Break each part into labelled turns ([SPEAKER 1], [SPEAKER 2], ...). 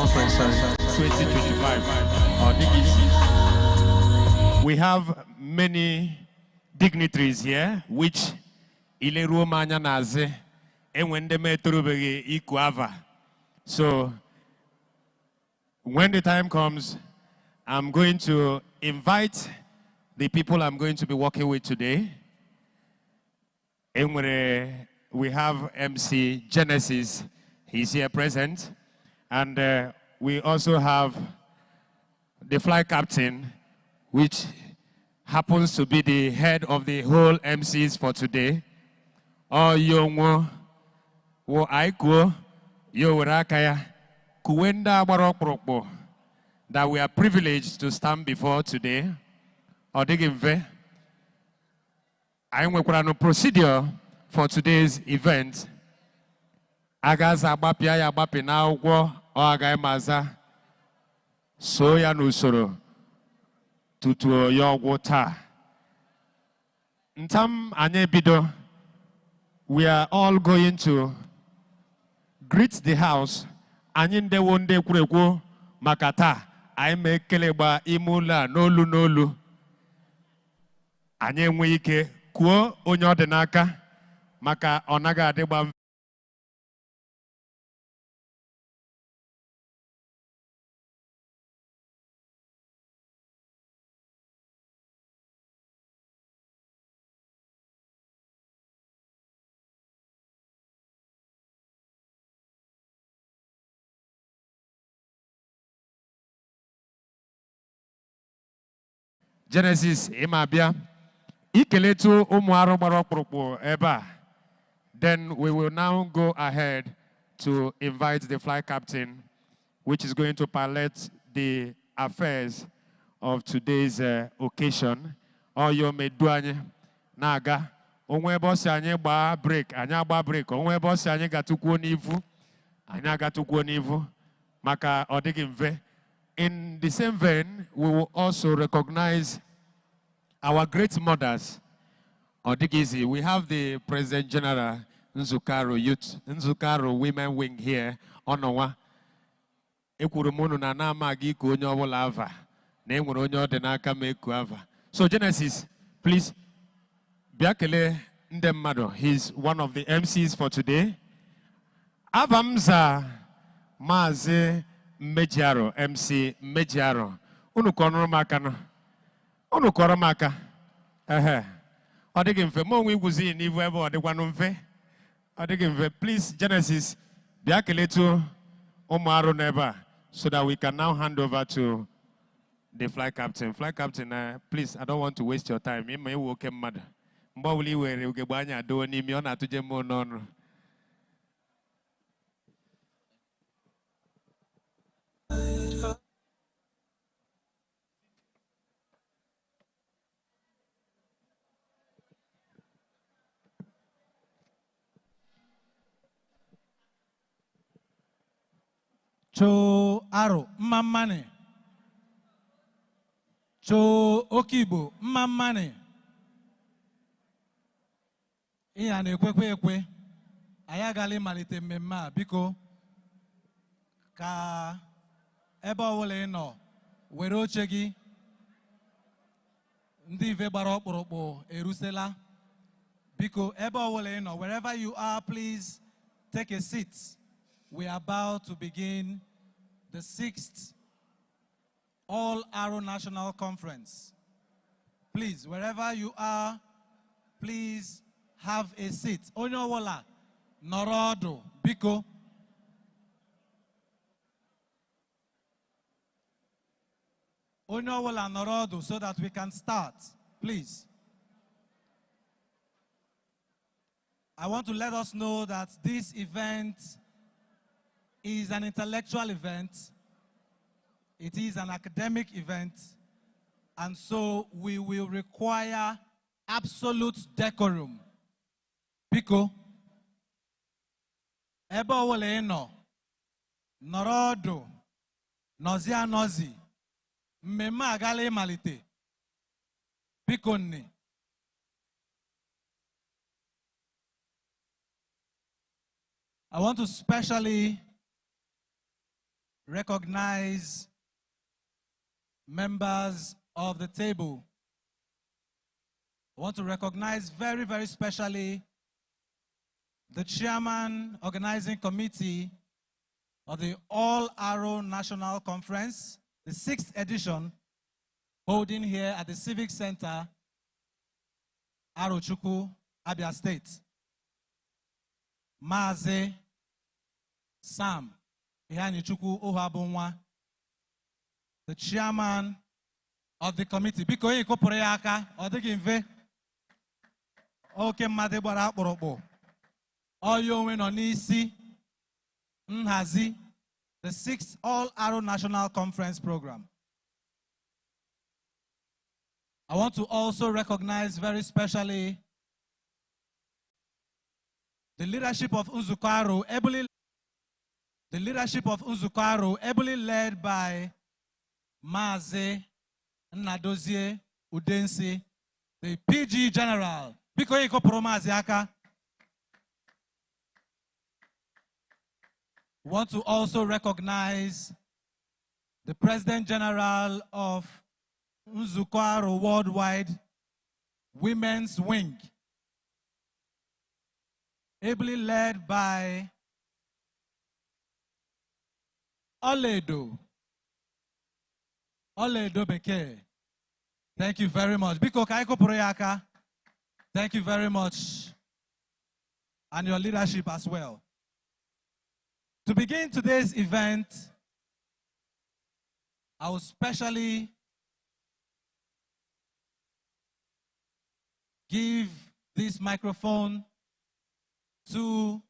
[SPEAKER 1] Conference 2025. We have many dignitaries here, which Ileru Manya Naze, and when the Metrubegi Ikuava. So, when the time comes, I'm going to invite the people I'm going to be working with today. And we have MC Genesis, he's here present. And we also have the flight captain, which happens to be the head of the whole MCs for today. Oh, yo, wo aiko, yo rakaya, kuenda barokprokbo, that we are privileged to stand before today. Odigimve, I am a procedure for today's event. Agaza bapia ya bapi na ugwo o agai maza so ya n'usoro tutu ya ogwo taa. Ntam anye bido, we are all going to greet the house. Anyị ndewo ndị kwurekwu maka taa anyị mekeleba imula n'olu n'olu. Anyị enwe ike kwuo onye ọ dị n'aka maka ọ naghị adịgba. Genesis imabia ikeletu ụmụarụ gbara ọkpụrụkpụ ebe a. Then we will now go ahead to invite the flight captain, which is going to palette the affairs of today's occasion. Oyo medu anyị na-aga. Onwe ebe ọsị anyị gbaa break, anyị agba break. Onwe ebe ọsị anyị gatukwuo n'ivu, anyị agatukwuo n'ivu maka ọ dịghị mfe. In the same vein, we will also recognize our great mothers. Odigizi, we have the President General Nzukaro Youth, Nzukaro Women Wing here. Onowa. Ekurumunu na nama giku onyo wolava. Name onyo denaka meku ava. So Genesis, please. Biakele Ndemmado, he's one of the MCs for today. Avamza Maze Mejiaro, MC Mejiaro. Unu kono maka no. Unu koro maka. Odigimfe, mo we guzi ni vo ebe odigwanu mfe. Odigimfe, please Genesis, biakele to Omaro Neba, so that we can now hand over to the flight captain. Flight captain, please, I don't want to waste your time. You may walk him mad. Mbawuli were ugebanya do ni mi ona tuje mo nono.
[SPEAKER 2] Cho Aro Mamane, Cho Okibo Mamane. Iya na-ekwekwe anyị agaghị malite mmemme a biko ka ebe ọbụla ị nọ were oche gị ndị ife gbara ọkpụrụkpụ erusela biko ebe ọbụla ị nọ wherever you are, please take a seat. We are about to begin the 6th All Aro National Conference. Please, wherever you are, please have a seat. Onyo wala norodo biko. Onyo wala norodo so that we can start, please. I want to let us know that this event is an intellectual event. It is an academic event. And so we will require absolute decorum. Biko, ebe owele ino, norodo, nozia nozi, mmemme agala malite. Biko nne. I want to specially recognize members of the table. I want to recognize very, very specially the chairman organizing committee of the All Arrow National Conference, the 6th edition, holding here at the Civic Center, Arochukwu, Abia State. Maazị Sam Ihanichukwu Ohabunwa, the chairman of the committee. Biko onye kopụrụ ya aka, ọ dịghị mfe. Oke mmadụ gbara akpụrụkpụ. Oyo onwe nọ n'isi nhazi, the 6th All Arrow National Conference program. I want to also recognize very specially the leadership of Nzukọ Aro, ably led by Maazị Nnadozie Udensi, the PG General. Biko iko pụrụ Maazị aka. Want to also recognize the President General of Nzukọ Aro Worldwide Women's Wing, ably led by Oledo Beke. Thank you very much. Biko Kaiko Pureyaka, thank you very much, and your leadership as well. To begin today's event, I will specially give this microphone to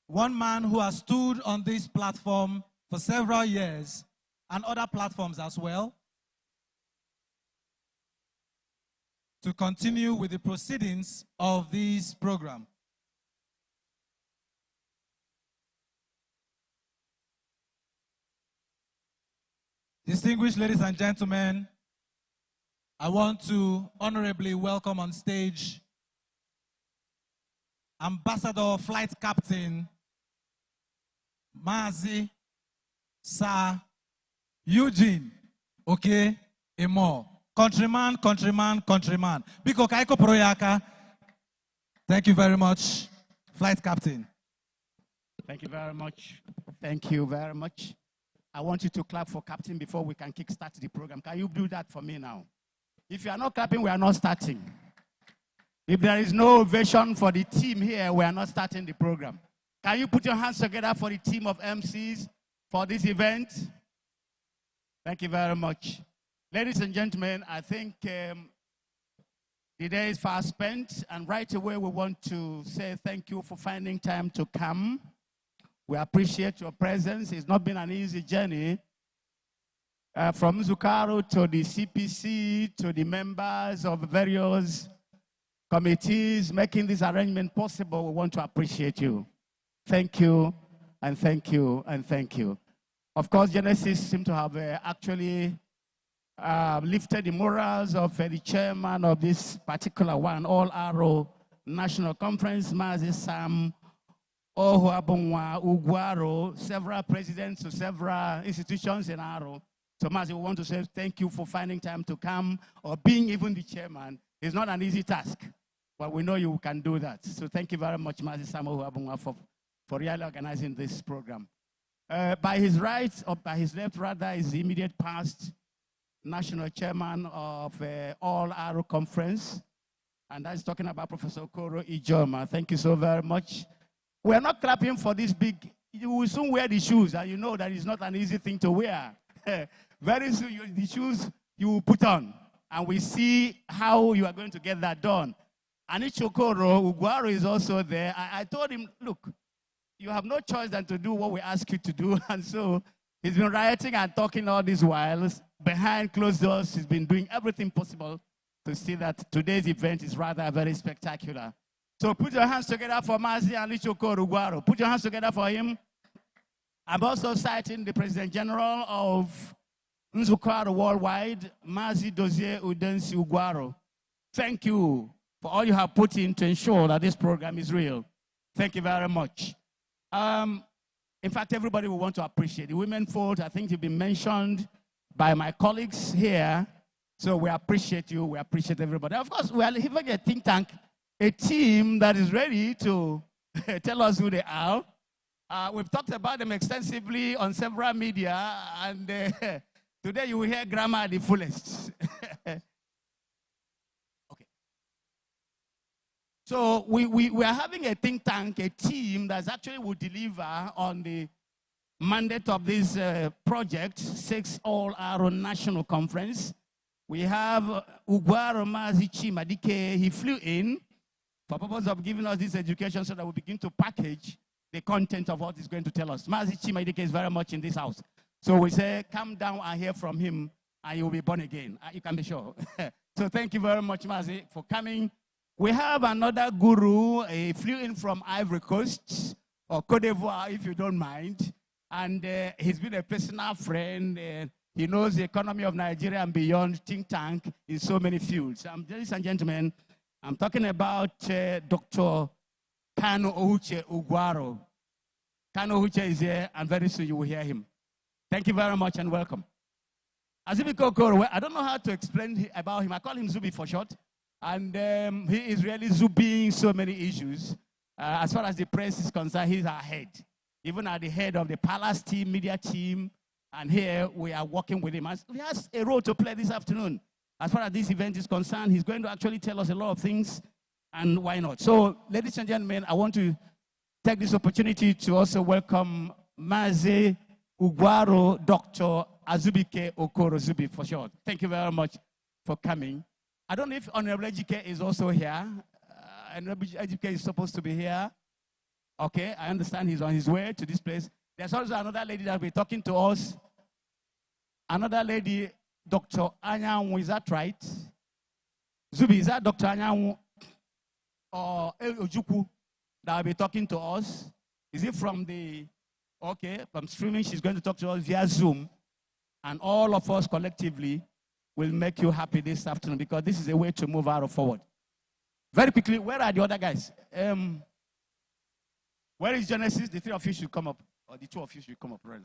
[SPEAKER 2] one man who has stood on this platform for several years and other platforms as well, to continue with the proceedings of this program. Distinguished ladies and gentlemen, I want to honorably welcome on stage Ambassador Flight Captain Mazi Sir Eugene Emo. Countryman. Biko Kaiko Proyaka. Thank you very much, Flight Captain.
[SPEAKER 3] Thank you very much. Thank you very much. I want you to clap for Captain before we can kickstart the program. Can you do that for me now? If you are not clapping, we are not starting. If there is no ovation for the team here, we are not starting the program. Can you put your hands together for the team of MCs for this event? Thank you very much. Ladies and gentlemen, I think the day is fast spent, and right away we want to say thank you for finding time to come. We appreciate your presence. It's not been an easy journey. From Nzukọ Aro to the CPC, to the members of various committees making this arrangement possible, we want to appreciate you. Thank you, and thank you, and thank you. Of course, Genesis seems to have actually lifted the morals of the chairman of this particular one, All Arrow National Conference, Mazi Sam Ohabunwa Ugwaro, several presidents of several institutions in Aro. So Mazi, we want to say thank you for finding time to come, or being even the chairman. It's not an easy task, but we know you can do that. So thank you very much, Mazi Sam Ohabunwa, for really organizing this program. By his right, or by his left rather, is the immediate past national chairman of All Arrow Conference, and that's talking about Professor Okoro Ijoma. Thank you so very much. We're not clapping for this big, you will soon wear the shoes, and you know that it's not an easy thing to wear. Very soon, the shoes you will put on, and we see how you are going to get that done. Anish Okoro Ugwaro is also there. I told him, look, you have no choice than to do what we ask you to do, and so he's been writing and talking all these whiles. Behind closed doors, he's been doing everything possible to see that today's event is rather very spectacular. So put your hands together for Mazi Anish Okoro Ugwaro. Put your hands together for him. I'm also citing the President General of Nzukọ Aro Worldwide, Mazi Dozie Udensi Ugwaro. Thank you for all you have put in to ensure that this program is real. Thank you very much. In fact, everybody will want to appreciate. The women folk, I think you've been mentioned by my colleagues here. So we appreciate you. We appreciate everybody. Of course, we are having a think tank, a team that is ready to tell us who they are. We've talked about them extensively on several media, and today you will hear grammar at the fullest. Okay. So we are having a think tank, a team that actually will deliver on the mandate of this project, 6 All-Aro National Conference. We have Ugwaro Mazi Chimadike. He flew in for purpose of giving us this education so that we begin to package the content of what he's going to tell us. Mazi Chimadike is very much in this house. So we say, come down and hear from him, and you'll be born again. You can be sure. So thank you very much, Mazi, for coming. We have another guru. He flew in from Ivory Coast, or Cote d'Ivoire, if you don't mind. And he's been a personal friend. He knows the economy of Nigeria and beyond, think tank in so many fields. Ladies and gentlemen, I'm talking about Dr. Kanu Ouche Ugwaro. Kanu Ouche is here, and very soon you will hear him. Thank you very much and welcome. Azubike Okoro, I don't know how to explain about him. I call him Zubi for short. And he is really zubiing so many issues. As far as the press is concerned, he's our head. Even at the head of the Palace team, media team. And here we are working with him. He has a role to play this afternoon. As far as this event is concerned, he's going to actually tell us a lot of things. And why not? So, ladies and gentlemen, I want to take this opportunity to also welcome Mazi Ugwaro, Dr. Azubike Okoro Zubi for short. Thank you very much for coming. I don't know if Honorable Ejike is also here. Honorable Ejike is supposed to be here. Okay, I understand he's on his way to this place. There's also another lady that will be talking to us. Another lady, Dr. Anyanwu, is that right? Zubi, is that Dr. Anyanwu or Ojukwu that will be talking to us? Is it from the, okay, from streaming? She's going to talk to us via Zoom. And all of us collectively will make you happy this afternoon because this is a way to move out forward. Very quickly, where are the other guys? Where is Genesis? The 3 of you should come up. Or the 2 of you should come up, right?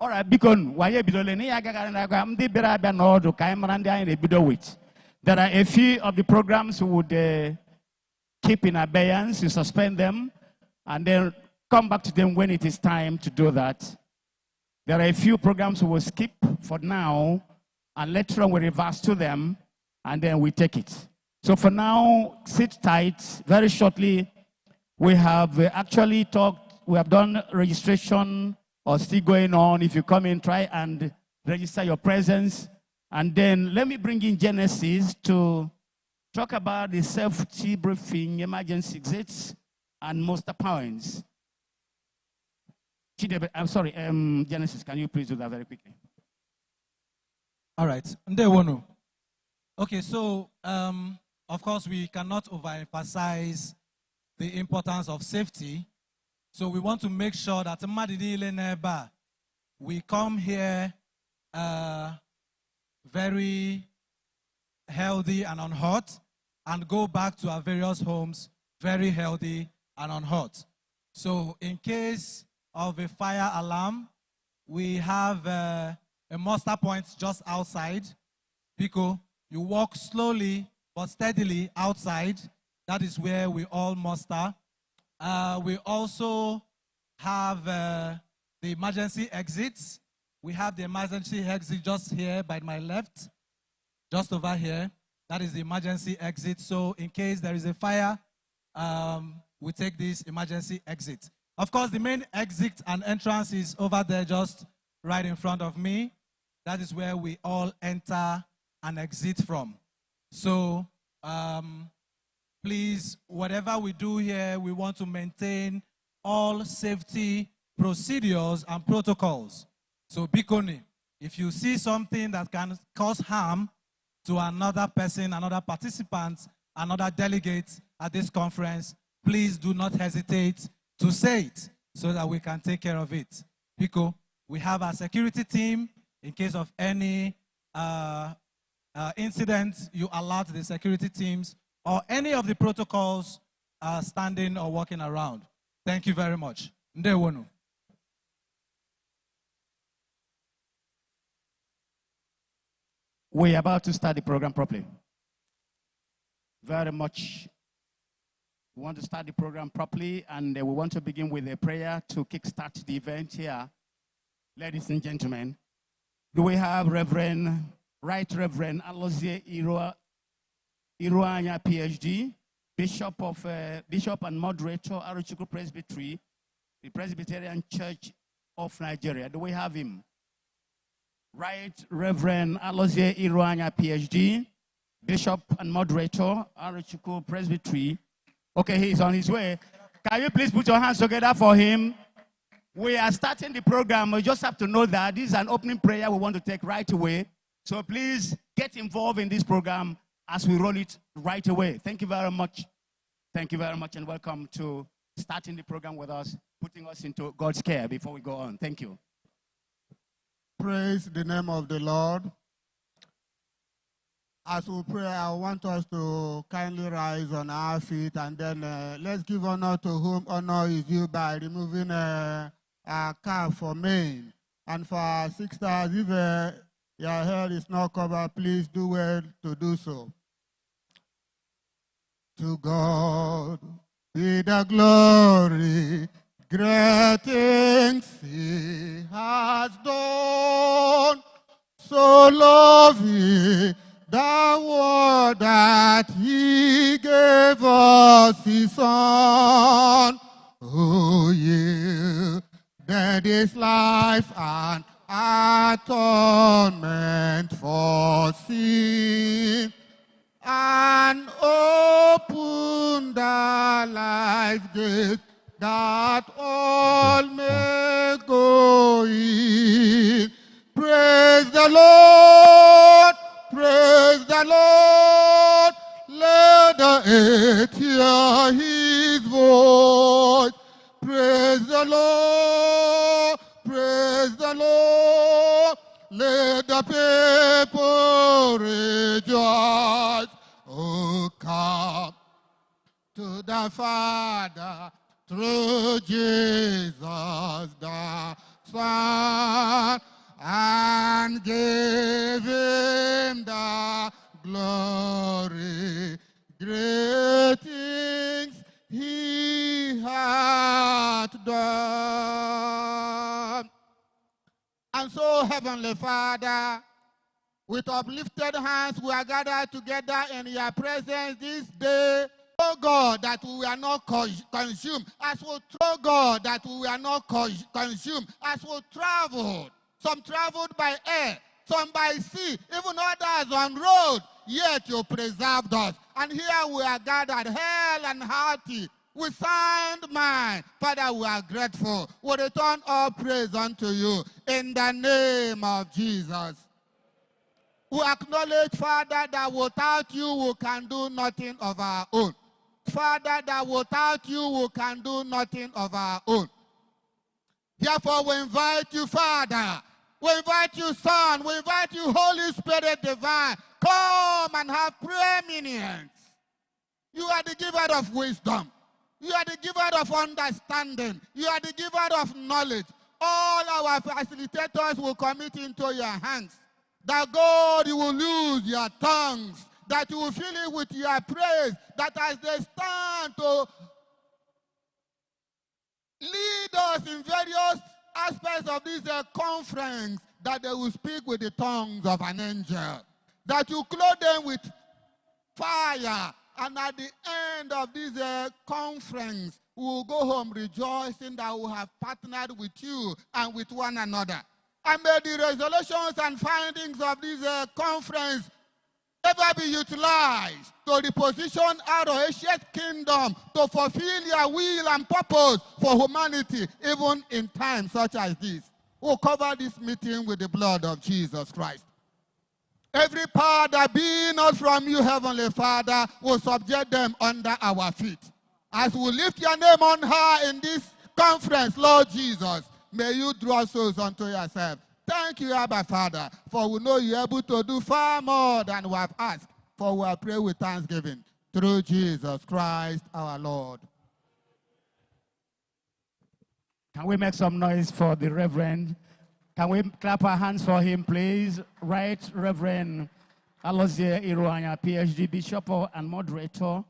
[SPEAKER 3] All right, because there are a few of the programs who would keep in abeyance, you suspend them, and then come back to them when it is time to do that. There are a few programs we will skip for now, and later on we reverse to them, and then we take it. So for now, sit tight. Very shortly, we have actually talked, we have done registration or still going on. If you come in, try and register your presence. And then let me bring in Genesis to talk about the safety briefing, emergency exits, and muster points. I'm sorry, Genesis, can you please do that very quickly?
[SPEAKER 2] All right. Ndewonu. Okay, so of course we cannot overemphasize the importance of safety. So we want to make sure that we come here very healthy and unhurt, and go back to our various homes very healthy and unhurt. So in case of a fire alarm, we have a muster point just outside. Pico, You walk slowly but steadily outside. That is where we all muster. We also have the emergency exits. We have the emergency exit just here by my left, just over here. That is the emergency exit. So in case there is a fire, we take this emergency exit. Of course, the main exit and entrance is over there just right in front of me. That is where we all enter and exit from. So please, whatever we do here, we want to maintain all safety procedures and protocols. So Bikoni, if you see something that can cause harm to another person, another participant, another delegate at this conference, please do not hesitate to say it so that we can take care of it. Pico, we have our security team. In case of any incident, you alert the security teams or any of the protocols standing or walking around. Thank you very much. Ndewonu.
[SPEAKER 3] We're about to start the program properly. Very much. We want to start the program properly, and we want to begin with a prayer to kickstart the event here. Ladies and gentlemen, do we have Right Reverend Alozie Iruanya, PhD, Bishop and Moderator, Arochukwu Presbytery, the Presbyterian Church of Nigeria. Do we have him? Right Reverend Alozie Iruanya, PhD, Bishop and Moderator, Arochukwu Presbytery. Okay, he's on his way. Can you please put your hands together for him? We are starting the program. We just have to know that this is an opening prayer we want to take right away. So please get involved in this program as we roll it right away. Thank you very much. Thank you very much, and welcome to starting the program with us, putting us into God's care before we go on. Thank you.
[SPEAKER 4] Praise the name of the Lord. As we pray, I want us to kindly rise on our feet, and then let's give honor to whom honor is due by removing our cap for men. And for our sisters, if your hair is not covered, please do well to do so. To God be the glory, great things he has done, so loving the word that he gave us his son, who yielded his life and atonement for sin, and opened the life gate that all may go in. Praise the Lord, praise the Lord, let the earth hear his voice. Praise the Lord, praise the Lord, let the people rejoice. Oh, come to the Father through Jesus the Son, and give him the glory. Great things he hath done. And so, Heavenly Father, with uplifted hands, we are gathered together in your presence this day. Oh God, that we are not consumed. As we God, that we are not consumed. As we traveled, some traveled by air, some by sea, even others on road, yet you preserved us. And here we are gathered, hale and hearty, with sound mind. Father, we are grateful. We return all praise unto you in the name of Jesus. We acknowledge, Father, that without you we can do nothing of our own. Father, that without you we can do nothing of our own. Therefore, we invite you, Father. We invite you, Son. We invite you, Holy Spirit divine. Come and have preeminence. You are the giver of wisdom. You are the giver of understanding. You are the giver of knowledge. All our facilitators will commit into your hands. That God, you will lose your tongues, that you will fill it with your praise, that as they stand to lead us in various aspects of this conference, that they will speak with the tongues of an angel, that you clothe them with fire, and at the end of this conference, we will go home rejoicing that we have partnered with you and with one another. And may the resolutions and findings of this conference ever be utilized to reposition our ancient kingdom to fulfill your will and purpose for humanity, even in times such as this. We'll cover this meeting with the blood of Jesus Christ. Every power that be not from you, Heavenly Father, will subject them under our feet. As we lift your name on high in this conference, Lord Jesus, may you draw souls unto yourself. Thank you, Abba Father, for we know you're able to do far more than we have asked, for we are praying with thanksgiving through Jesus Christ our Lord.
[SPEAKER 3] Can we make some noise for the Reverend? Can we clap our hands for him, please? Right, Reverend Alozie Iruanya, PhD, Bishop and Moderator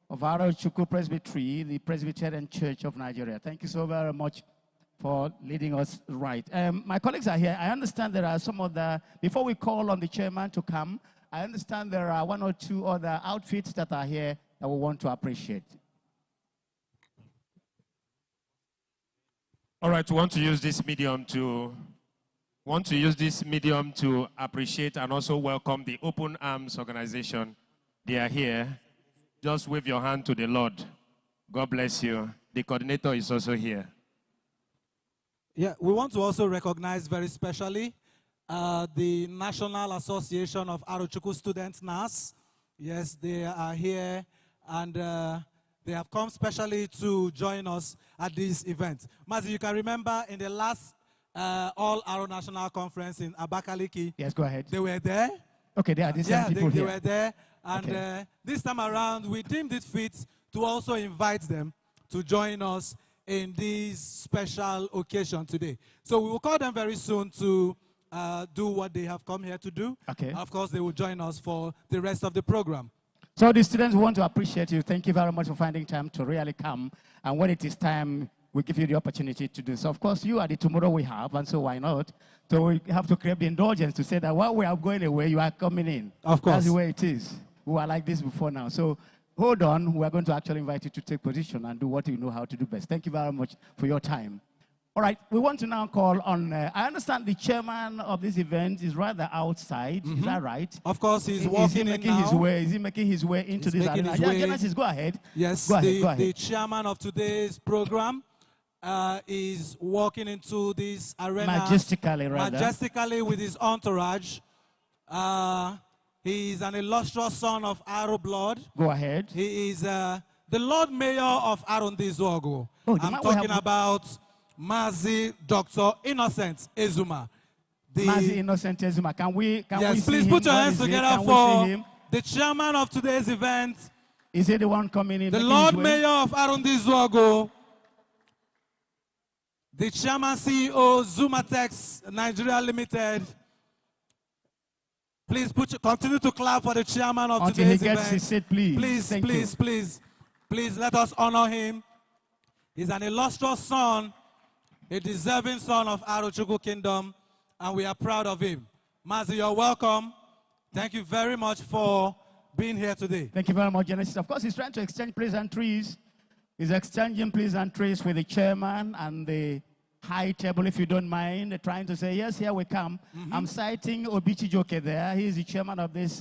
[SPEAKER 3] of Arochukwu Presbytery, the Presbyterian Church of Nigeria. Thank you so very much for leading us right. My colleagues are here. I understand there are some other, before we call on the chairman to come, I understand there are one or two other outfits that are here that we want to appreciate.
[SPEAKER 1] All right, we want to use this medium to appreciate and also welcome the Open Arms Organization. They are here. Just wave your hand to the Lord. God bless you. The coordinator is also here.
[SPEAKER 2] Yeah, we want to also recognize very specially the National Association of Arochukwu Students, NAS. Yes, they are here, and they have come specially to join us at this event. Mazi, you can remember in the last All Aro National Conference in Abakaliki.
[SPEAKER 3] Yes, go ahead.
[SPEAKER 2] They were there.
[SPEAKER 3] Okay, they are the same people
[SPEAKER 2] they
[SPEAKER 3] here.
[SPEAKER 2] were there. And
[SPEAKER 3] Okay.
[SPEAKER 2] This time around, we deemed it fit to also invite them to join us in this special occasion today. So we will call them very soon to do what they have come here to do.
[SPEAKER 3] Okay.
[SPEAKER 2] Of course, they will join us for the rest of the program.
[SPEAKER 3] So the students want to appreciate you. Thank you very much for finding time to really come. And when it is time, we give you the opportunity to do so. Of course, you are the tomorrow we have, and so why not? So we have to create the indulgence to say that while we are going away, you are coming in.
[SPEAKER 2] Of course.
[SPEAKER 3] That's the way it is. We are like this before now. So hold on. We are going to actually invite you to take position and do what you know how to do best. Thank you very much for your time. All right, we want to now call on, I understand the chairman of this event is rather outside. Is that right?
[SPEAKER 2] Of course, he's
[SPEAKER 3] Is he
[SPEAKER 2] walking
[SPEAKER 3] making
[SPEAKER 2] in now.
[SPEAKER 3] his way? Is he making his way into
[SPEAKER 2] He's
[SPEAKER 3] this
[SPEAKER 2] making
[SPEAKER 3] arena?
[SPEAKER 2] his
[SPEAKER 3] Yeah,
[SPEAKER 2] way.
[SPEAKER 3] Genesis, go ahead.
[SPEAKER 2] Yes,
[SPEAKER 3] Go ahead, go ahead.
[SPEAKER 2] the chairman of today's program is walking into this arena
[SPEAKER 3] Majestically, rather.
[SPEAKER 2] majestically with his entourage. He is an illustrious son of Aro blood.
[SPEAKER 3] Go ahead.
[SPEAKER 2] He is the Lord Mayor of Arondizwogo.
[SPEAKER 3] Oh, the
[SPEAKER 2] I'm
[SPEAKER 3] man we
[SPEAKER 2] talking
[SPEAKER 3] have-
[SPEAKER 2] about Mazi Dr. Innocent Ezuma.
[SPEAKER 3] Mazi Innocent Ezuma. Can we
[SPEAKER 2] Yes,
[SPEAKER 3] see
[SPEAKER 2] please
[SPEAKER 3] him?
[SPEAKER 2] put your
[SPEAKER 3] Where
[SPEAKER 2] hands
[SPEAKER 3] is he?
[SPEAKER 2] together
[SPEAKER 3] Can we
[SPEAKER 2] for
[SPEAKER 3] see him?
[SPEAKER 2] the chairman of today's event,
[SPEAKER 3] Is he the one coming in?
[SPEAKER 2] the
[SPEAKER 3] making
[SPEAKER 2] Lord
[SPEAKER 3] his way?
[SPEAKER 2] Mayor of Arondizwogo, the chairman CEO Zumatex Nigeria Limited. Please continue to clap for the chairman of
[SPEAKER 3] Until he
[SPEAKER 2] today's
[SPEAKER 3] gets
[SPEAKER 2] event.
[SPEAKER 3] his seat, please.
[SPEAKER 2] Please,
[SPEAKER 3] Thank you.
[SPEAKER 2] please let us honor him. He's an illustrious son, a deserving son of Arochukwu Kingdom, and we are proud of him. Mazi, you're welcome. Thank you very much for being here today.
[SPEAKER 3] Thank you very much, Genesis. Of course, he's trying to exchange pleasantries. He's exchanging pleasantries with the chairman and the high table, if you don't mind, trying to say, yes, here we come. I'm citing Obichi Joke there. He's the chairman of this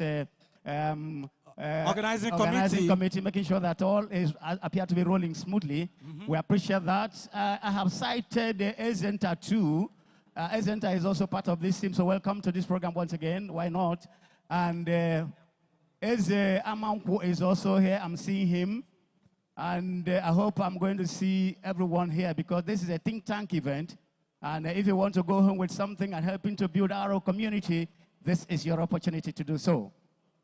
[SPEAKER 2] Organizing
[SPEAKER 3] committee, making sure that all appear to be rolling smoothly. We appreciate that. I have cited Ezenta too. Ezenta is also part of this team, so welcome to this program once again. Why not? And Eze Amanku is also here. I'm seeing him. And I hope I'm going to see everyone here because this is a think tank event. And if you want to go home with something and helping to build our community, this is your opportunity to do so.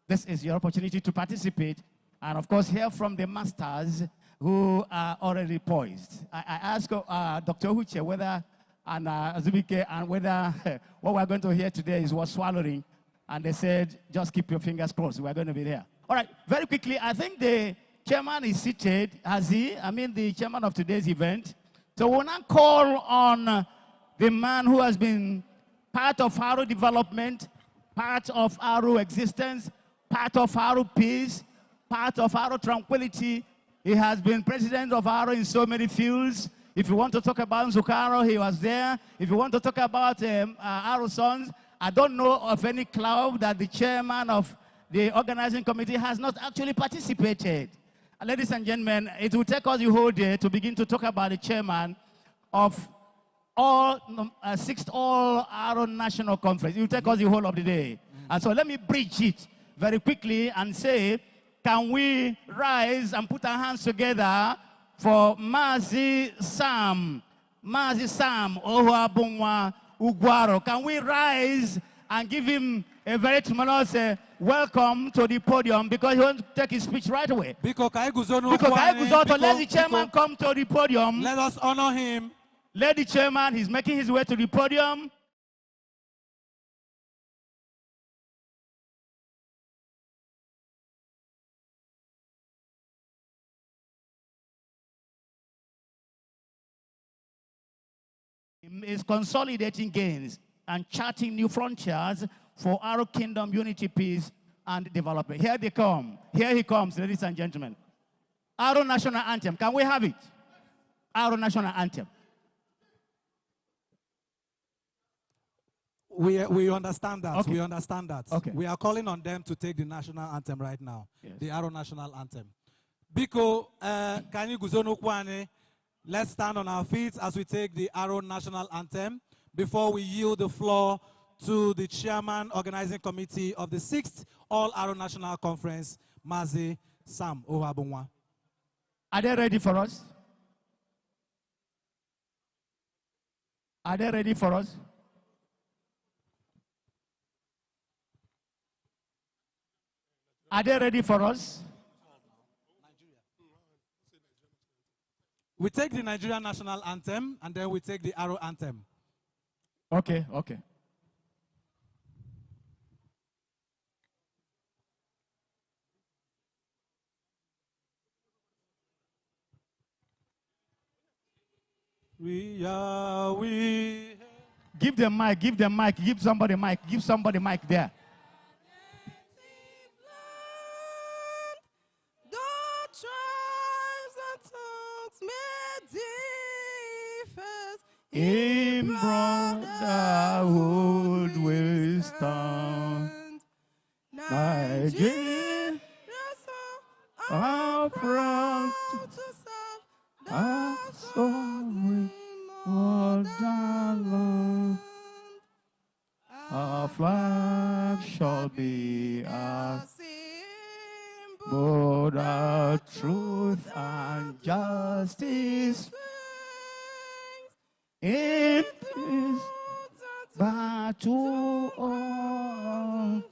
[SPEAKER 3] This is your opportunity to participate. And of course, hear from the masters who are already poised. I asked Dr. Huche whether, and Azubike, and whether what we're going to hear today is worth swallowing. And they said, just keep your fingers crossed. We're going to be there. All right, very quickly, I think the chairman is seated. Has he? I mean, the chairman of today's event. So we'll now call on the man who has been part of Aro development, part of Aro existence, part of Aro peace, part of Aro tranquility. He has been president of Aro in so many fields. If you want to talk about Nzukaro, he was there. If you want to talk about Aro Sons, I don't know of any club that the chairman of the organizing committee has not actually participated. Ladies and gentlemen, it will take us the whole day to begin to talk about the chairman of all 6th All Aro National Conference. It will take us the whole of the day. And so let me bridge it very quickly and say, can we rise and put our hands together for Mazi Sam Ohuabunwa Ugwaro? Can we rise and give him a very tremendous welcome to the podium, because he wants to take his speech right away.
[SPEAKER 2] Let
[SPEAKER 3] Let the chairman come to the podium.
[SPEAKER 2] Let us honor him.
[SPEAKER 3] Let the chairman, he's making his way to the podium. Is consolidating gains and charting new frontiers for Aro Kingdom unity, peace, and development. Here they come. Here he comes, ladies and gentlemen. Aro National Anthem. Can we have it? Aro National Anthem.
[SPEAKER 2] We understand that.
[SPEAKER 3] Okay.
[SPEAKER 2] We understand that.
[SPEAKER 3] Okay.
[SPEAKER 2] We are calling on them to take the national anthem right now.
[SPEAKER 3] Yes.
[SPEAKER 2] The Aro National Anthem. Biko, Kanyi Guzono Kwane, let's stand on our feet as we take the Aro National Anthem before we yield the floor to the chairman organizing committee of the 6th All Aro National Conference, Mazi Sam Ohuabunwa.
[SPEAKER 3] Are they ready for us? Are they ready for us? Are they ready for us?
[SPEAKER 2] We take the Nigerian national anthem, and then we take the Aro anthem.
[SPEAKER 3] Okay, okay.
[SPEAKER 2] We.
[SPEAKER 3] Give them mic, give them mic, give somebody mic there. In brotherhood we stand. Nigeria, our proud our sovereign motherland. Our flag shall be our symbol of truth and justice. In this battle on.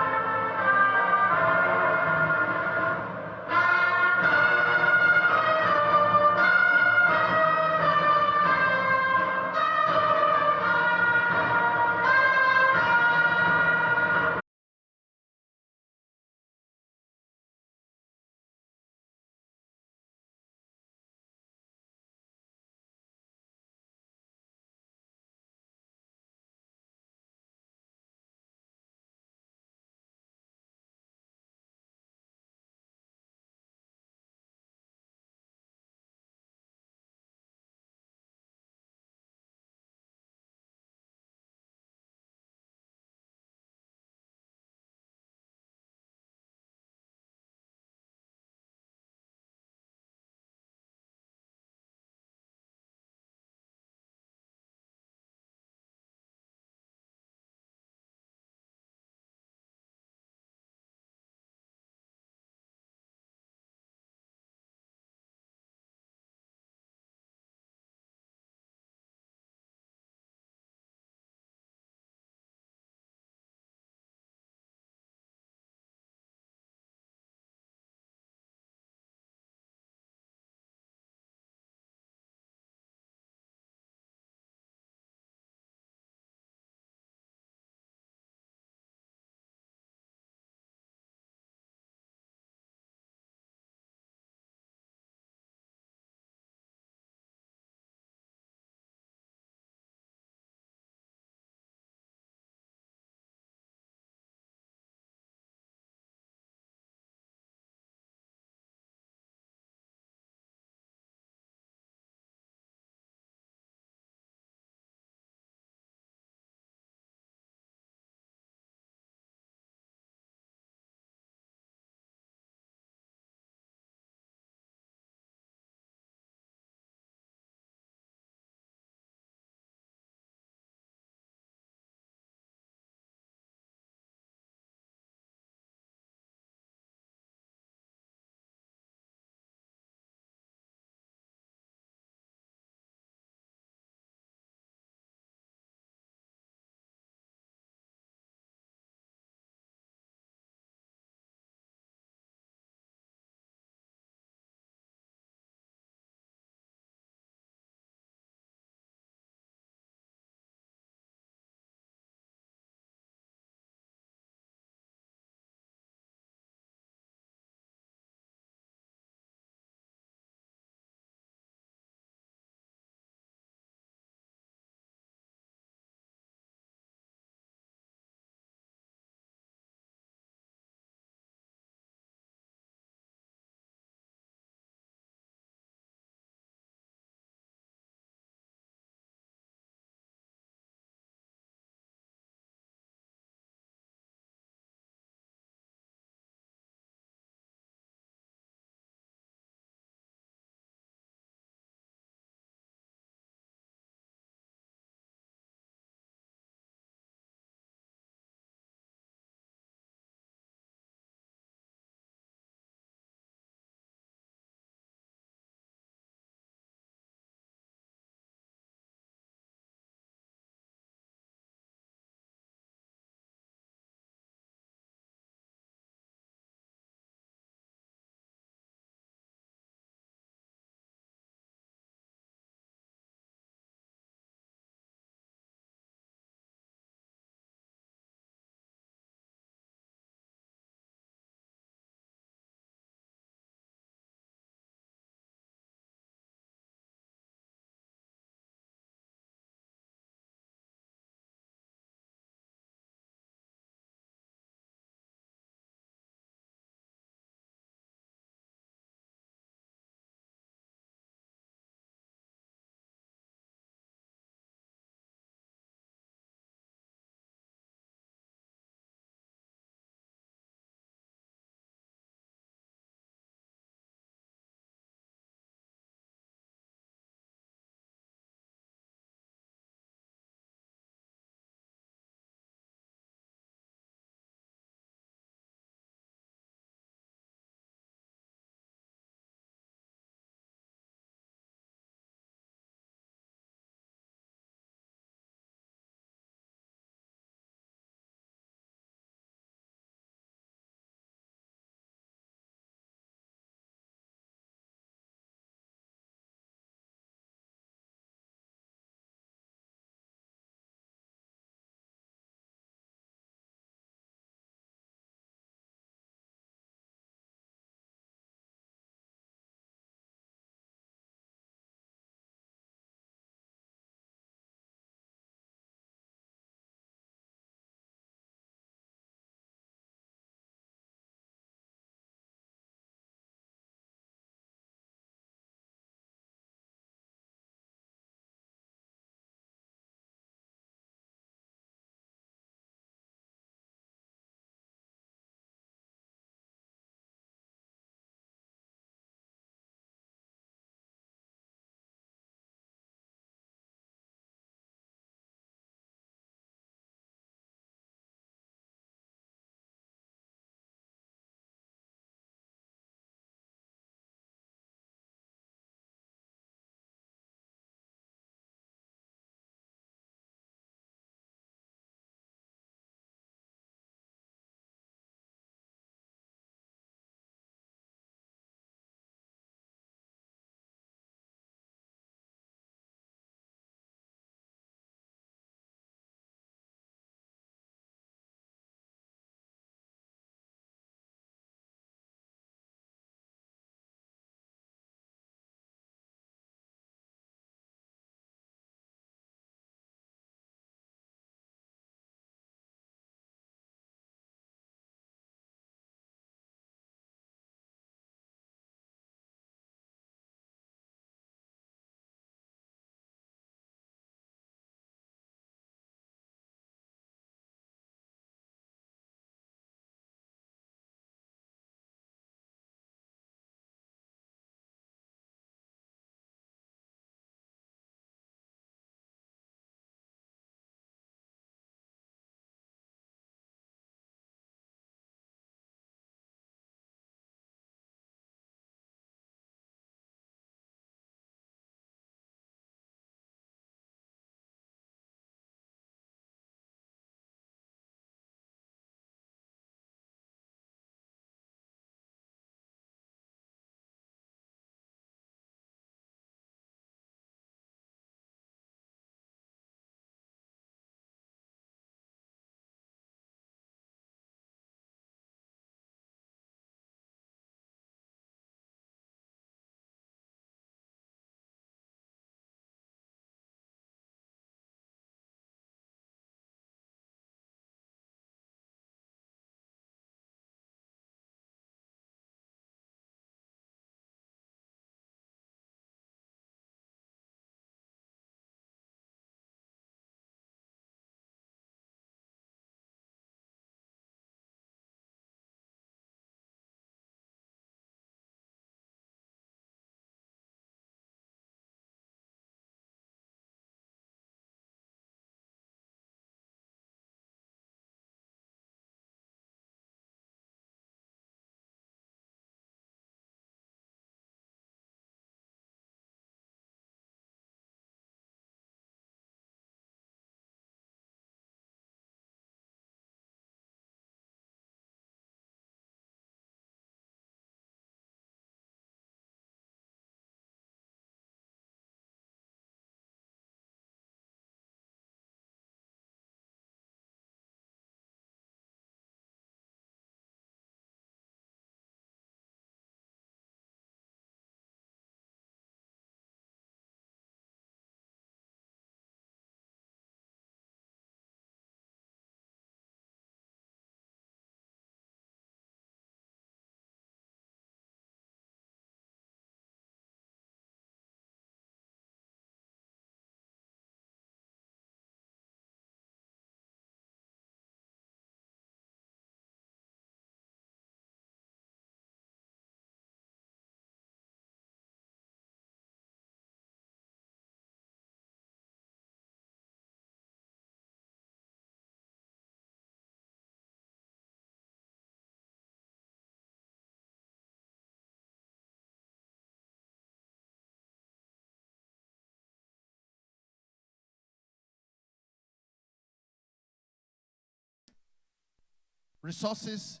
[SPEAKER 5] resources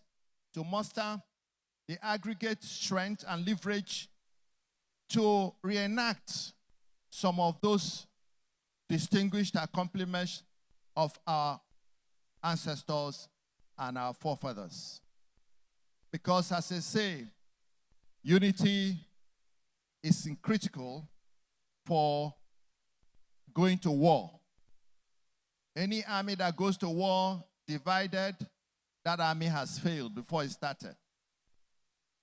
[SPEAKER 5] to muster the aggregate strength and leverage to reenact some of those distinguished accomplishments of our ancestors and our forefathers. Because as I say, unity is critical for going to war. Any army that goes to war divided, that army has failed before it started.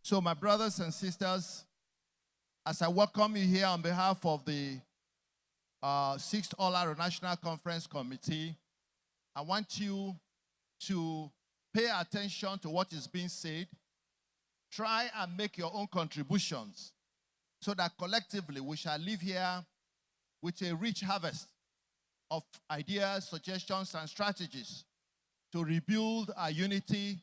[SPEAKER 5] So my brothers and sisters, as I welcome you here on behalf of the 6th All-Aro National Conference Committee, I want you to pay attention to what is being said. Try and make your own contributions so that collectively we shall live here with a rich harvest of ideas, suggestions, and strategies to rebuild our unity,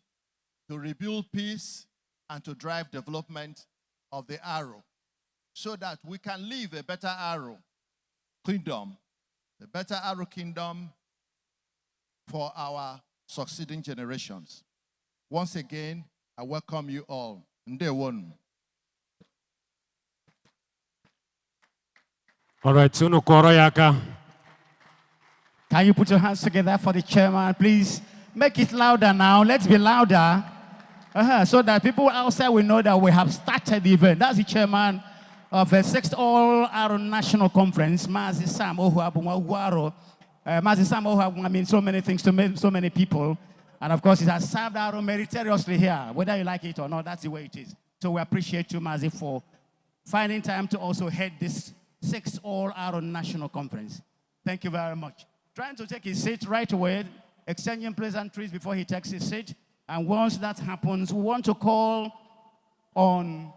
[SPEAKER 5] to rebuild peace, and to drive development of the Aro, so that we can live a better Aro kingdom, a better Aro kingdom for our succeeding generations. Once again, I welcome you all. Ndewonu.
[SPEAKER 1] All right, Tunu Koroyaka.
[SPEAKER 3] Can you put your hands together for the chairman, please? Make it louder now. Let's be louder. So that people outside will know that we have started the event. That's the chairman of the 6th All-Aro National Conference, Mazi Sam Ohuabunwa. Mazi Sam Ohuabunwa means so many things to so many people. And of course, it has served Aro meritoriously here. Whether you like it or not, that's the way it is. So we appreciate you, Mazi, for finding time to also head this 6th All-Aro National Conference. Thank you very much. Trying to take his seat right away, exchanging pleasantries before he takes his seat. And once that happens, we want to call on...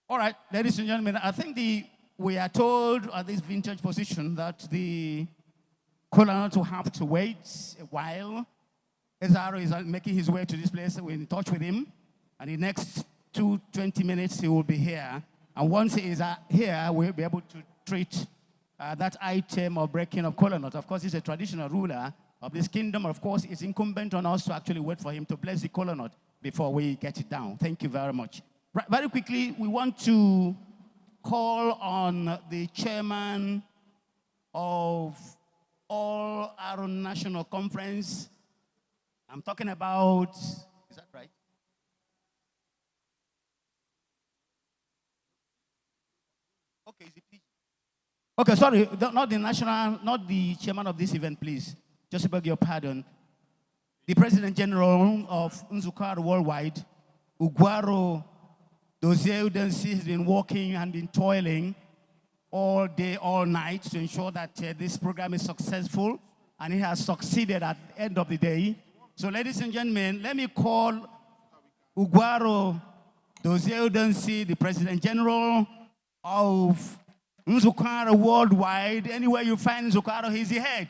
[SPEAKER 3] All right, ladies and gentlemen, I think we are told at this vintage position that the Kolanut will have to wait a while. Ezaro is making his way to this place. We're in touch with him. And in the next 20 minutes, he will be here. And once he is here, we'll be able to treat that item of breaking of Kolanut. Of course, he's a traditional ruler of this kingdom. Of course, it's incumbent on us to actually wait for him to bless the Kolanut before we get it down. Thank you very much. Right, very quickly, we want to call on the chairman of All-Aro National Conference. I'm talking about, is that right? Okay, is it please? Okay, sorry, not the national, not the chairman of this event, please. Just beg your pardon. The President General of Nzukar Worldwide, Ugwaro Dozie Udensi, has been working and been toiling all day, all night to ensure that this program is successful, and he has succeeded at the end of the day. So, ladies and gentlemen, let me call Ugwaro Dozie Udensi, the President General of Nzukara Worldwide. Anywhere you find Nzukara, he's the head.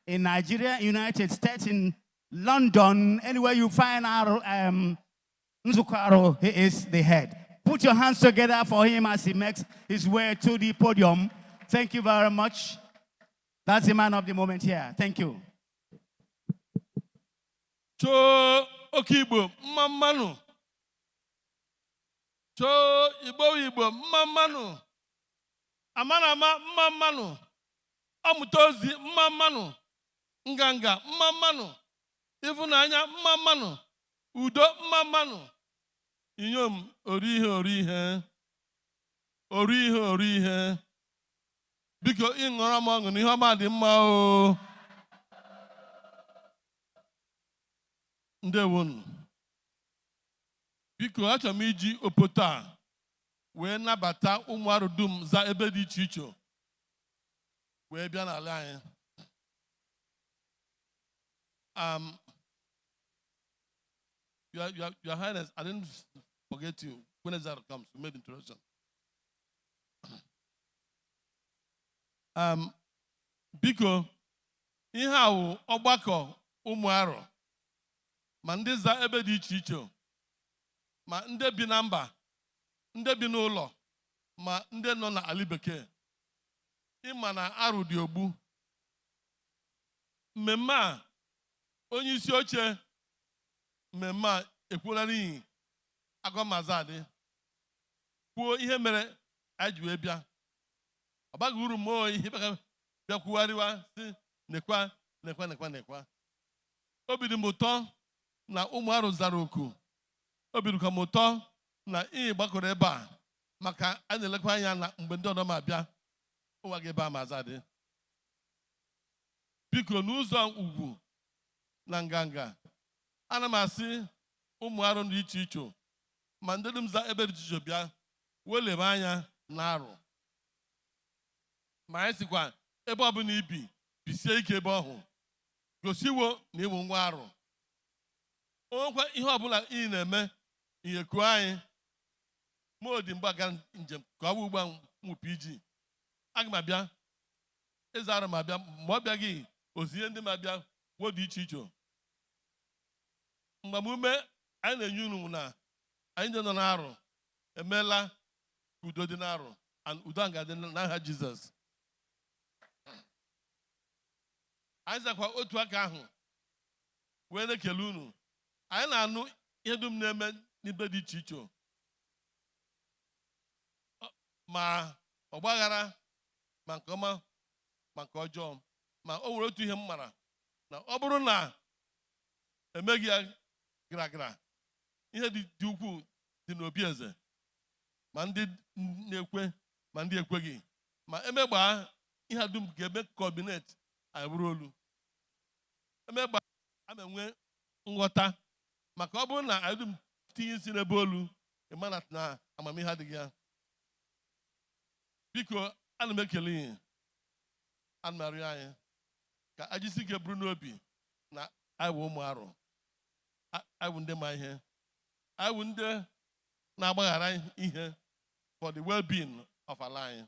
[SPEAKER 3] In Nigeria, United States, in London, anywhere you find our Nzukara, he is the head. Put your hands together for him as he makes his way to the podium. Thank you very much. That's the man of the moment here. Thank you.
[SPEAKER 6] Cho Okibo Mamanu. Cho Ibo Mamanu. Amanama Mamanu. Amutozi Mamanu. Nganga Mamanu. Ifunanya Mamanu. Udo Mamanu. Inyom orihe. Biko ingora mangu ni hama di mao. Ndewonu. Biko acha miji opota. We nabata umwaru dum za ebe di chicho. We bia na ala Your Highness, I didn't forget you. When Ezra comes, we made introduction. Biko, ihe ọgbakọ ụmụ arọ ma ndị za ebe dị iche iche ma ndị bi na mba, ndị bi n'ụlọ, ma ndị nọ na ala bekee. Ịma na arụ dị ogbu. Mmemme a, onye isi oche mmemme a ekwuola n'ihi Agwamazadị, kwuo ihe mere anyị ji wee bịa. Ọ baghị uru mmụọ ihe bịakwugharịwa si nekwa. Obi dị m ụtọ na ụmụ arụ zara oku. Obi dịkwa m ụtọ na ị gbakọrọ ebe a maka a na-elekwa anya na mgbe ndị ọdọ ma bịa ụwa gị ebe a Mazadị. Biko n'ụzọ ugwu na nganga, ana m asị ụmụ arụ dị iche iche ma ndị dum za ebe dị iche iche bịa welebe anya na arụ. Ma anyị sịkwa ebe ọbụla ibi bisie ike ebe ọhụ, gosiwo na ịwụ nwa arụ. Onwekwa ihe ọbụla ị na-eme ihe kuo anyị ma odi mgba ga njem ka ọ bụ ugbu a nwụpụ iji. Aga m abịa eze arụ ma bịa ma ọ bịaghị ozie ndị ma bịa wo dị iche iche. Mgbamume anyị na-enye unu na anyị ndị nọ n'arụ emeela ka udo dị n'arụ, and udo a ga-adị n'aha Jizọs. Anyị zakwa otu aka ahụ wee na-ekele unu. Anyị na-anụ ihe dum na-eme n'ibe dị iche iche, ma ọgbaghara, ma nke ọma ma nke ọjọọ. Ma o nwere otu ihe m mara, na ọ bụrụ na emeghị ya gara ihe dị ukwuu dị n'obi eze, ma ndị na-ekwe ma ndị ekweghị, ma emegbaa ihe dum ga-eme kọbinet anyị bụrụ olu. Emegbaa a na-enwe nghọta, maka ọ bụrụ na anyị dum tinye isi n'ebe olu, ịmana na amamihe adịghị ya. Biko ana m ekele ihe, ana m arịọ anyị ka ajisi ike bụrụ n'obi na anyị bụ ụmụ arụ, anyị bụ ndị ma ihe, anyị bụ ndị na-agbaghara ihe for the well-being of ala anyị.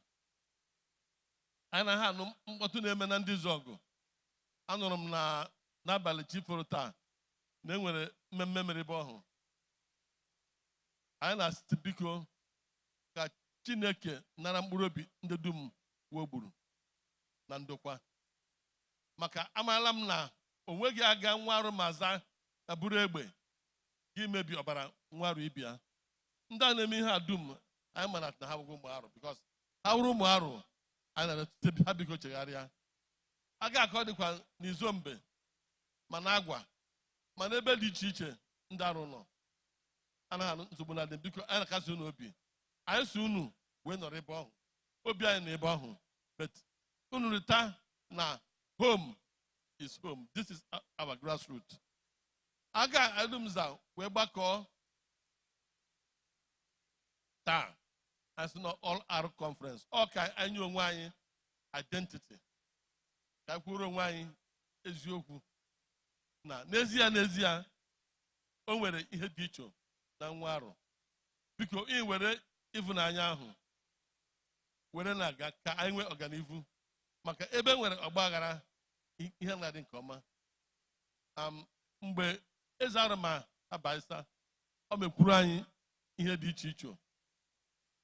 [SPEAKER 6] Anyị na ha anụ mkpọtụ na-eme na ndị Zọgụ. Anụrụ m n'abalị chiforo taa na enwere mmemme mere ebe ọhụ. Anyị na-asị biko ka Chineke nara mkpụrụ obi ndị dum wogburu na ndokwa, maka amaala m na o nweghị aga nwa arụ ma za na buru egbe gị mebi ọbara nwa arụ ibia. Ndị a na-eme ihe a dum anyị mara na ha bụgo ụmụ arụ, because ha wụrụ ụmụ arụ anyị na-etete ha biko chegharịa. A ga-akọ dịkwa n'Izombe ma na Agwa ma n'ebe dị iche iche ndị arụ nọ. Anaghị anụ nsogbu na dị, biko anyị na-akasi unu obi. Anyị si unu wee nọrọ ebe ọhụ, obi anyị na ebe ọhụ, but unu rịta na home is home. This is our grassroots. Aga Edumza wee gbakọọ taa as no all our conference. Ọ ka anyị onwe anyị identity, ka anyị kwuru onwe anyị eziokwu na n'ezie o nwere ihe dị iche na nwa arụ. Biko ị were ịfụnanya ahụ were na-aga ka anyị nwee ọganihu, maka ebe nwere ọgbaghara ihe na-adị nke ọma. Mgbe eze arụ ma abaisa, ọ mekwuru anyị ihe dị iche iche,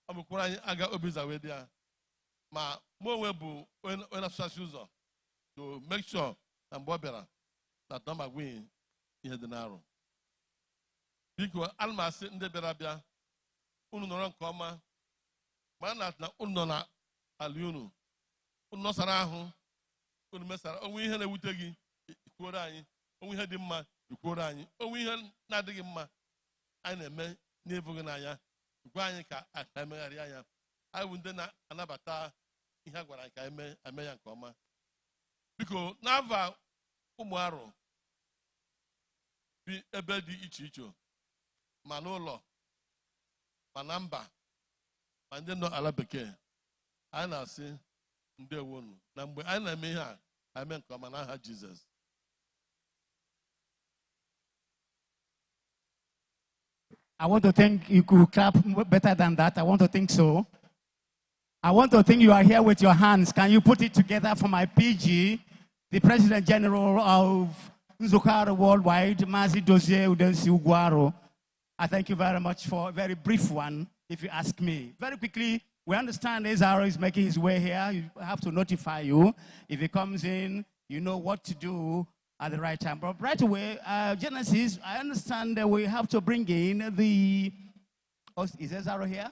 [SPEAKER 6] ọ mekwuru anyị aga obiza wee dị ya, ma mụ onwe bụ onye na-asụsasị ụzọ to make sure na mgbe ọ bịara na tọmagwughị ihe dị n'arụ. Biko ana m asị ndị bịara abịa, unu nọrọ nke ọma, ma na unu nọ na ala unu nọsara ahụ, unu mesara. Onwe ihe na-ewute gị ikwuoro anyị, onwe ihe dị mma ikwuoro anyị, onwe ihe na-adịghị mma anyị na-eme n'ebughị n'anya gwa anyị ka emegharị anya. Anyị bụ ndị na-anabata ihe a gwara anyị ka eme ya nke ọma. Biko n'ava ụmụ arụ bi ebe dị iche iche, ma n'ụlọ ma na mba ma ndị nọ ala bekee, anyị na-asị ndewonu na mgbe anyị na-eme ihe a eme nke ọma n'aha Jizọs.
[SPEAKER 3] I want to think you could clap better than that. I want to think so. I want to think you are here with your hands. Can you put it together for my PG, the President General of Nzukaro Worldwide, Mazi Dozie Udensi Ugwaro. I thank you very much for a very brief one, if you ask me. Very quickly, we understand Ezaro is making his way here. You have to notify you. If he comes in, you know what to do at the right time. But right away, Genesis, I understand that we have to bring in the... Oh, is Ezaro here?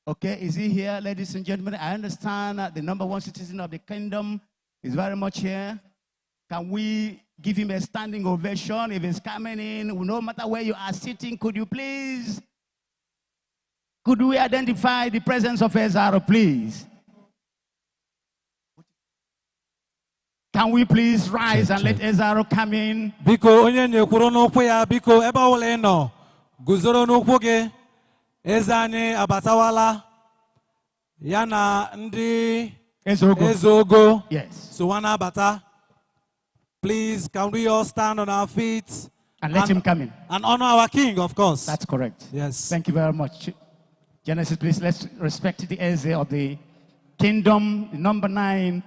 [SPEAKER 3] Okay, is he here, ladies and gentlemen? I understand that the number one citizen of the kingdom is very much here. Can we give him a standing ovation if he's coming in? No matter where you are sitting, could you please? Could we identify the presence of Ezaro, please? Can we please rise and let Ezaro come in?
[SPEAKER 2] Biko onye nyekwuru n'ụkwụ ya biko ebe ọbụla ị nọ guzoro n'ụkwụ gị eze anyị abatawala ya na ndị ezogo.
[SPEAKER 3] Yes.
[SPEAKER 2] So wana abata. Please, can we all stand on our feet
[SPEAKER 3] and let him come in
[SPEAKER 2] and honor our king, of course.
[SPEAKER 3] That's correct.
[SPEAKER 2] Yes.
[SPEAKER 3] Thank you very much. Genesis, please, let's respect the Eze of the kingdom, number 9.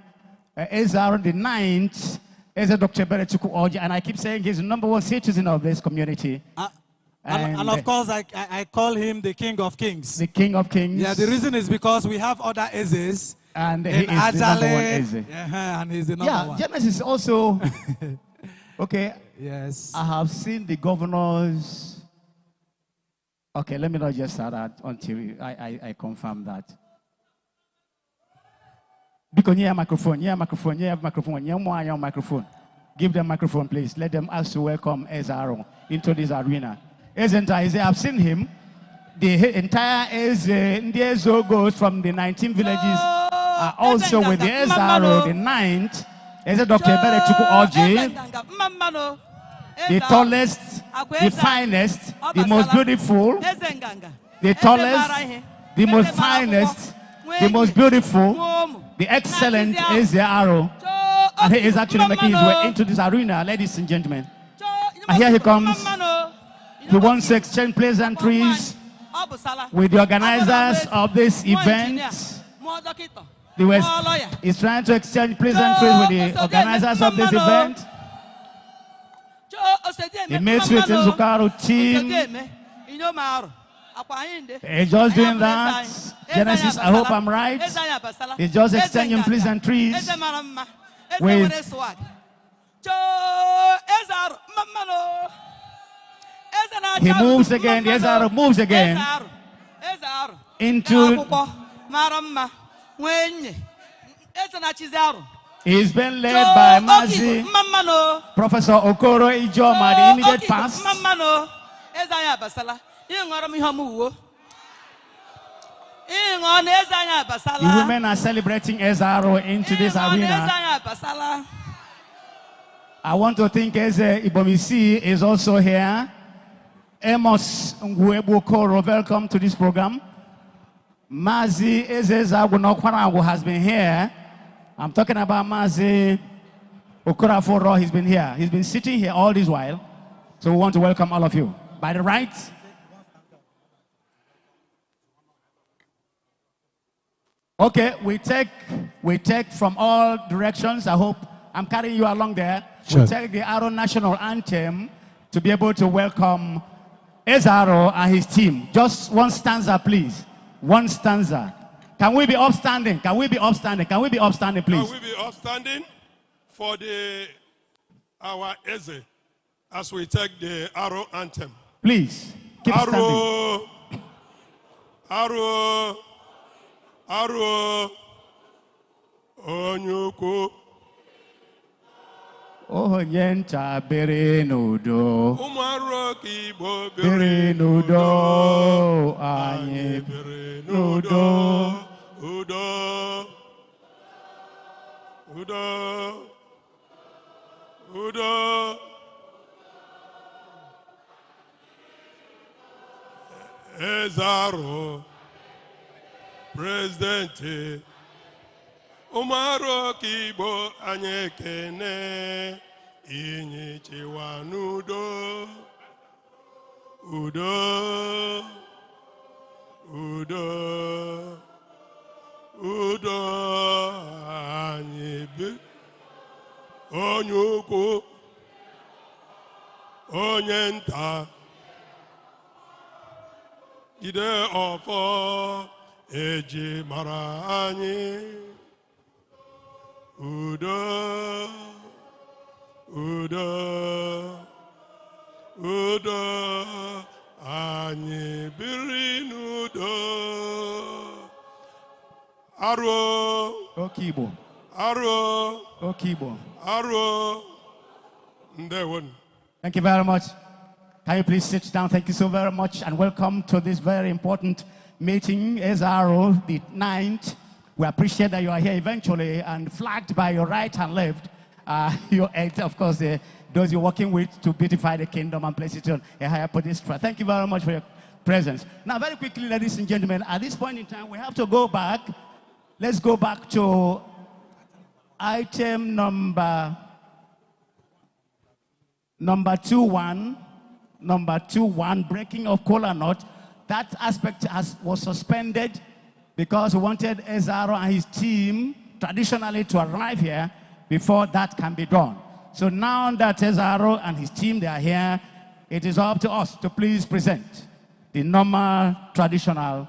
[SPEAKER 3] Ezaro, the 9th, Eze Dr. Beretuku Oji, and I keep saying he's the number one citizen of this community.
[SPEAKER 2] And of course, I call him the King of Kings.
[SPEAKER 3] The King of Kings.
[SPEAKER 2] Yeah, the reason is because we have other Ezes.
[SPEAKER 3] And he is the number one Eze.
[SPEAKER 2] Yeah, and he's the number one.
[SPEAKER 3] Genesis also. Okay.
[SPEAKER 2] Yes.
[SPEAKER 3] I have seen the governors. Okay, let me not just start that until I confirm that. Because you have microphone, microphone. Give them microphone, please. Let them ask to welcome Ezaro into this arena. I've seen him. The entire Ezo goes from the 19 villages are also with the Ezaro, the 9th. Eze Dr. Beretuku Oji, the tallest, the finest, the most beautiful, the tallest, the most finest, the most beautiful, the excellent Ezaro. And he is actually making his way into this arena, ladies and gentlemen. And here he comes. He wants to exchange pleasantries with the organizers of this event. He's trying to exchange pleasantries with the organizers of this event. He meets with the Nzukaro team. He's just doing that. Genesis, I hope I'm right. He's just exchanging pleasantries with... He moves again, the Ezaro moves again into... He's been led by Mazi, Professor Okoro Ijoma, the immediate past. The women are celebrating Ezaro into this arena. I want to think Eze Ibomisi is also here. Amos Ngwebu Okoro, welcome to this program. Mazi Ezezagwunokwarangu has been here. I'm talking about Mazi Okoraforo. He's been here. He's been sitting here all this while. So we want to welcome all of you. By the right. Okay, we take from all directions. I hope I'm carrying you along there.
[SPEAKER 2] Sure.
[SPEAKER 3] We take the Aro national anthem to be able to welcome Ezaro and his team. Just one stanza, please. One stanza. Can we be upstanding? Can we be upstanding? Can we be upstanding, please?
[SPEAKER 7] Can we be upstanding for our Eze as we take the Aro anthem?
[SPEAKER 3] Please, keep standing.
[SPEAKER 7] Aro, Aro, Onyoko.
[SPEAKER 3] Onye nta bere n'udo.
[SPEAKER 7] Ụmụ Aro ka Igbo
[SPEAKER 3] Bere n'udo. Anyị
[SPEAKER 7] bere n'udo. Udo. Udo. Udo. Ezaro. President. Umaro Kibo anyekene inyi chiwa n'udo udo udo udo anyị bi onye ukwu onye nta ide ọfọ eji mara anyị. Udo, udo, udo, anyị biri n'udo. Aruo,
[SPEAKER 3] Okigbo.
[SPEAKER 7] aruo,
[SPEAKER 3] Okigbo.
[SPEAKER 7] aruo, ndewon.
[SPEAKER 3] Thank you very much. Can you please sit down? Thank you so very much and welcome to this very important meeting, SRO, the 9th. We appreciate that you are here eventually and flagged by your right and left. Your eight, of course, those you're working with to beautify the kingdom and place it on a higher pedestal. Thank you very much for your presence. Now, very quickly, ladies and gentlemen, at this point in time, we have to go back. Let's go back to item number 21. Number 21, breaking of kola nut. That aspect was suspended because we wanted Ezaro and his team traditionally to arrive here before that can be done. So now that Ezaro and his team, they are here, it is up to us to please present the normal traditional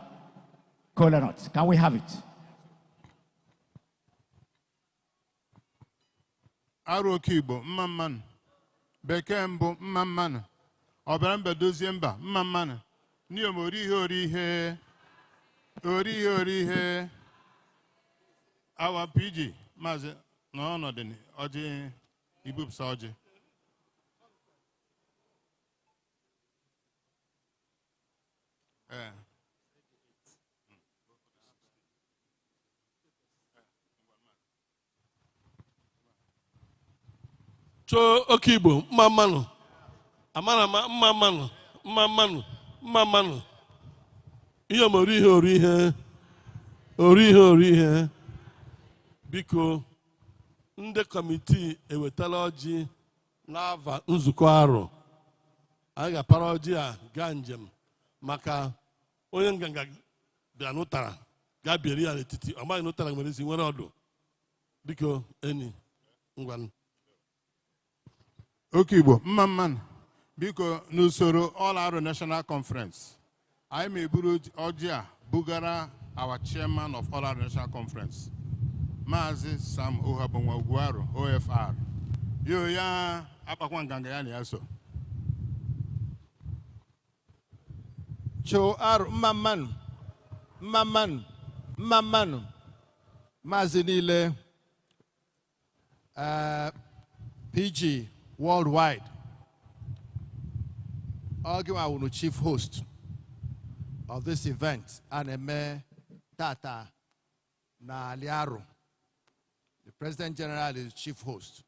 [SPEAKER 3] kola nut. Can we have it?
[SPEAKER 5] Aro Kibo, Mamman. Bekembo, Mamman. Oberamba Doziemba, Mamman. Niomori Horihe. Orihe. Our PG, Maze, no, then, Oji, Ibub Soji.
[SPEAKER 6] Cho Okigbo, Mamano. Amanama, Mamano, Mamano, Mamano. Orihe. Biko, ndị kọmitii ewetala ọjị n'ava nzukọ arụ. Anyị ga-apara ọjị a gaa njem maka onye nganga bịa nụtara gaa bieri ya n'etiti. Ọ maghị nụtara nwere isi nwere ọdụ. Biko, enyi, ngwanụ.
[SPEAKER 5] Okigbo, Mamman. Biko, n'usoro All Aro National Conference. I may buru Ojia Bugara, our chairman of All Aro National Conference. Mazi Sam Ohabonwa Guaro, OFR. Yo ya Apakwanganga yani aso.
[SPEAKER 8] Cho Aro Mamman. Mazi Nile PG Worldwide. Argument chief host of this event, Aneme Tata Naliaro. The President General is chief host.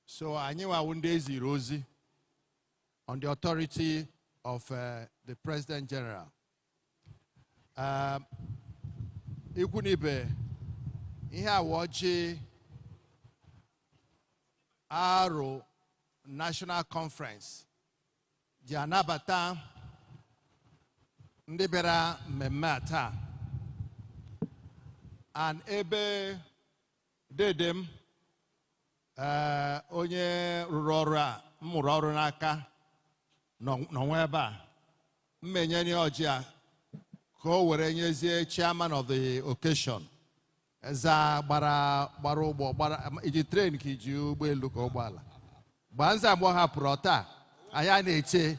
[SPEAKER 8] So I knew I wouldn't daisy Rosie on the authority of the President General. Ikunibe, ihe waji Aro National Conference. Janabata Ndibera Memata and Ebe Dedem Onye Rora Muroronaka Noweba Menyani Ojia Ko Werenyezie chairman of the occasion. Za Barobo Iji train Kiju Beluko Bala. Banza Moha Prota. Aya na-eche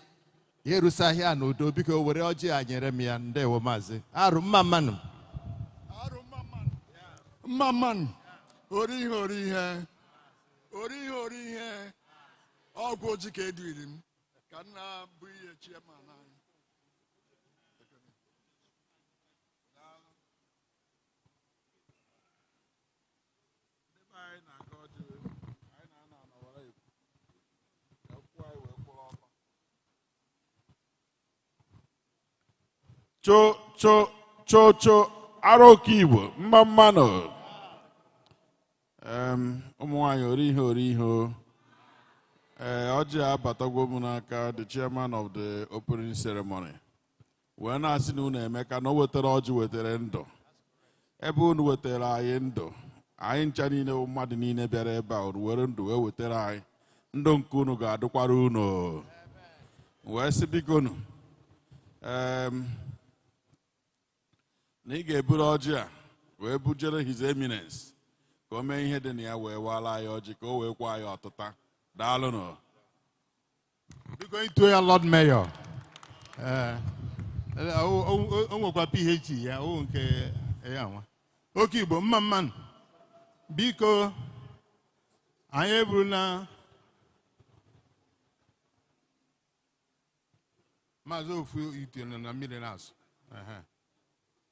[SPEAKER 8] Yerusa hia n'udo biko were ọjị a nyere m ya ndewo maazị arụ Mamman
[SPEAKER 9] ori ihe ọgwụ oji ka ediri m ka nna bụ ihe chairman anyị
[SPEAKER 10] Cho Arokigbo Mamano ụmụnwaanyị oriho ọjị abatagwo m n'aka the chairman of the opening ceremony wee na-asị na unu emeka na o wetara ọjị wetara ndụ ebe unu wetara anyị ndụ anyị ncha niile mmadụ niile bịara ebe a unu were ndụ wee wetara anyị ndụ nke unu ga-adụkwara unu wee sị biko unu na ị ga-eburu ọjị a wee bujere His Eminence ka o mee ihe dị na ya wee wala anyị ọjị ka o wee kwa anyị ọtụta. Daalụnụ.
[SPEAKER 8] Biko ito ya Lord Mayor. O nwekwa PhD ya o nke ya nwa. Oke Igbo mma mmanụ. Biko anyị eburu na Maazị ofu ite na mmiri na-asụ.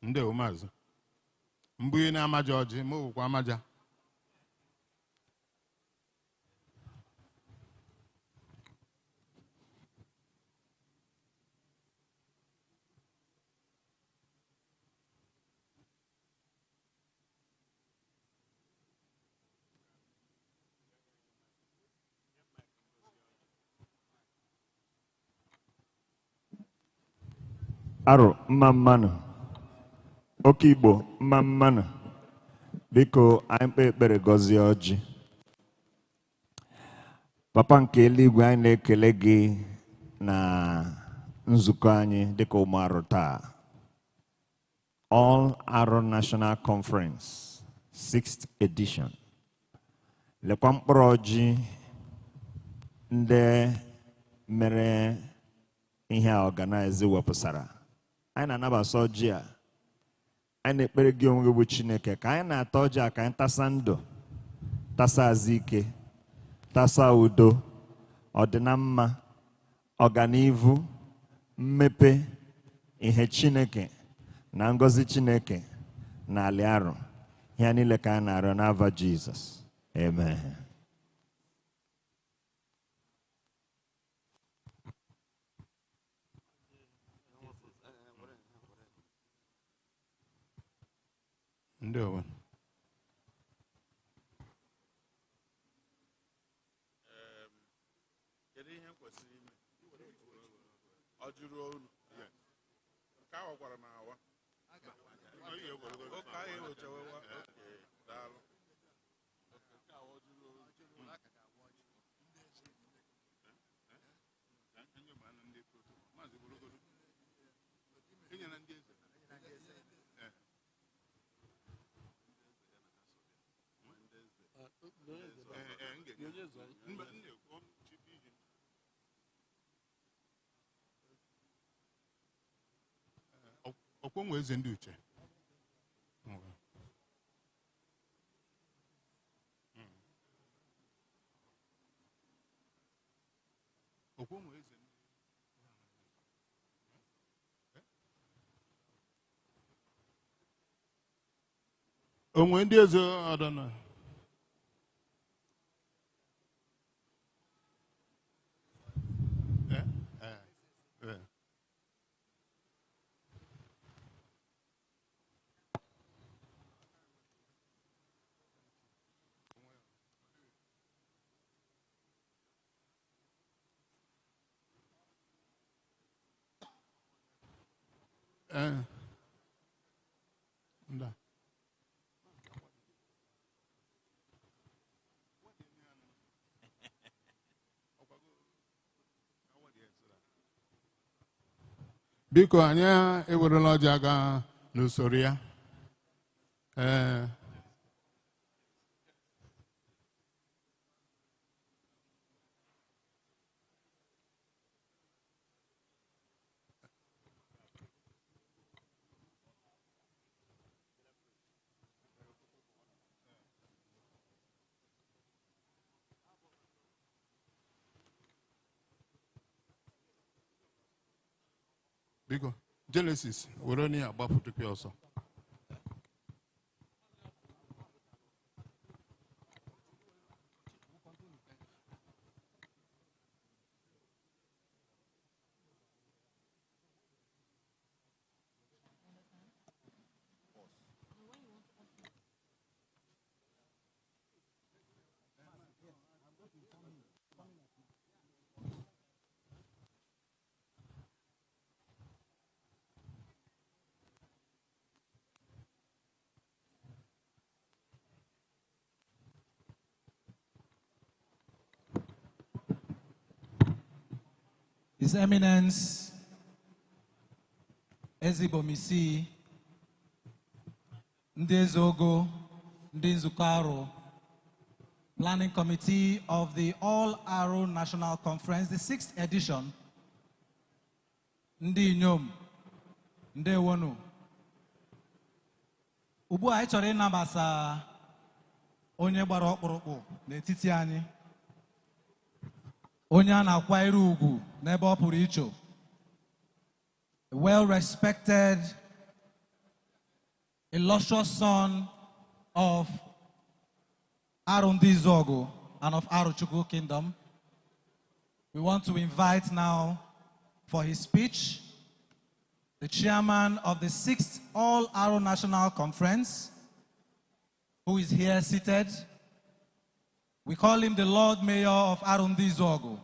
[SPEAKER 8] Ndewo maazị. Mgbe ị na-amaja ọjị ma ọgwụkwa amaja.
[SPEAKER 11] Aro mma mmanụ. Oke Igbo mma mmanụ. Biko anyị kpee ekpere gọzie ọjị. Papa nke eluigwe, anyị na-ekele gị na nzukọ anyị dịka ụmụ arụ taa. All Aro National Conference 6th edition. Lekwa mkpụrụ ọjị ndị mere ihe a organize wepụsara. Anyị na-anabasa ọjị a. Anyị na-ekpere gị onwe gị bụ Chineke ka anyị na-ata ọjị a ka anyị tasa ndụ, tasa azụike, tasa udo, ọdịnamma, ọganivu, mmepe, ihe Chineke na ngọzi Chineke na ala Aro. Ihe niile ka anyị na-arịọ n'afa Jizọs. Amen.
[SPEAKER 8] Ndewo.
[SPEAKER 10] Kedu ihe kwesịrị ime? Ọ jụrụ olu. Nke ahụ gwara m awa. Oke ahụ ewechawewa. Daalụ.
[SPEAKER 8] Okponwe eze ndị uche. Okponwe eze. Onwe ndị eze ọdọna. Nda. Biko anyị ewerela ọjị aga n'usoro ya. Biko, Genesis, were onye agbapụta pịa ọsọ.
[SPEAKER 2] His Eminence, Ezibomisi, Ndezogo, Ndinzukaro, Planning Committee of the All Aro National Conference, the 6th edition, Ndi Nyom, Ndewonu. Ubu a chọrọ ịnabasa onye gbara ọkpụrụkpụ n'etiti anyị. Onye a na-akwanyere ugwu n'ebe ọ pụrụ iche. A well-respected, illustrious son of Arundi Zogo and of Aruchukwu Kingdom. We want to invite now for his speech the chairman of the 6th All Aro National Conference, who is here seated. We call him the Lord Mayor of Arundi Zogo.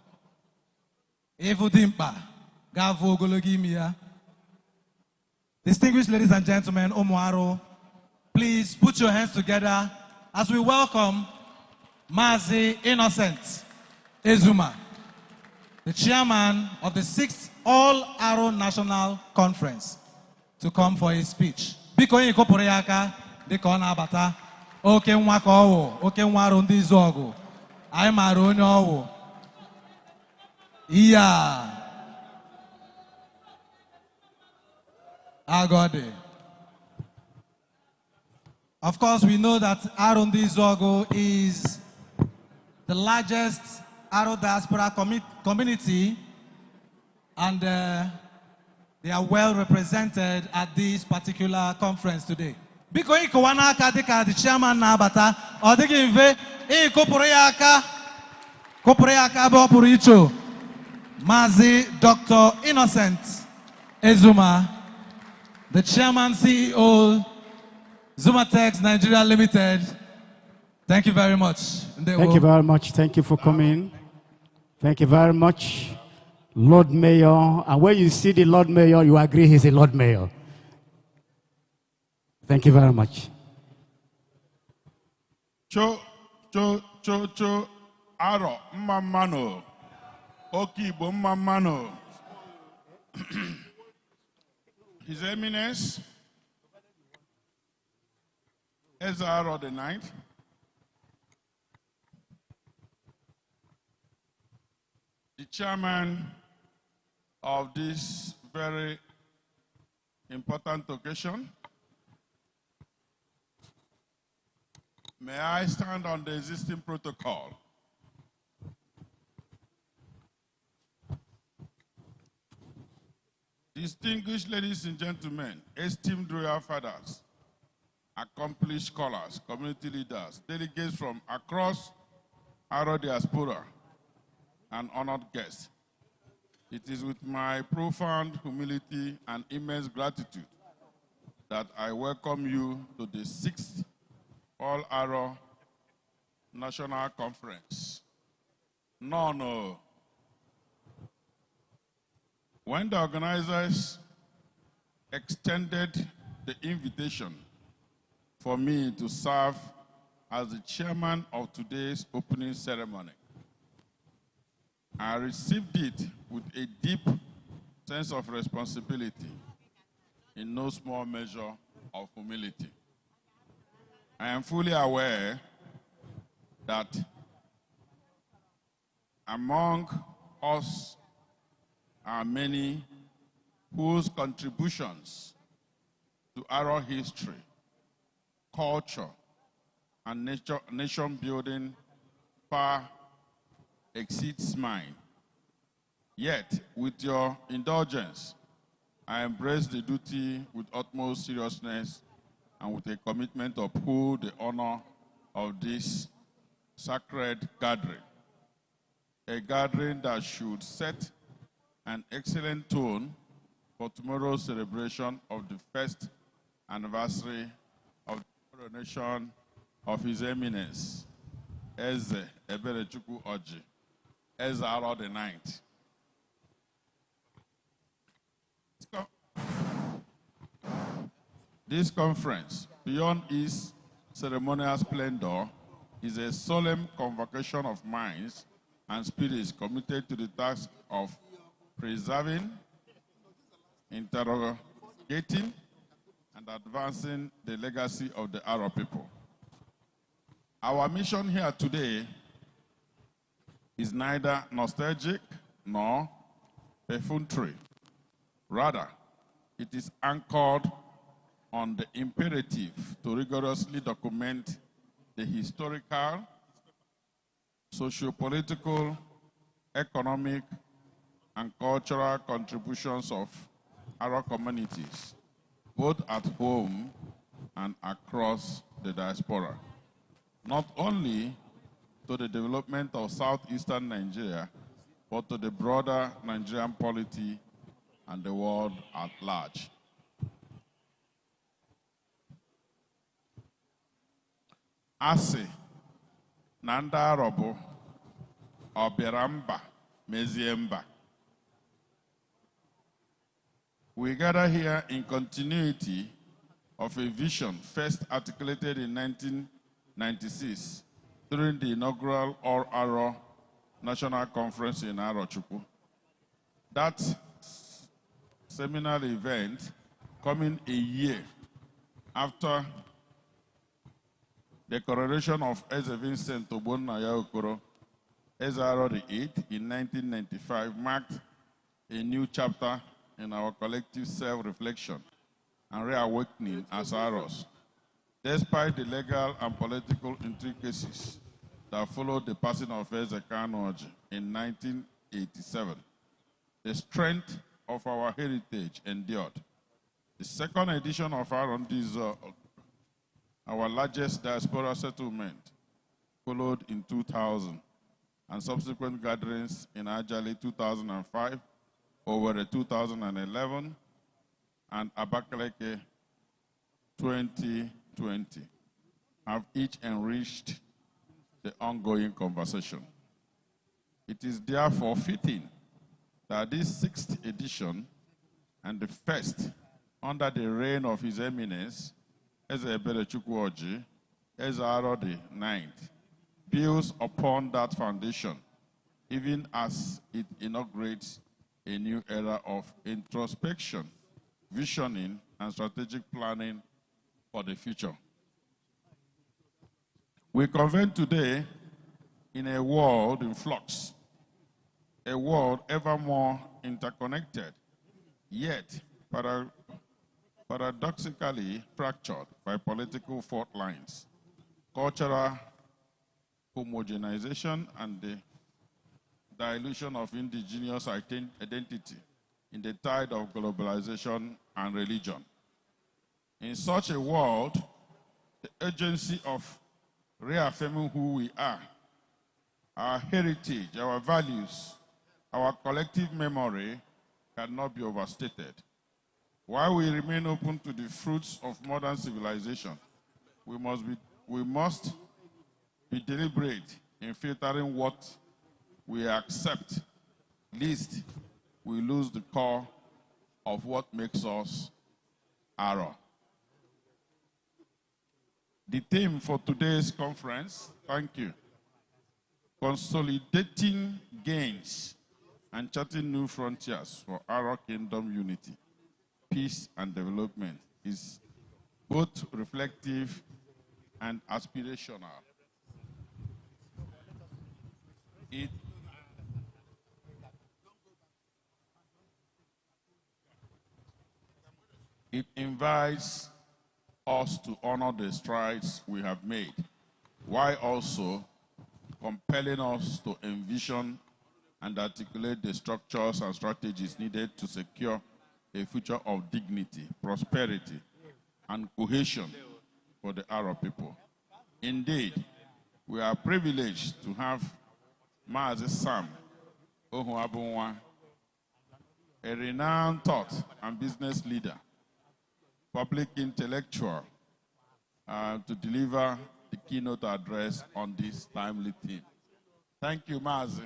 [SPEAKER 2] Evudimpa Gavo Gologimia. Distinguished ladies and gentlemen, Omuaro, please put your hands together as we welcome Mazi Innocent Ezuma, the chairman of the 6th All Aro National Conference, to come for his speech. Biko inkopore aka dịka ọ na-abata. Oke nwa ka ọwụ, oke nwa Arundi Zogo. Anyị mara onye ọwụ. Yeah. Agodi. Of course, we know that Arundi Zogo is the largest Aro diaspora community, and they are well represented at this particular conference today. Biko ikowana aka dịka the chairman na-abata, ọ dịghị mfe ịkụpụrụ ya aka, kụpụrụ ya aka bụ ọ pụrụ icho. Mazi Dr. Innocent Ezuma, the chairman CEO, Zumatex Nigeria Limited. Thank you very much.
[SPEAKER 3] Thank you very much. Thank you for coming. Thank you very much, Lord Mayor. And when you see the Lord Mayor, you agree he's a Lord Mayor. Thank you very much.
[SPEAKER 10] Cho, aro, mamano. Oki, mamano. His Eminence, Ezaro the 9th, the chairman of this very important occasion. May I stand on the existing protocol? Distinguished ladies and gentlemen, esteemed royal fathers, accomplished scholars, community leaders, delegates from across Aro diaspora, and honored guests. It is with my profound humility and immense gratitude that I welcome you to the 6th All Aro National Conference. No. When the organizers extended the invitation for me to serve as the chairman of today's opening ceremony, I received it with a deep sense of responsibility, in no small measure of humility. I am fully aware that among us are many whose contributions to Aro history, culture, and nation building far exceeds mine. Yet, with your indulgence, I embrace the duty with utmost seriousness and with a commitment to uphold the honor of this sacred gathering, a gathering that should set an excellent tone for tomorrow's celebration of the 1st anniversary of the coronation of His Eminence, Eze Eberechukwu Oji, Ezaro the 9th. This conference, beyond its ceremonial splendor, is a solemn convocation of minds and spirits committed to the task of preserving, propagating and advancing the legacy of the Aro people. Our mission here today is neither nostalgic nor perfunctory. Rather, it is anchored on the imperative to rigorously document the historical, socio-political, economic, and cultural contributions of Aro communities, both at home and across the diaspora, not only to the development of southeastern Nigeria, but to the broader Nigerian polity and the world at large. Asị na ndị Aro bụ ọbịara mba mezie mba. We gather here in continuity of a vision first articulated in 1996 during the inaugural All Aro National Conference in Arochukwu. That seminal event coming a year after the coronation of Eze Vincent Ogbonnaya Okoro, Eze Aro VIII in 1995 marked a new chapter in our collective self-reflection and reawakening as Aros. Despite the legal and political intricacies that followed the passing of Eze Kanu Orji in 1987, the strength of our heritage endured. The second edition of Arondizo, our largest diaspora settlement, followed in 2000, and subsequent gatherings in Ajali 2005, Owerri 2011, and Abakaleke 2020 have each enriched the ongoing conversation. It is therefore fitting that this sixth edition and the first under the reign of His Eminence, Eze Ebelechukwu Orji, Eze Aro IX, builds upon that foundation, even as it inaugurates a new era of introspection, visioning, and strategic planning for the future. We convene today in a world in flux, a world ever more interconnected, yet paradoxically fractured by political fault lines, cultural homogenization, and the dilution of indigenous identity in the tide of globalization and religion. In such a world, the urgency of reaffirming who we are, our heritage, our values, our collective memory cannot be overstated. While we remain open to the fruits of modern civilization, we must be deliberate in filtering what we accept, lest we lose the core of what makes us Aro. The theme for today's conference, thank you, consolidating gains and charting new frontiers for Aro Kingdom unity, peace and development, is both reflective and aspirational. It invites us to honor the strides we have made, while also compelling us to envision and articulate the structures and strategies needed to secure a future of dignity, prosperity, and cohesion for the Aro people. Indeed, we are privileged to have Mazi Sam Ohuabunwa, a renowned thought and business leader, public intellectual, to deliver the keynote address on this timely theme. Thank you, Mazi.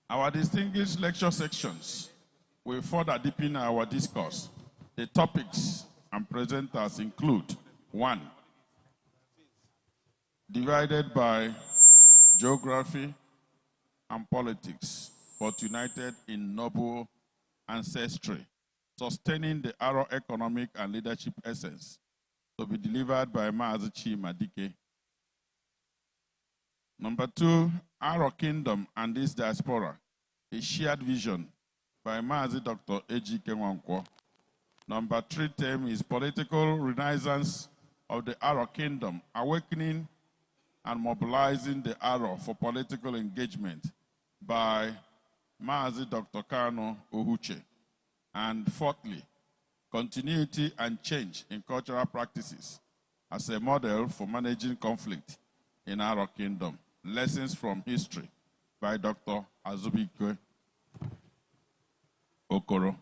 [SPEAKER 10] Our distinguished lecture sections will further deepen our discourse. The topics and presenters include: 1, divided by geography and politics, but united in noble ancestry, sustaining the Aro economic and leadership essence, to be delivered by Maazi Chima Dike. Number 2, Aro Kingdom and this diaspora, a shared vision by Maazi Dr. Ejike Nwankwo. Number 3 theme is political renaissance of the Aro Kingdom, awakening and mobilizing the Aro for political engagement by Maazi Dr. Kano Ohuche. And fourthly, continuity and change in cultural practices as a model for managing conflict in Aro Kingdom. Lessons from history by Dr. Azubike Okoro.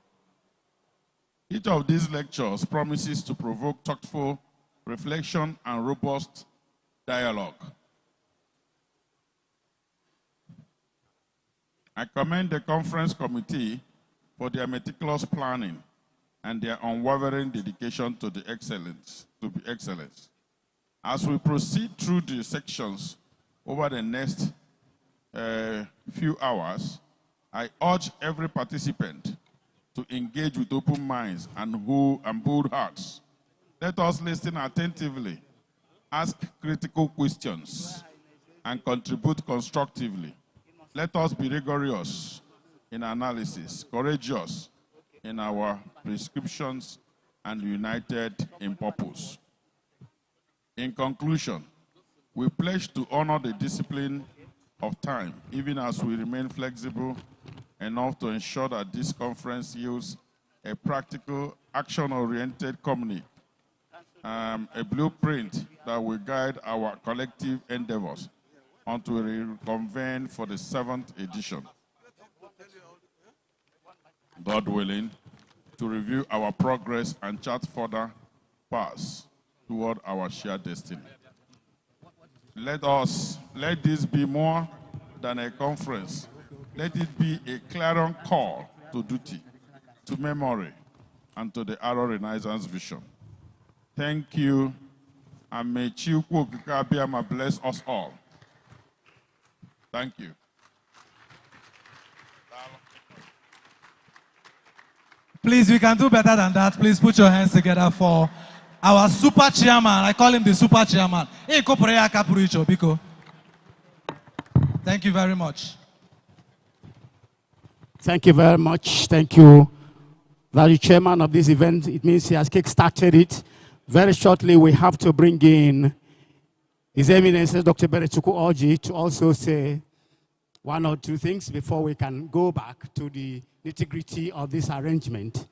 [SPEAKER 10] Each of these lectures promises to provoke thoughtful reflection and robust dialogue. I commend the conference committee for their meticulous planning and their unwavering dedication to the excellence. As we proceed through the sections over the next few hours, I urge every participant to engage with open minds and bold hearts. Let us listen attentively, ask critical questions, and contribute constructively. Let us be rigorous in analysis, courageous in our prescriptions, and united in purpose. In conclusion, we pledge to honor the discipline of time, even as we remain flexible enough to ensure that this conference yields a practical, action-oriented community, a blueprint that will guide our collective endeavors until we reconvene for the 7th edition. God willing, to review our progress and chart further paths toward our shared destiny. Let this be more than a conference. Let it be a clarion call to duty, to memory, and to the Aro Renaissance vision. Thank you, and may Chukwu Okike Abiama bless us all. Thank you.
[SPEAKER 2] Please, we can do better than that. Please put your hands together for our super chairman. I call him the super chairman. Thank you very much.
[SPEAKER 3] Thank you very much. Thank you, the chairman of this event. It means he has kick-started it. Very shortly, we have to bring in His Eminence Dr. Berechukwu Orji to also say one or two things before we can go back to the nitty-gritty of this arrangement.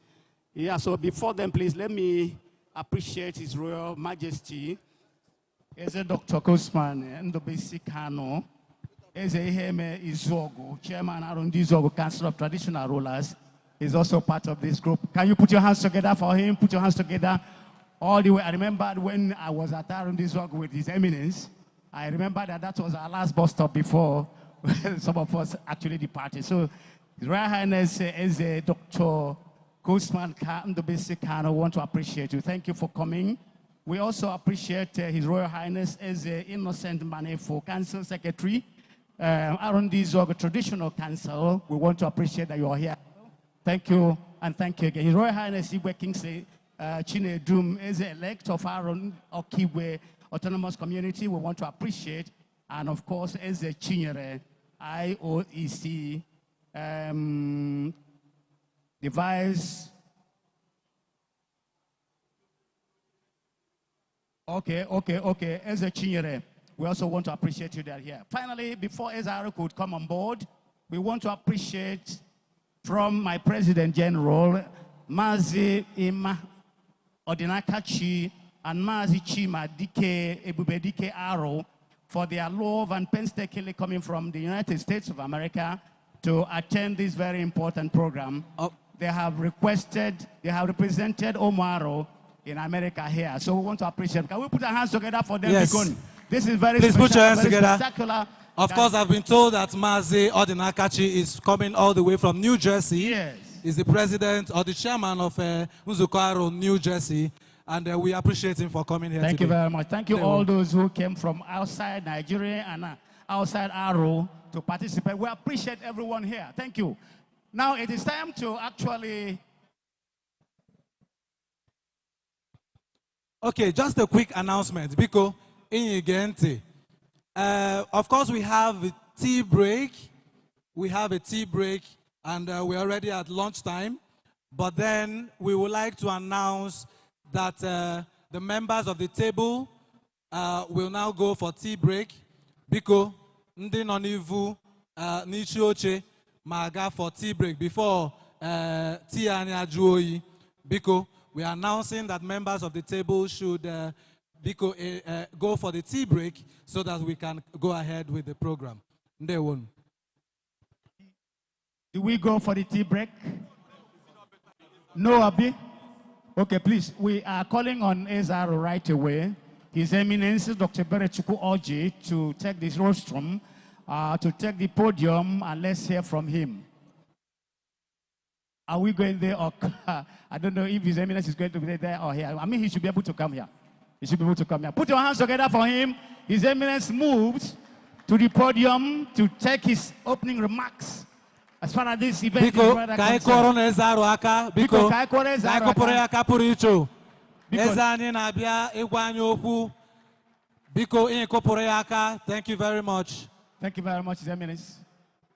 [SPEAKER 3] Yeah, so before then, please let me appreciate His Royal Majesty, Eze Dr. Kosman Ndobisi Kano, Eze Iheme Izogu, Chairman Arundi Izogu, Council of Traditional Rulers, is also part of this group. Can you put your hands together for him? Put your hands together all the way. I remember when I was at Arundi Izogu with His Eminence, I remember that was our last bus stop before some of us actually departed. So, His Royal Highness Eze Dr. Kosman Ndobisi Kano, want to appreciate you. Thank you for coming. We also appreciate His Royal Highness Eze Innocent Manefo, Council Secretary, Arundi Izogu Traditional Council. We want to appreciate that you are here. Thank you, and thank you again. His Royal Highness Igwe Kingsley Chinedum is the elect of Aron Okiwe Autonomous Community. We want to appreciate, and of course, as a Chinyere IOEC device. Okay. As a Chinyere, we also want to appreciate you that here. Finally, before Ezaro could come on board, we want to appreciate from my President General, Maazi Ima Odinakachi and Maazi Chima Dike Ebube Dike Aro, for their love and painstakingly coming from the United States of America to attend this very important program. They have represented Omaro in America here. So we want to appreciate. Can we put our hands together for them?
[SPEAKER 2] Yes.
[SPEAKER 3] This is very
[SPEAKER 2] Please
[SPEAKER 3] special,
[SPEAKER 2] put your hands
[SPEAKER 3] very
[SPEAKER 2] together.
[SPEAKER 3] spectacular.
[SPEAKER 2] Of course, I've been told that Maazi Odinakachi is coming all the way from New Jersey.
[SPEAKER 3] Yes.
[SPEAKER 2] He's the president or the chairman of Nzukọ Aro, New Jersey. And we appreciate him for coming here
[SPEAKER 3] Thank
[SPEAKER 2] today.
[SPEAKER 3] you very much. Thank you all those who came from outside Nigeria and outside Aro to participate. We appreciate everyone here. Thank you. Now it is time to actually...
[SPEAKER 2] Okay, just a quick announcement. Biko, in of course, we have a tea break. We have a tea break, and we're already at lunchtime. But then we would like to announce that the members of the table will now go for tea break. Biko, ndi nonivu n'ichi oche ma aga for tea break before tea anya juoyi. Biko, we are announcing that members of the table should go for the tea break so that we can go ahead with the program. Ndewon.
[SPEAKER 3] Do we go for the tea break? No, Abi? Okay, please. We are calling on Ezaro right away. His Eminence, Dr. Berechuku Oji, to take this rostrum, to take the podium, and let's hear from him. Are we going there or I don't know if His Eminence is going to be there or here. I mean, he should be able to come here. He should be able to come here. Put your hands together for him. His Eminence moved to the podium to take his opening remarks. As far as this event is concerned.
[SPEAKER 2] Biko, thank you very much.
[SPEAKER 3] Thank you very much, His Eminence.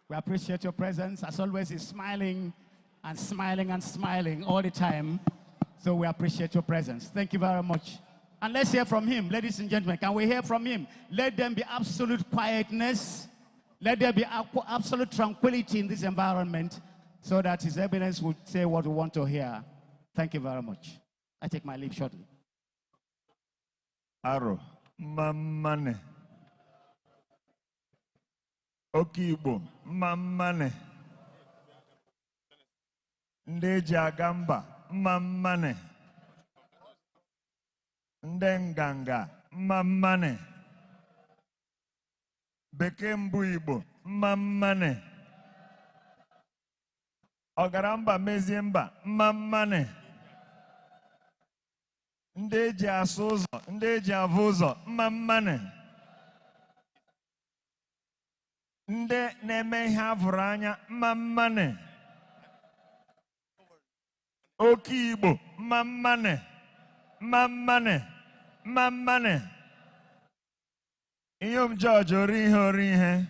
[SPEAKER 3] We appreciate your presence. As always, he's smiling and smiling and smiling all the time. So we appreciate your presence. Thank you very much. And let's hear from him, ladies and gentlemen. Can we hear from him? Let there be absolute quietness. Let there be absolute tranquility in this environment so that His Eminence would say what we want to hear. Thank you very much. I take my leave shortly.
[SPEAKER 11] Aro, mamane. Okibo, mamane. Ndeja gamba, mamane. Ndenganga, mamane. Bekembu Igbo, mamane. Ogaramba meziemba, mamane. Ndeji asuzo, ndeji avuzo, mamane. Nde neme havuranya, mamane. Oki Igbo, mamane. Mamane. Mamane. Inyom George orihe.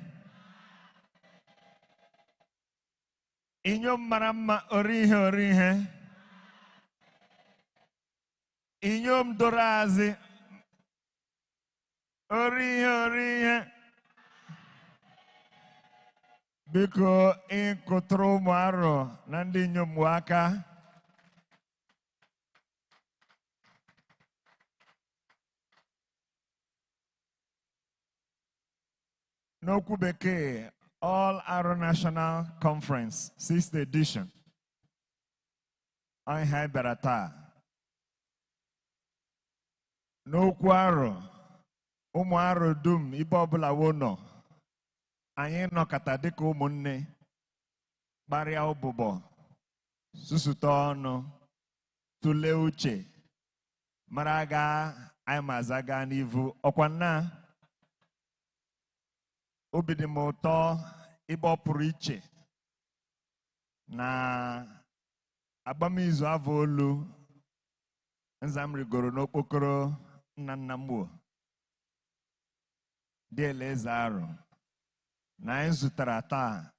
[SPEAKER 11] Inyom marama orihe. Inyom dorazi orihe. Biko inkotro maro nandi inyom waka. N'okwu Bekee, All Aro National Conference, 6th edition. Anyị bịara taa. N'okwu Aro, ụmụ Aro dum ibe ọbụla wono. Anyị nọkata dịka ụmụnne, gbarịa ụbụbọ, susuta ọnụ, tụlee uche, mara aga anyị ma zaga n'ivu ọkwa nna. Obi dị m ụtọ ịbụ pụrụ iche na agbamizu avọ olu nzam rigoro n'okpokoro nna nna m wo dị Eze Aro na anyị zụtara taa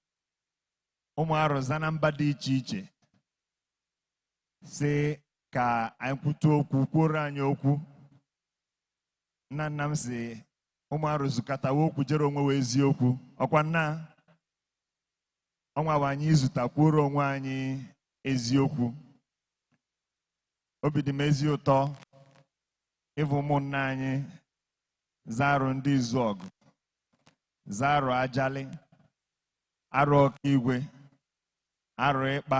[SPEAKER 11] ụmụ Aro zana mba dị iche iche si ka anyị kwutu okwu kwuoro anyị okwu. Nna nna m si ụmụ Aro zukatawa okwu jere onwe wa eziokwu ọkwa nna ọnwa anyị zụtakwuoro onwe anyị eziokwu. Obi dị m ezi ụtọ ịbụ ụmụnna anyị Zaro ndị Izuọgụ, Zaro Ajali, Aro Ọkaigwe, Aro Ịkpa,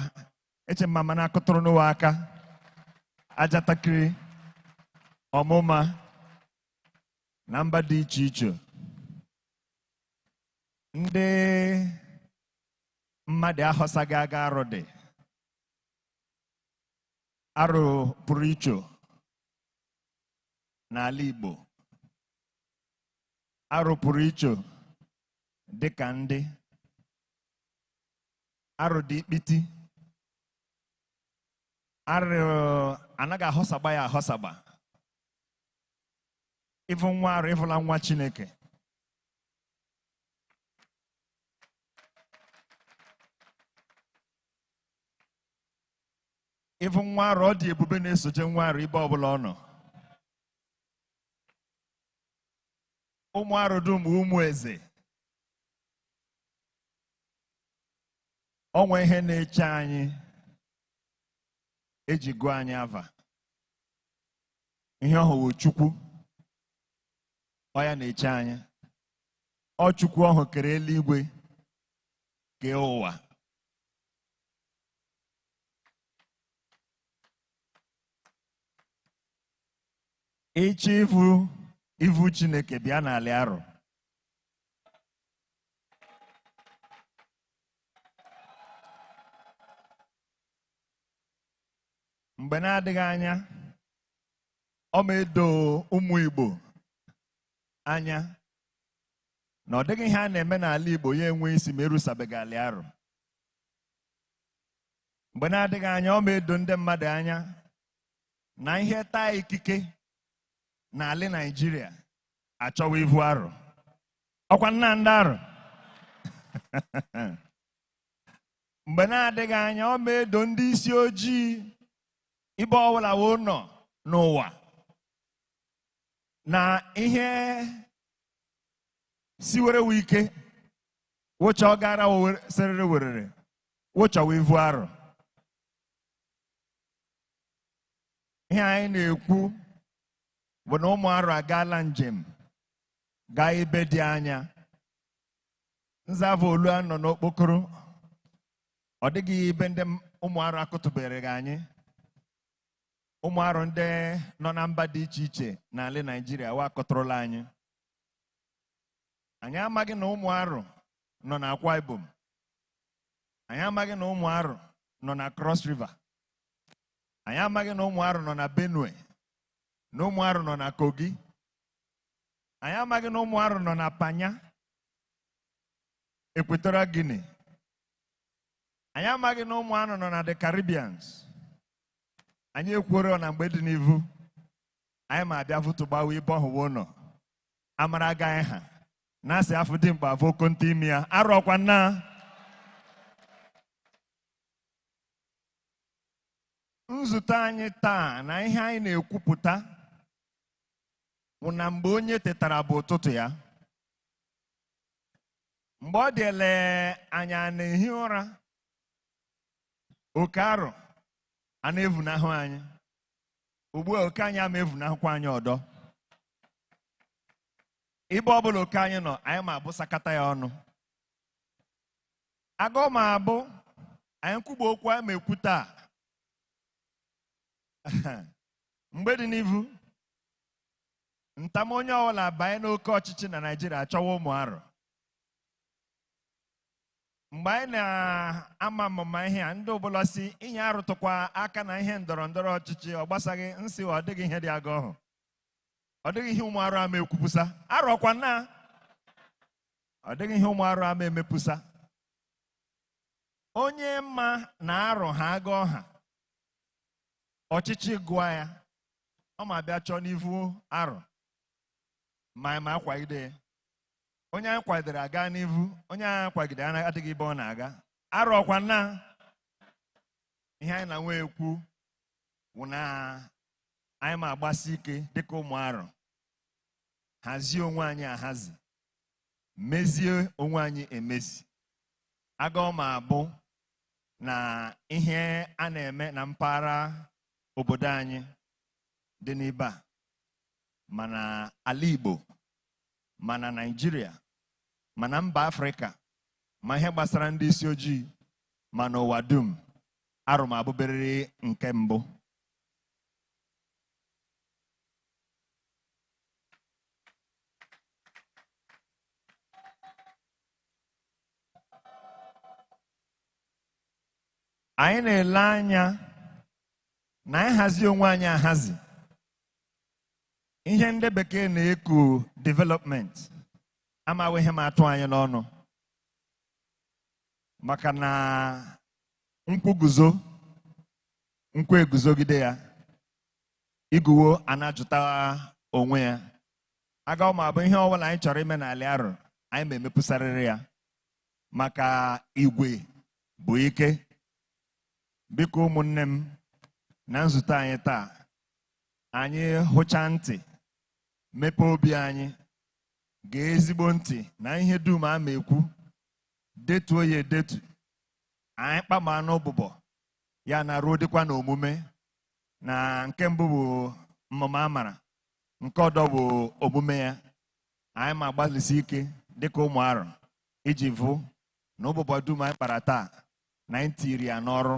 [SPEAKER 11] eche mama na akụtụrụ n'ụwa aka, Ajatakiri, Ọmụma na mba dị iche iche. Ndị mmadụ ahọsaghị aga Aro dị. Aro pụrụ iche n'ala Igbo. Aro pụrụ iche dị ka ndị. arụ dị ikpiti, arụ anaghị ahọsagba ya ahọsagba. Ịfụ nwa arụ ịfụla nwa Chineke. Ịfụ nwa arụ ọ dị ebube na-esoche nwa arụ ibe ọbụla ọ nọ. Ụmụ arụ dum ụmụ eze. Onwe ihe na-eche anyị eji gụọ anyị ava. Ihe ọhụụ Chukwu ọ ya na-eche anyị. Ọ Chukwu ọhụ kere eluigwe kee ụwa. Ịchọ ivu Chineke bịa n'ala arụ. Mgbe na-adịghị anya, ọ ma edo ụmụ Igbo anya na ọ dịghị ihe a na-eme n'ala Igbo ya enwe isi ma erusabeghị ala arụ. Mgbe na-adịghị anya, ọ ma edo ndị mmadụ anya na ihe taa ikike n'ala Naịjirịa achọwa ivu arụ. Ọkwa nna ndị arụ. Mgbe na-adịghị anya, ọ ma edo ndị isi ojii ibe ọbụla wo nọ n'ụwa na ihe siwere ike wụcha ọ gara serere werere wụchawa ivu arụ. Ihe anyị na-ekwu bụ na ụmụ arụ agaala njem gaa ebe dị anya. Nzava olu nọ n'okpokoro. Ọ dịghị ibe ndị ụmụ arụ akụtụbere anyị. Ụmụ arụ ndị nọ na mba dị iche iche n'ala Naịjirịa wa akọtụrụla anyị. Anyị amaghị na ụmụ arụ nọ na Akwa Ibom. Anyị amaghị na ụmụ arụ nọ na Cross River. Anyị amaghị na ụmụ arụ nọ na Benue, na ụmụ arụ nọ na Kogi. Anyị amaghị na ụmụ arụ nọ na Panya, Equatorial Guinea. Anyị amaghị na ụmụ arụ nọ na the Caribbeans. Anyị ekworo na mgbe dị n'ivu anyị ma abịa vụtụgbawa ibe ọhụwo nọ amara agaghị ha na-asị afụ dị mkpa avoko ntị imi ya arọkwa nna. Nzute anyị taa na ihe anyị na-ekwupụta bụ na mgbe onye tetara bụ ụtụtụ ya. Mgbe ọ dịle anya na-ehi ụra, oke arụ a na-evunahụ anyị. Ugbu a oke anyị ama evunahụkwa anyị ọdọ. Ibe ọbụla oke anyị nọ, anyị ma abụsakata ya ọnụ. Agụ ma abụ anyị kwuba okwu anyị ma ekwu taa. Mgbe dị n'ivu, ntam onye ọbụla banye n'oke ọchịchị na Naịjirịa achọwa ụmụ arụ. Mgbe anyị na-ama amụma ihe a, ndị ọbụla si inye arụtụkwa aka na ihe ndọrọ ndọrọ ọchịchị ọ gbasaghị nsị ọ dịghị ihe dị aga ọhụ. Ọ dịghị ihe ụmụ arụ ama ekwupụsa. Arọkwa nna. Ọ dịghị ihe ụmụ arụ ama emepụsa. Onye mma na arụ ha aga ọha. Ọchịchị gụọ ya. Ọ ma bịa chọọ n'ivu arụ. Ma akwagide ya. Onye anyị kwadere aga n'ivu, onye anyị kwagide adịghị ebe ọ na-aga. Arọkwa nna. Ihe anyị na nwe ekwu bụ na anyị ma agbasi ike dịka ụmụ arụ. Hazie onwe anyị ahazi. Mezie onwe anyị emezi. Aga ọ ma abụ na ihe a na-eme na mpaghara obodo anyị dị n'ebe a, mana ala Igbo, mana Naịjirịa, mana mba Afrịka, ma ihe gbasara ndị isi ojii, ma n'ụwa dum, arụmabụberịrị nke mbụ. Anyị na-ele anya na anyị hazi onwe anyị ahazi. Ihe ndị bekee na-eku development amaghị ihe ma atụ anyị n'ọnụ. maka na nkwuguzo nkwe eguzogide ya iguwo anajuta onwe ya aga ma bụ ihe ọbụla anyị chọrọ ime n'ala arụ anyị na-emepụsarịrị ya maka igwe bụ ike biko ụmụnne m na nzute anyị taa anyị hụcha ntị mepe obi anyị ga-ezigbo ntị na ihe dum a ma ekwu detuo ya edetu anyị kpama n'ụbụbọ ya na ruo dịkwa n'omume na nke mbụ bụ mmụma amara nke ọdọ bụ omume ya anyị ma gbalịsi ike dịka ụmụ arọ iji vụ na ụbụbọ dum anyị kpara taa na anyị tiri ya n'ọrụ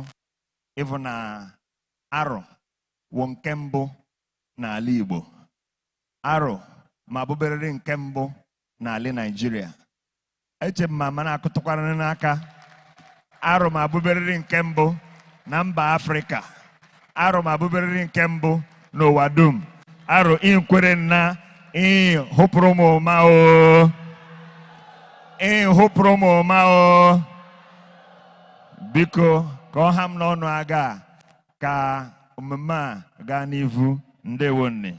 [SPEAKER 11] ịvụ na arọ wụ nke mbụ n'ala Igbo arọ ma bụberịrị nke mbụ n'ala Naịjirịa eche m ma mana akụtụkwara n'aka arọ ma bụberịrị nke mbụ na mba Afrịka arọ ma bụberịrị nke mbụ n'ụwa dum arọ inkwere na hụpụrụ m ụma o hụpụrụ m ụma o biko ka ọ ha m n'ọnụ aga ka omume a gaa n'ihu ndewo nne.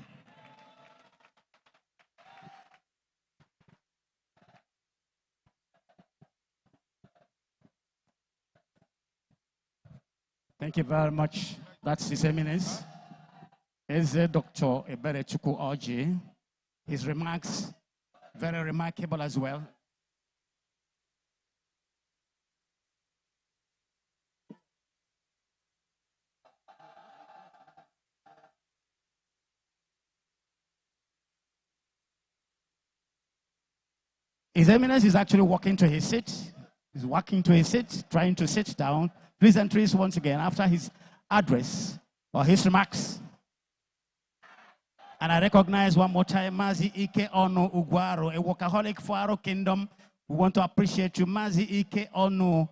[SPEAKER 3] Thank you very much. That's His Eminence. Eze Dr. Eberechukwu Orji. His remarks, very remarkable as well. His Eminence is actually walking to his seat. He's walking to his seat, trying to sit down. Please entries once again after his address or his remarks. And I recognize one more time Mazi Ike Onu Ugwaro, a workaholic for Aro Kingdom. We want to appreciate you, Mazi Ike Onu,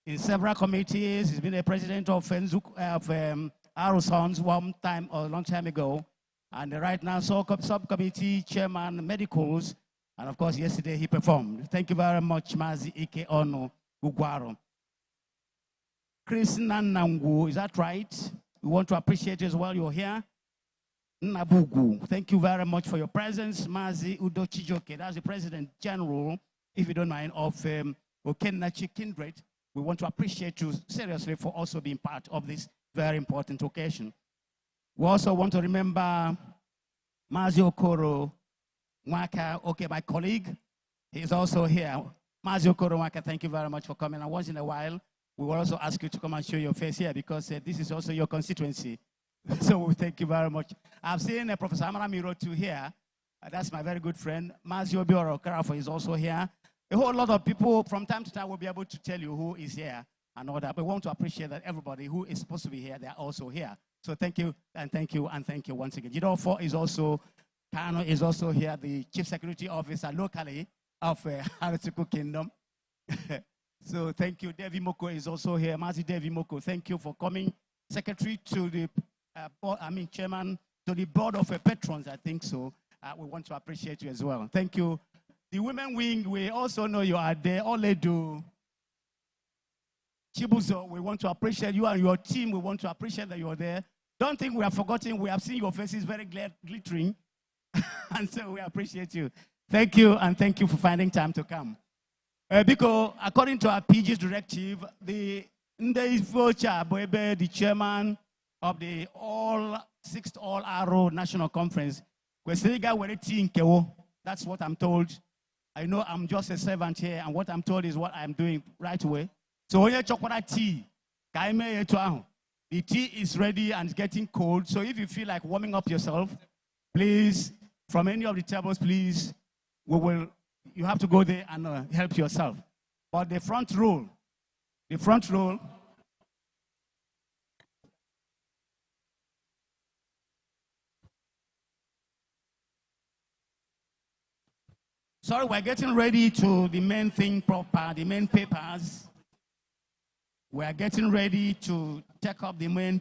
[SPEAKER 3] in several committees. He's been a president of Aro Sons one time or a long time ago. And right now, subcommittee chairman, medicals. And of course, yesterday he performed. Thank you very much, Mazi Ike Onu Ugwaro. Chris Nanangu, is that right? We want to appreciate you as well. You're here. Nabugu, thank you very much for your presence. Mazi Udo Chijoke, that's the President General, if you don't mind, of Okenachi Kindred. We want to appreciate you seriously for also being part of this very important occasion. We also want to remember Mazi Okoro Mwaka, okay, my colleague. He's also here. Mazi Okoro Mwaka, thank you very much for coming. And once in a while, we will also ask you to come and show your face here because this is also your constituency. So we thank you very much. I've seen Professor Amara Miro too here. That's my very good friend. Mazio Bioro Karafo is also here. A whole lot of people from time to time will be able to tell you who is here and all that. But we want to appreciate that everybody who is supposed to be here, they're also here. So thank you and thank you and thank you once again. Jidofo is also, Kano is also here, the Chief Security Officer locally of Aratuku Kingdom. So thank you. Devi Moko is also here. Mazi Devi Moko, thank you for coming. Secretary to the Chairman to the Board of Patrons, I think so. We want to appreciate you as well. Thank you. The Women Wing, we also know you are there. Oledu Chibuzo, we want to appreciate you and your team. We want to appreciate that you're there. Don't think we have forgotten. We have seen your faces very glittering. And so we appreciate you. Thank you, and thank you for finding time to come. Because according to our PG's directive, the chairman of the Sixth All Arrow National Conference, that's what I'm told. I know I'm just a servant here, and what I'm told is what I'm doing right away. So when you chocolate tea, the tea is ready and it's getting cold. So if you feel like warming up yourself, please, from any of the tables, please, you have to go there and help yourself. But the front row, sorry, we're getting ready to the main thing proper, the main papers. We're getting ready to take up the main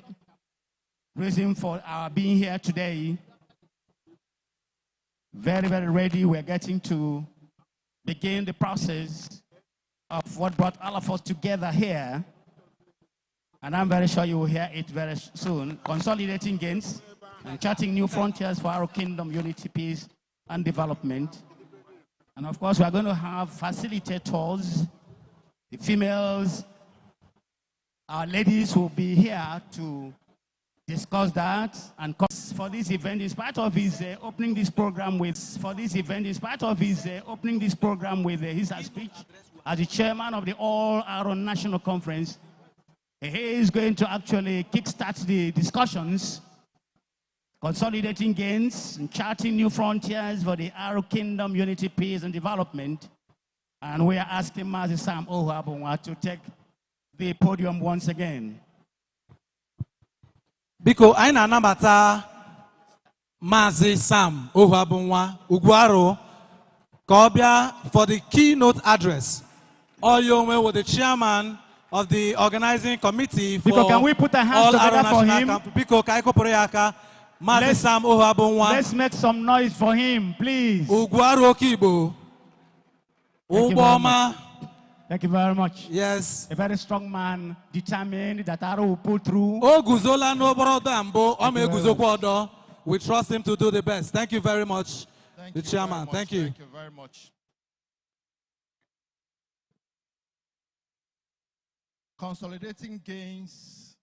[SPEAKER 3] reason for our being here today. Very, very ready. We're getting to begin the process of what brought all of us together here, and I'm very sure you will hear it very soon. Consolidating gains and charting new frontiers for our kingdom, unity, peace, and development. And of course, we are going to have facilitators, the females, our ladies will be here to discuss that. And for this event, in spite of his opening this program with, his speech as the chairman of the All Aaron National Conference, he is going to actually kickstart the discussions, consolidating gains and charting new frontiers for the Aro Kingdom, unity, peace, and development. And we are asking Mazi Sam Ohuabunwa to take the podium once again.
[SPEAKER 2] Biko, aina anabata Mazi Sam Ohuabunwa Ugwaro Kobia for the keynote address. All your way with the chairman of the organizing committee for
[SPEAKER 3] Biko, can we put our hands together for him?
[SPEAKER 2] Biko, Kaiko Poreaka, Mazi Sam Ohuabunwa.
[SPEAKER 3] Let's make some noise for him, please.
[SPEAKER 2] Ugwaro Kibo. Uboma.
[SPEAKER 3] Thank you very much.
[SPEAKER 2] Yes.
[SPEAKER 3] A very strong man, determined that Aro will pull through.
[SPEAKER 2] Guzola no Borodambo, Ome Guzokwodo. We trust him to do the best. Thank you very much, the chairman. Thank you.
[SPEAKER 5] Thank you very much. Consolidating gains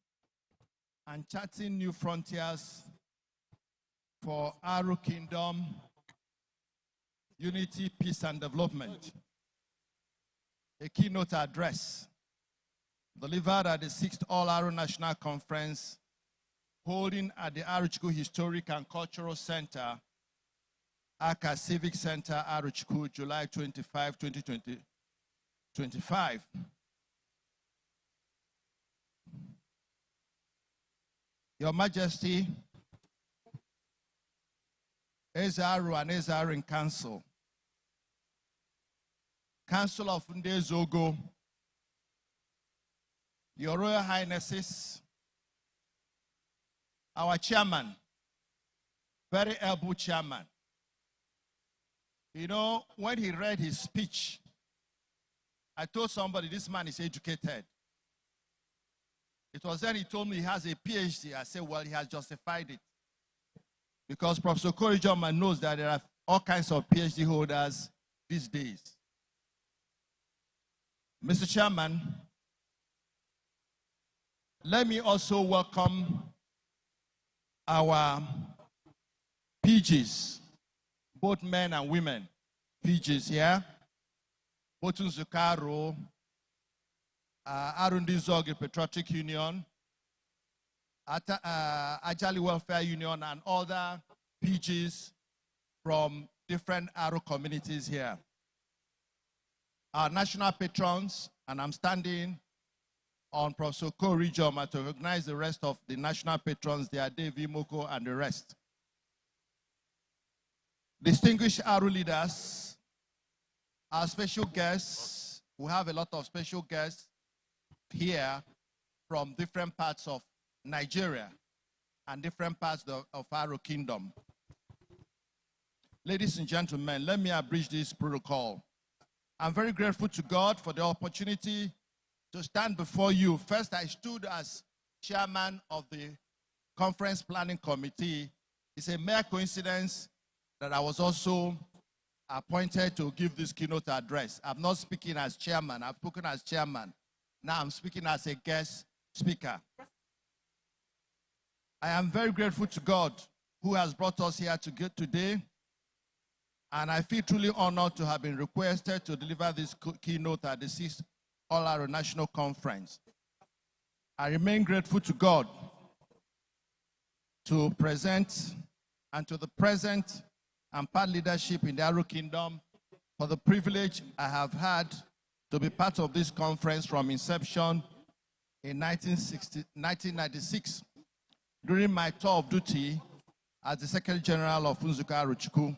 [SPEAKER 5] and charting new frontiers for Aro Kingdom, unity, peace, and development. A keynote address delivered at the 6th All Aro National Conference, holding at the Aruchukwu Historic and Cultural Center, Aka Civic Center, Aruchukwu, July 25, 2025. Your Majesty, Ezaru and Ezaru in Council, Council of Ndezogo, Your Royal Highnesses, our chairman, very able chairman. You know, when he read his speech, I told somebody this man is educated. It was then he told me he has a PhD. I said, well, he has justified it. Because Professor Corey Jorman knows that there are all kinds of PhD holders these days. Mr. Chairman, let me also welcome our PGs, both men and women. PGs here. Botun Zukaro, Arundi Zog Patriotic Union, Ajali Welfare Union, and other PGs from different Aro communities here. Our national patrons, and I'm standing on Professor Corey Joma to recognize the rest of the national patrons, they are David Moko and the rest. Distinguished Aro leaders, our special guests, we have a lot of special guests here from different parts of Nigeria and different parts of Aro Kingdom. Ladies and gentlemen, let me abridge this protocol. I'm very grateful to God for the opportunity to stand before you. First, I stood as chairman of the conference planning committee. It's a mere coincidence that I was also appointed to give this keynote address. I'm not speaking as chairman. I've spoken as chairman. Now I'm speaking as a guest speaker. I am very grateful to God who has brought us here today. And I feel truly honored to have been requested to deliver this keynote at the 6th All Aro National Conference. I remain grateful to God to present and to the present and past leadership in the Aro Kingdom for the privilege I have had to be part of this conference from inception in 1996 during my tour of duty as the Secretary General of Nzuka Arochukwu.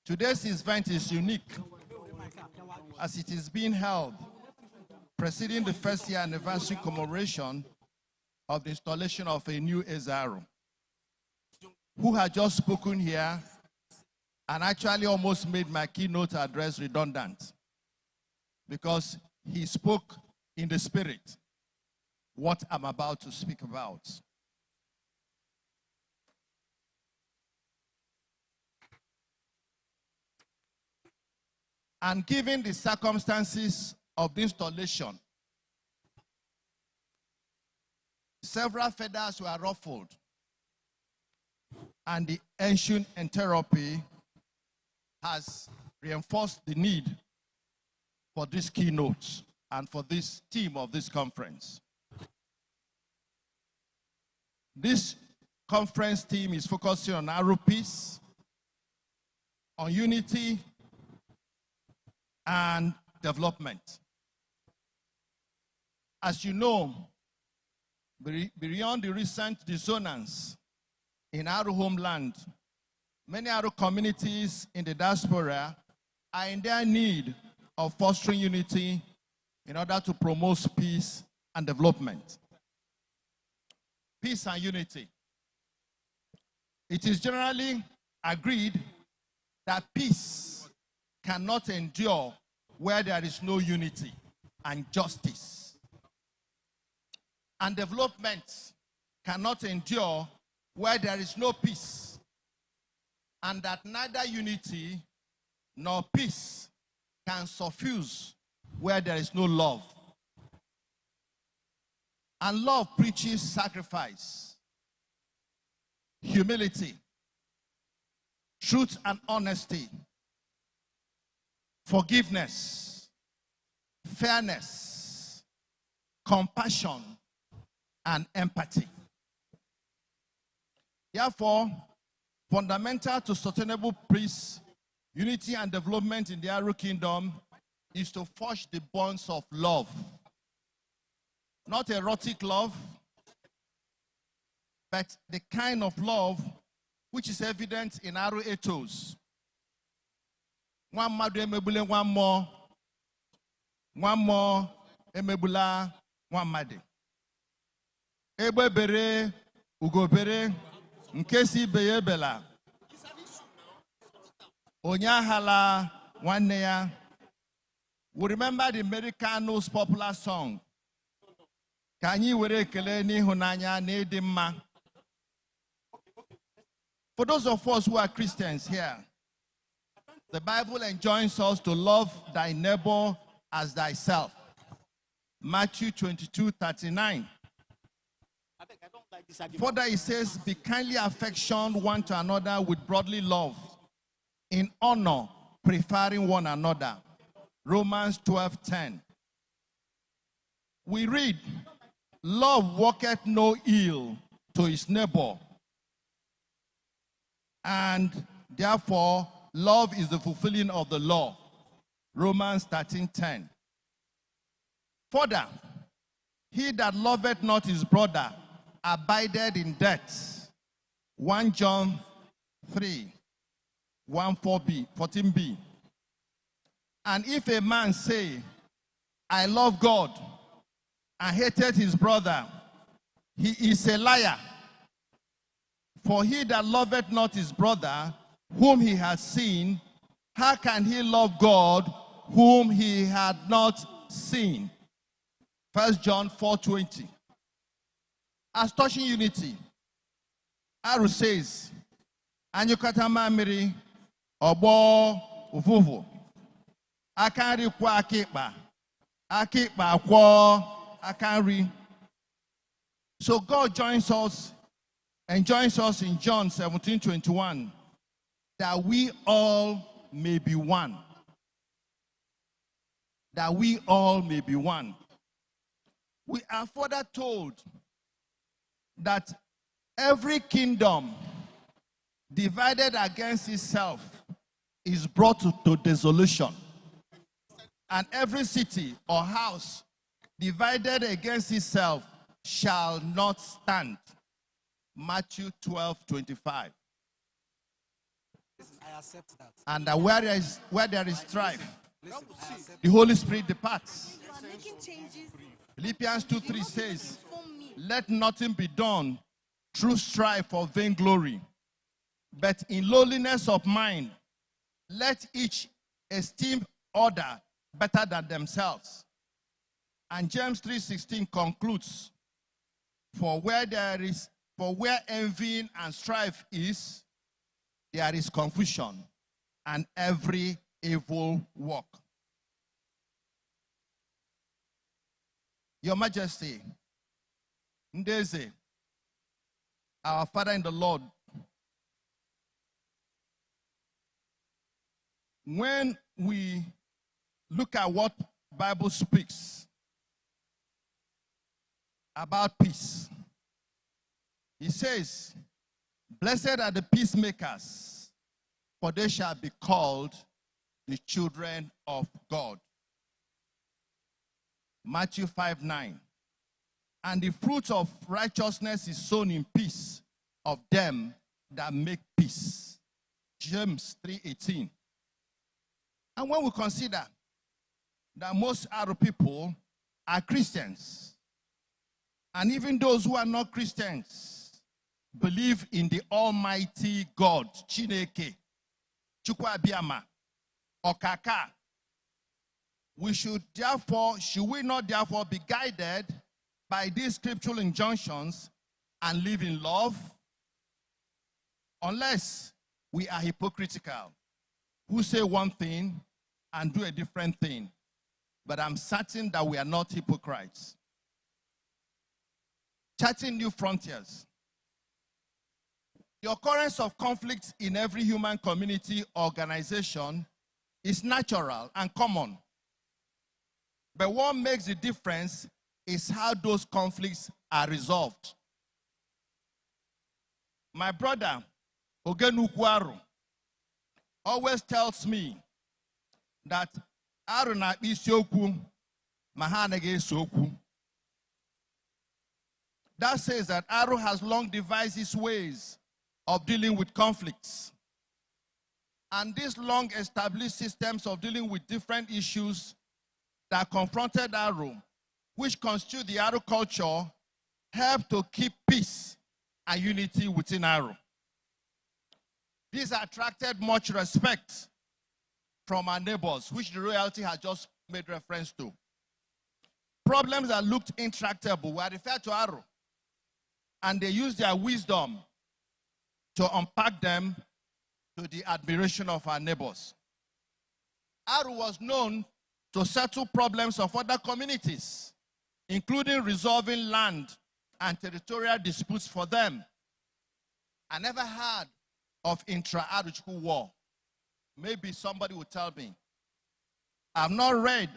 [SPEAKER 5] Today's event is unique as it is being held preceding the first year anniversary commemoration of the installation of a new Ezaru, who had just spoken here and actually almost made my keynote address redundant. because he spoke in the spirit what I'm about to speak about. And given the circumstances of the installation, several feathers were ruffled, and the ancient entropy has reinforced the need for this keynote and for this theme of this conference. This conference theme is focusing on arrow peace, on unity, and development. As you know, beyond the recent dissonance in our homeland, many Aro communities in the diaspora are in their need of fostering unity in order to promote peace and development. Peace and unity. It is generally agreed that peace cannot endure where there is no unity and justice. And development cannot endure where there is no peace, and that neither unity nor peace can suffuse where there is no love. And love preaches sacrifice, humility, truth and honesty, forgiveness, fairness, compassion, and empathy. Therefore, fundamental to sustainable peace, unity, and development in the Aro Kingdom is to forge the bonds of love. Not erotic love, but the kind of love which is evident in Aro ethos. One madu emebule one more emebula one madu. Ebe bere ugo bere nkesi beye bela. Onyahala nwanne ya. We remember the Americanos' popular song. Kanyi were ekele n'ihunanya na ịdị mma. For those of us who are Christians here, the Bible enjoins us to love thy neighbor as thyself. Matthew 22:39. Further, it says, be kindly affectioned one to another with brotherly love, in honor, preferring one another. Romans 12:10. We read, love worketh no ill to his neighbor, and therefore love is the fulfilling of the law. Romans 13:10. Further, he that loveth not his brother abideth in death. 1 John 3:14b. And if a man say, I love God, and hated his brother, he is a liar. For he that loveth not his brother, whom he has seen, how can he love God, whom he had not seen? 1 John 4:20. As touching unity, Aro says, Anyukata mamiri, obo ufufu, akari kwa akikpa kwa akari. So God joins us in John 17:21, that we all may be one. That we all may be one. We are further told that every kingdom divided against itself is brought to dissolution, and every city or house divided against itself shall not stand. Matthew 12:25.
[SPEAKER 2] I accept that.
[SPEAKER 5] And where there is strife, the Holy Spirit departs. Philippians 2:3 says, let nothing be done through strife or vainglory, but in lowliness of mind, let each esteem other better than themselves. And James 3:16 concludes, for where envy and strife is, there is confusion and every evil work. Your Majesty, Ndeze, our Father in the Lord, when we look at what Bible speaks about peace, he says, blessed are the peacemakers, for they shall be called the children of God. Matthew 5:9. And the fruit of righteousness is sown in peace of them that make peace. James 3:18. And when we consider that most Arab people are Christians, and even those who are not Christians believe in the Almighty God, Chineke, Chukwu Abiyama, Okaka, should we not therefore be guided by these scriptural injunctions and live in love? Unless we are hypocritical, who say one thing and do a different thing. But I'm certain that we are not hypocrites. Charting new frontiers. The occurrence of conflicts in every human community organization is natural and common. But what makes the difference is how those conflicts are resolved. My brother, Ogenukwaru, always tells me that Aru na isiokwu, mahanege isiokwu. That says that Aru has long devised his ways of dealing with conflicts. And these long established systems of dealing with different issues that confronted Aru, which constitute the Aru culture, help to keep peace and unity within Aru. These attracted much respect from our neighbors, which the royalty has just made reference to. Problems that looked intractable were referred to Aru, and they used their wisdom to unpack them to the admiration of our neighbors. Aru was known to settle problems of other communities, including resolving land and territorial disputes for them. I never heard of intra-Aruchukwu war. Maybe somebody will tell me. I've not read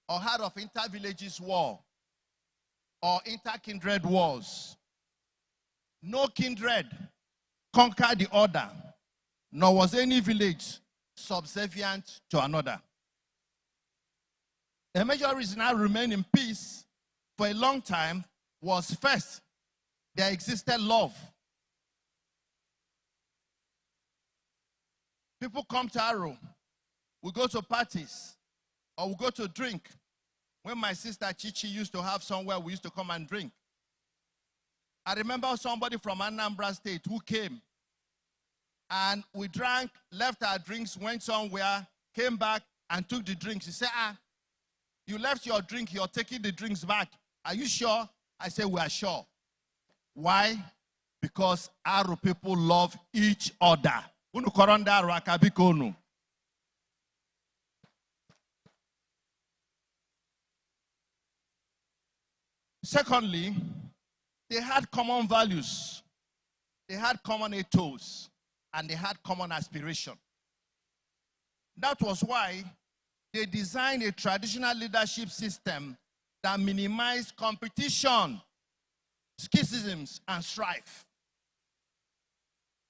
[SPEAKER 5] or heard of inter-villages war or inter-kindred wars. No kindred conquered the other, nor was any village subservient to another. A major reason I remained in peace for a long time was, first, there existed love. People come to Aru, we go to parties, or we go to drink. When my sister Chichi used to have somewhere, we used to come and drink. I remember somebody from Anambra State who came, and we drank, left our drinks, went somewhere, came back, and took the drinks. He said, you left your drink, you're taking the drinks back. Are you sure? I said, we are sure. Why? Because Aru people love each other. Secondly, they had common values, they had common ethos, and they had common aspiration. That was why they designed a traditional leadership system that minimized competition, schisms, and strife.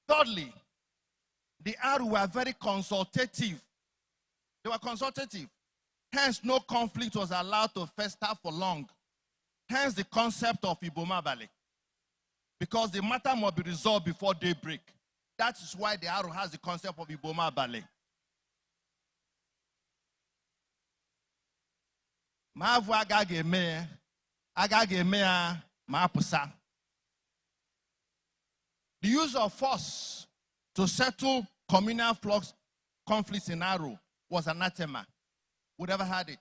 [SPEAKER 5] Thirdly, the Aru were very consultative. They were consultative. Hence, no conflict was allowed to fester for long. Hence, the concept of Ibomabale. Because the matter must be resolved before daybreak. That is why the Aru has the concept of Ibomabale. Maavu agage me maapusa. The use of force to settle communal conflicts in Aru was anathema. we never had it.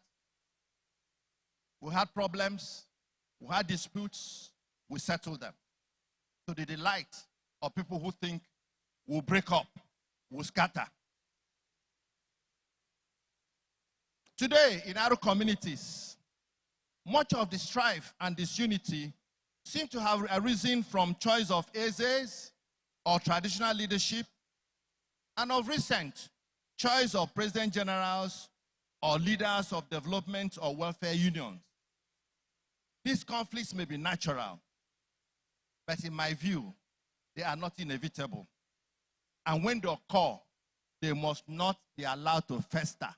[SPEAKER 5] We had problems, we had disputes, we settled them. To the delight of people who think we'll break up, we'll scatter. Today, in our communities, much of the strife and disunity seem to have arisen from choice of Eze's or traditional leadership, and of recent, choice of president generals or leaders of development or welfare unions. These conflicts may be natural, but in my view, they are not inevitable. And when they occur, they must not be allowed to fester.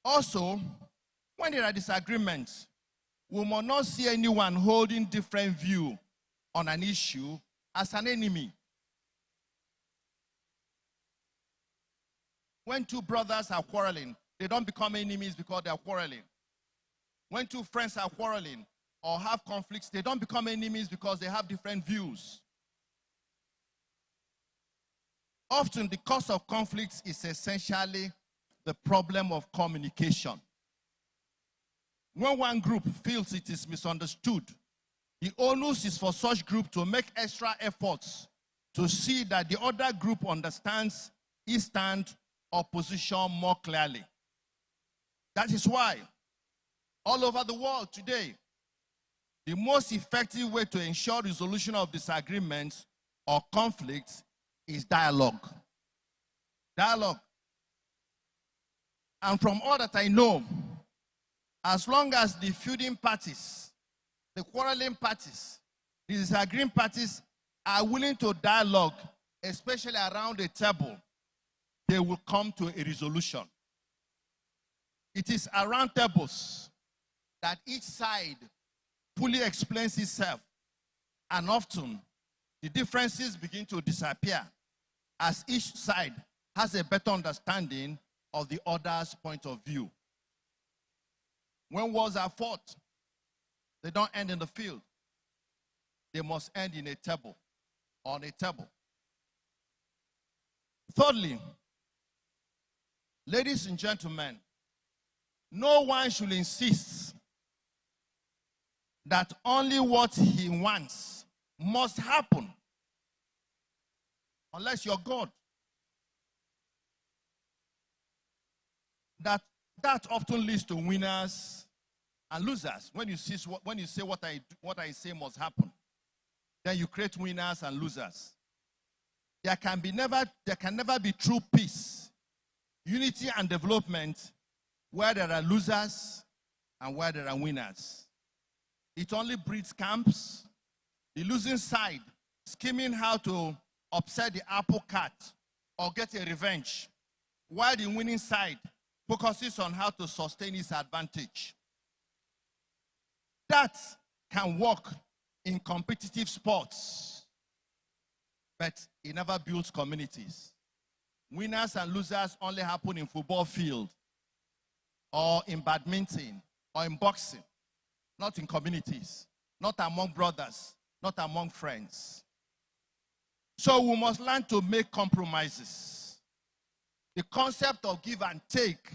[SPEAKER 5] Also, when there are disagreements, we must not see anyone holding different view on an issue as an enemy. When two brothers are quarreling, they don't become enemies because they are quarreling. When two friends are quarreling or have conflicts, they don't become enemies because they have different views. Often the cause of conflicts is essentially the problem of communication. When one group feels it is misunderstood, the onus is for such group to make extra efforts to see that the other group understands its stand or position more clearly. That is why all over the world today, the most effective way to ensure resolution of disagreements or conflicts is dialogue. Dialogue. And from all that I know, as long as the feuding parties, the quarreling parties, the disagreeing parties are willing to dialogue, especially around the table, they will come to a resolution. It is around tables that each side fully explains itself, and often the differences begin to disappear as each side has a better understanding of the other's point of view. When wars are fought, they don't end in the field. They must end in a table, on a table. Thirdly, ladies and gentlemen, no one should insist that only what he wants must happen, unless you're God. That often leads to winners and losers. When you say what I say must happen, then you create winners and losers. There can never be true peace, unity and development where there are losers and where there are winners. It only breeds camps, the losing side scheming how to upset the apple cart or get a revenge, while the winning side focuses on how to sustain its advantage. That can work in competitive sports, but it never builds communities. Winners and losers only happen in football field or in badminton or in boxing, not in communities, not among brothers, not among friends. So we must learn to make compromises. The concept of give and take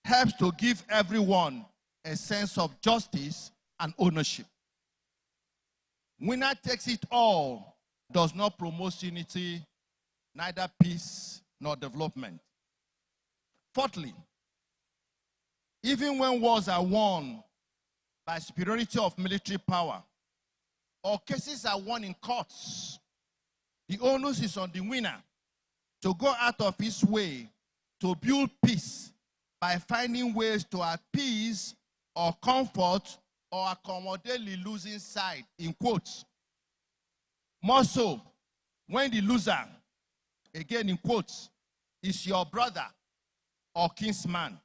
[SPEAKER 5] helps to give everyone a sense of justice and ownership. Winner takes it all does not promote unity, neither peace nor development. Fourthly, even when wars are won by superiority of military power, or cases are won in courts, the onus is on the winner to go out of his way to build peace by finding ways to appease or comfort or accommodate the losing side, in quotes. More so, when the loser, again in quotes, is your brother or kinsman.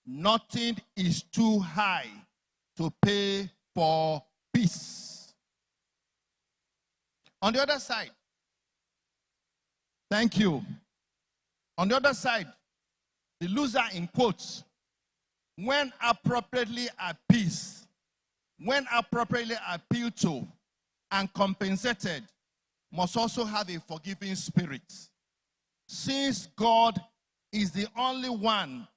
[SPEAKER 5] Nothing is too high to pay for peace. On the other side, thank you. On the other side, the loser, in quotes, when appropriately appeased, when appropriately appealed to and compensated, must also have a forgiving spirit. since God is the only one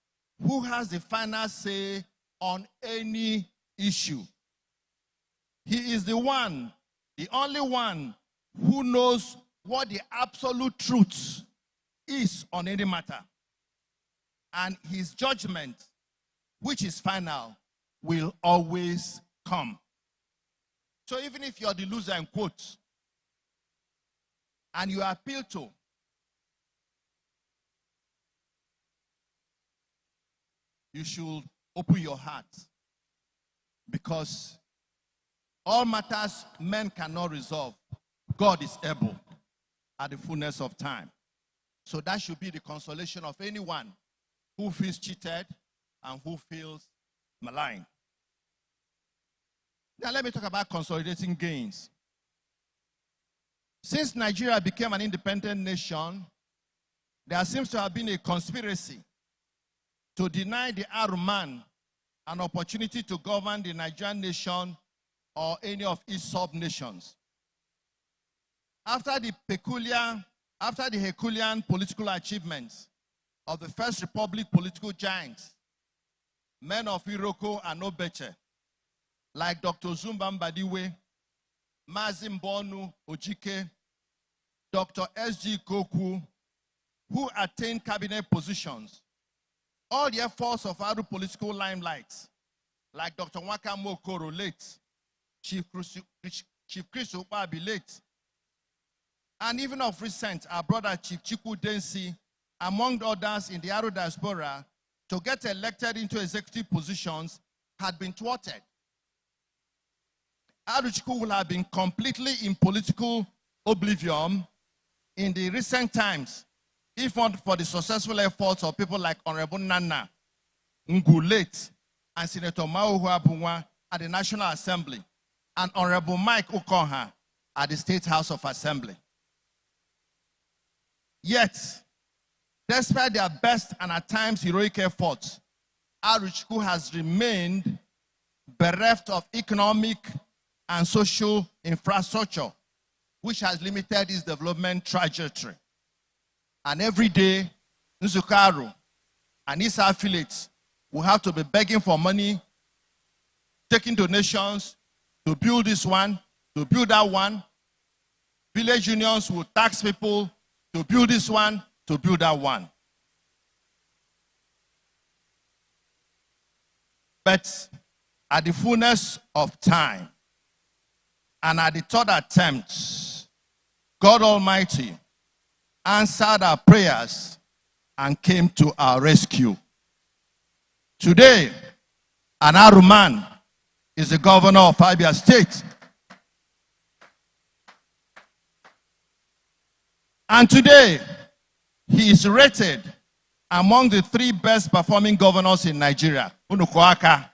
[SPEAKER 5] who has the final say on any issue. He is the one, the only one who knows what the absolute truth is on any matter. And his judgment, which is final, will always come. So even if you're the loser in quotes, and you appeal to, you should open your heart, because all matters men cannot resolve, God is able at the fullness of time. So that should be the consolation of anyone who feels cheated and who feels maligned. Now let me talk about consolidating gains. Since Nigeria became an independent nation, there seems to have been a conspiracy to deny the Aruman an opportunity to govern the Nigerian nation or any of its sub-nations. After the Herculean political achievements of the First Republic political giants, men of Iroko and Obeche, like Dr. Zumba Mbadiwe, Mazi Mbonu Ojike, Dr. S.G. Koku, who attained cabinet positions, all the efforts of our political limelight, like Dr. Nwaka Mokoro late, Chief Chris Ukpabi late, and even of recent, our brother Chief Chiku Densi, among others in the Aro diaspora, to get elected into executive positions had been thwarted. Aro Chiku will have been completely in political oblivion in the recent times, if not for the successful efforts of people like Honorable Nana Ngulate and Senator Mao Huabunwa at the National Assembly, and Honorable Mike Okonha at the State House of Assembly. Yet, despite their best and at times heroic efforts, Aro Chiku has remained bereft of economic and social infrastructure, which has limited its development trajectory. And every day, Nzukọ Aro and its affiliates will have to be begging for money, taking donations to build this one, to build that one. Village unions will tax people to build this one, to build that one. But at the fullness of time, and at the third attempt, God Almighty answered our prayers and came to our rescue. Today, an Aruman is the governor of Abia State. And today, he is rated among the 3 best performing governors in Nigeria. Unukwaka.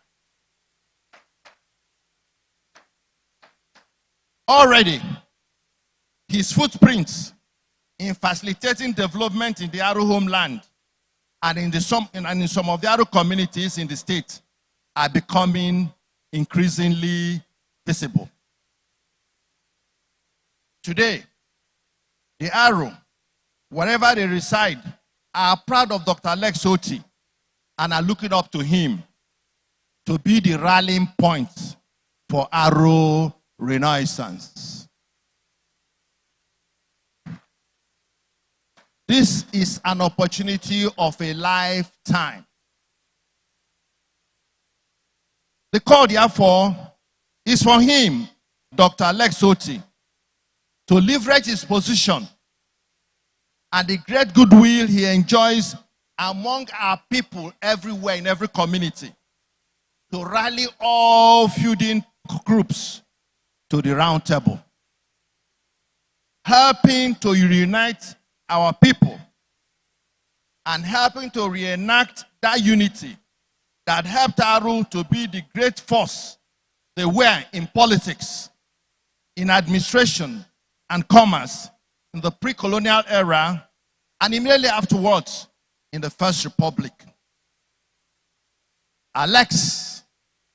[SPEAKER 5] Already, his footprints in facilitating development in the Aro homeland and in some of the Aro communities in the state are becoming increasingly visible. Today, the Aro, wherever they reside, are proud of Dr. Alex Otti and are looking up to him to be the rallying point for Aro Renaissance. This is an opportunity of a lifetime. The call, therefore, is for him, Dr. Alex Otti, to leverage his position and the great goodwill he enjoys among our people everywhere in every community, to rally all feuding groups to the round table, helping to reunite our people and helping to reenact that unity that helped Aro to be the great force they were in politics, in administration and commerce in the pre-colonial era, and immediately afterwards in the First Republic. Alex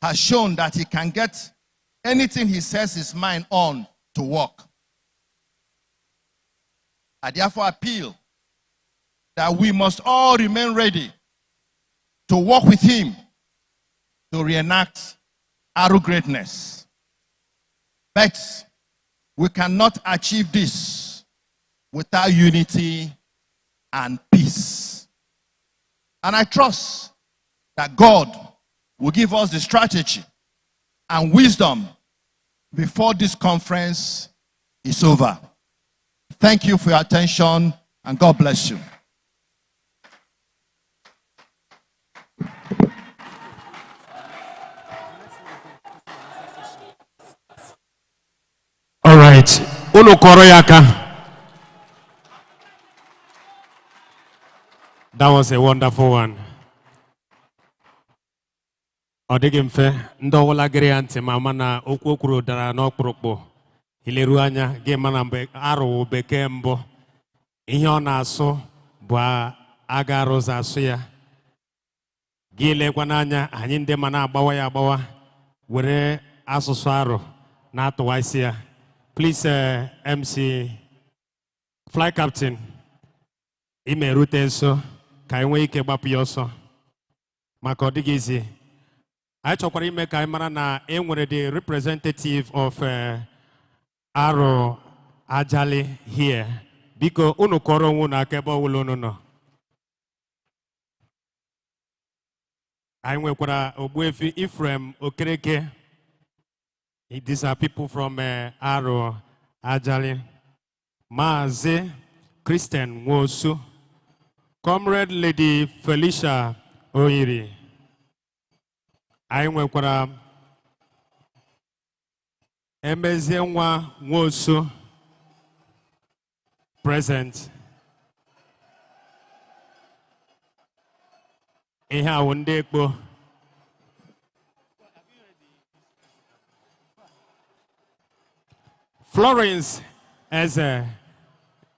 [SPEAKER 5] has shown that he can get anything he sets his mind on to work. I therefore appeal that we must all remain ready to work with him to reenact our greatness. But we cannot achieve this without unity and peace. And I trust that God will give us the strategy and wisdom before this conference is over. Thank you for your attention, and God bless you.
[SPEAKER 1] All right. Unu koro yaka. That was a wonderful one. Ọ dịghị mfe ndị ọwụla gịrị ya ntị ma mana okwu o kwuru dara n'ọkpụrụkpụ ileru anya gị mana mgbe arụwụ bekee mbụ ihe ọ na-asụ bụ aga arụza asụ ya gị lekwa n'anya anyị ndị ma na-agbawa ya agbawa were asụsụ arụ na-atụwa isi ya. Please MC Fly Captain ime rute nso ka anyị nwee ike gbapụ ya ọsọ maka ọ dịghị izi. I chokwara ime ka anyị mara na e nwere the representative of Aro Ajali here. Biko unu kọrọ onwe na aka ebe ọwụla unu nọ. Anyị nwekwara Ogbuefi Ephraim Okereke. These are people from Aro Ajali. Maazi Christian Nwosu. Comrade Lady Felicia Oyiri. Anyị nwekwara Emezienwa Nwosu present. Ihe awụ ndị Ekpo. Florence Eze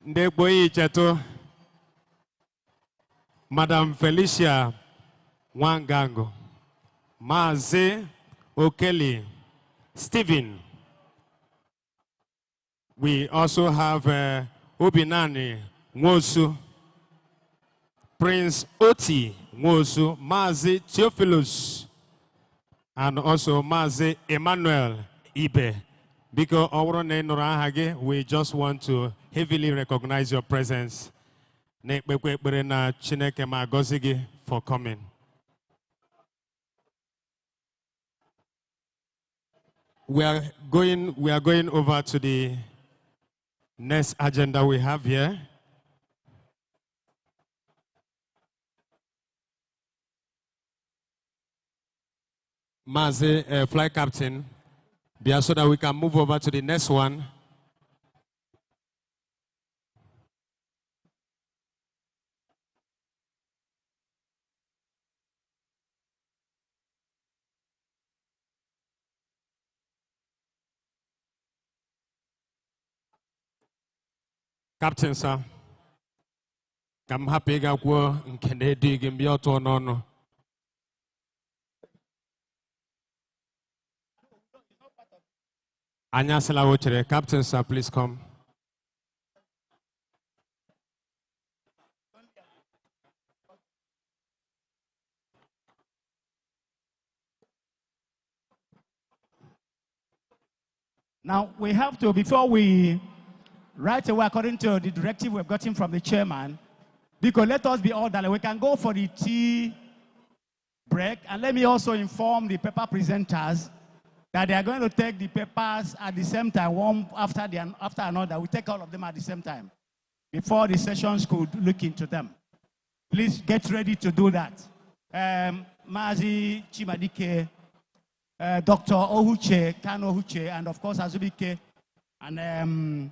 [SPEAKER 1] ndị Ekpo Icheto. Madam Felicia Wangango. Maazi Okeli Stephen. We also have Obinani Nwosu, Prince Oti Nwosu, Maazi Theophilus, and also Maazi Emmanuel Ibe. Because we just want to heavily recognize your presence. For coming. We are going over to the next agenda we have here. Maazi Fly Captain, so that we can move over to the next one. Captain, sir, I'm happy to go and can they dig in Bioto no. Anyasela Ochere, Captain, sir, please come.
[SPEAKER 3] Now we have to, before we right away, according to the directive we've gotten from the chairman, because let us be orderly. We can go for the tea break, and let me also inform the paper presenters that they are going to take the papers at the same time, one after another. We take all of them at the same time, before the sessions could look into them. Please get ready to do that. Maazi Chimadike, Dr. Ohuche, Kano Ohuche, and of course Azubike, and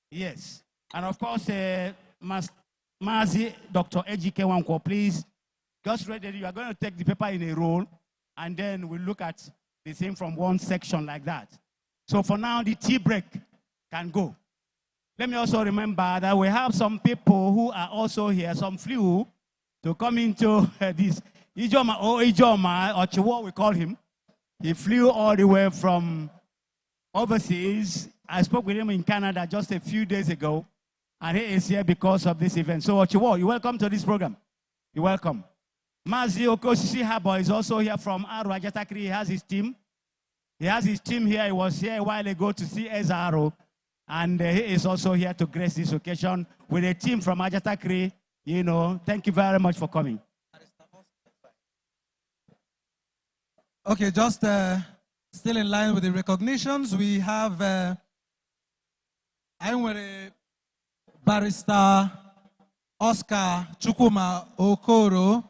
[SPEAKER 3] yes, and of course, Maazi, Dr. Ejike Wanko, please, just ready. You are going to take the paper in a roll, and then we'll look at the thing from one section like that. So for now, the tea break can go. Let me also remember that we have some people who are also here, some flew to come into this. Ijoma, or Chihuahua, we call him. He flew all the way from overseas. I spoke with him in Canada just a few days ago. And he is here because of this event. So, Ochiwo, you're welcome to this program. You're welcome. Mazi Okosisi Habo is also here from Aro Ajatakri. He has his team. He has his team here. He was here a while ago to see Ezaro. And he is also here to grace this occasion with a team from Ajatakri. You know, thank you very much for coming.
[SPEAKER 2] Okay, just still in line with the recognitions, we have Barrister Oscar Chukuma Okoro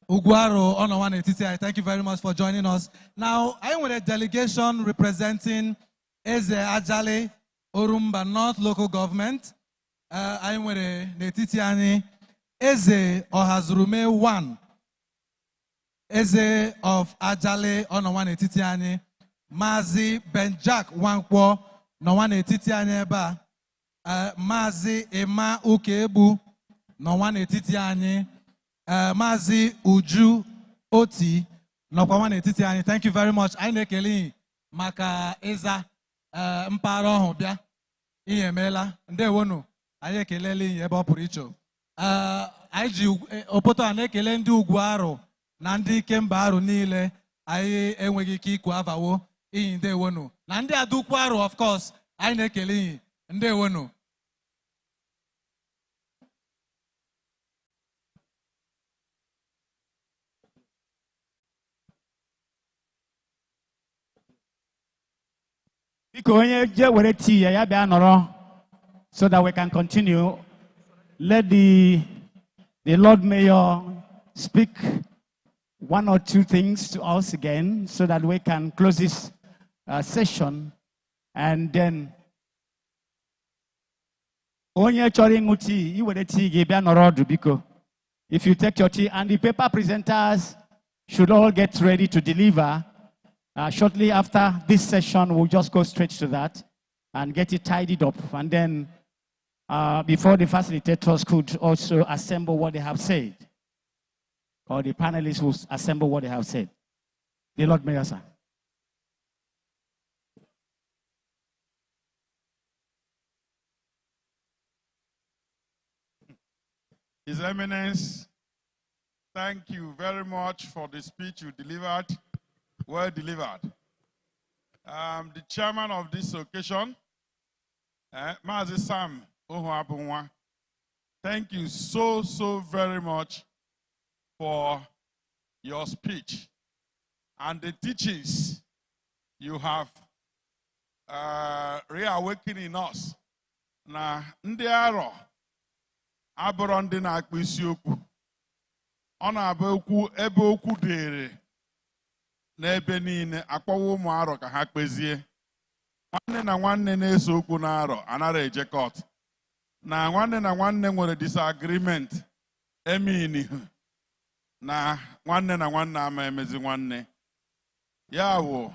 [SPEAKER 2] Uguaro Onawane TTI. Thank you very much for joining us. Now, I'm with a delegation representing Eze Ajale Orumba North Local Government. I'm with a Netitiani Eze Ohazurume 1. Eze of Ajale Onawane TTI. Mazi Benjak Wankwo Nawane TTI Eba. Mazi Ema Ukebu Nawane TTI. Mazi Uju Oti Nawane TTI. Thank you very much. I nekeli maka Eza mparo hobia. Iyemela ndewonu. Aye keleli ebe opuru icho. Aiji opoto anekele ndi Ugwaro na ndi Kemba Aru niile ayi enweghị ike ikwu avawo iyi ndewonu. Na ndi Adukwu Aru, of course, ayi na-ekele iyi ndewonu.
[SPEAKER 3] So that we can continue. Let the Lord Mayor speak one or two things to us again so that we can close this session. And then, if you take your tea, and the paper presenters should all get ready to deliver. Shortly after this session, we'll just go straight to that and get it tidied up. And then, before the facilitators could also assemble what they have said, or the panelists will assemble what they have said. The Lord Mayor, sir.
[SPEAKER 10] His Eminence, thank you very much for the speech you delivered. Well delivered. The chairman of this occasion, Mazi Sam Ohuabunwa, thank you so very much for your speech and the teachings you have reawakened in us. Na ndị arọ abụrụ ndị na-akpụ isi okwu. Ọ na-abụ okwu ebe okwu dịrị n'ebe niile akpọwa ụmụ arọ ka ha kpezie. Nwanne na nwanne na-eso okwu na arọ anara eje court. Na nwanne nwere disagreement emini na nwanne ama emezi nwanne. Ya wụ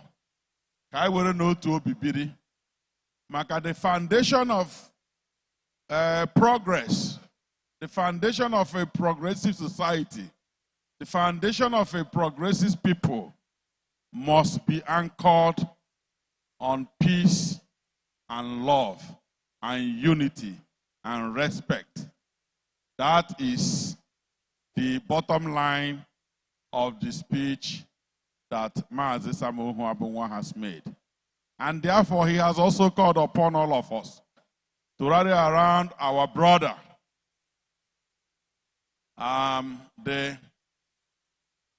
[SPEAKER 10] ka anyị were n'otu obi biri maka the foundation of progress, the foundation of a progressive society, the foundation of a progressive people must be anchored on peace and love and unity and respect. That is the bottom line of the speech that Mazi Samuel Ohuabunwa has made. And therefore, he has also called upon all of us to rally around our brother, the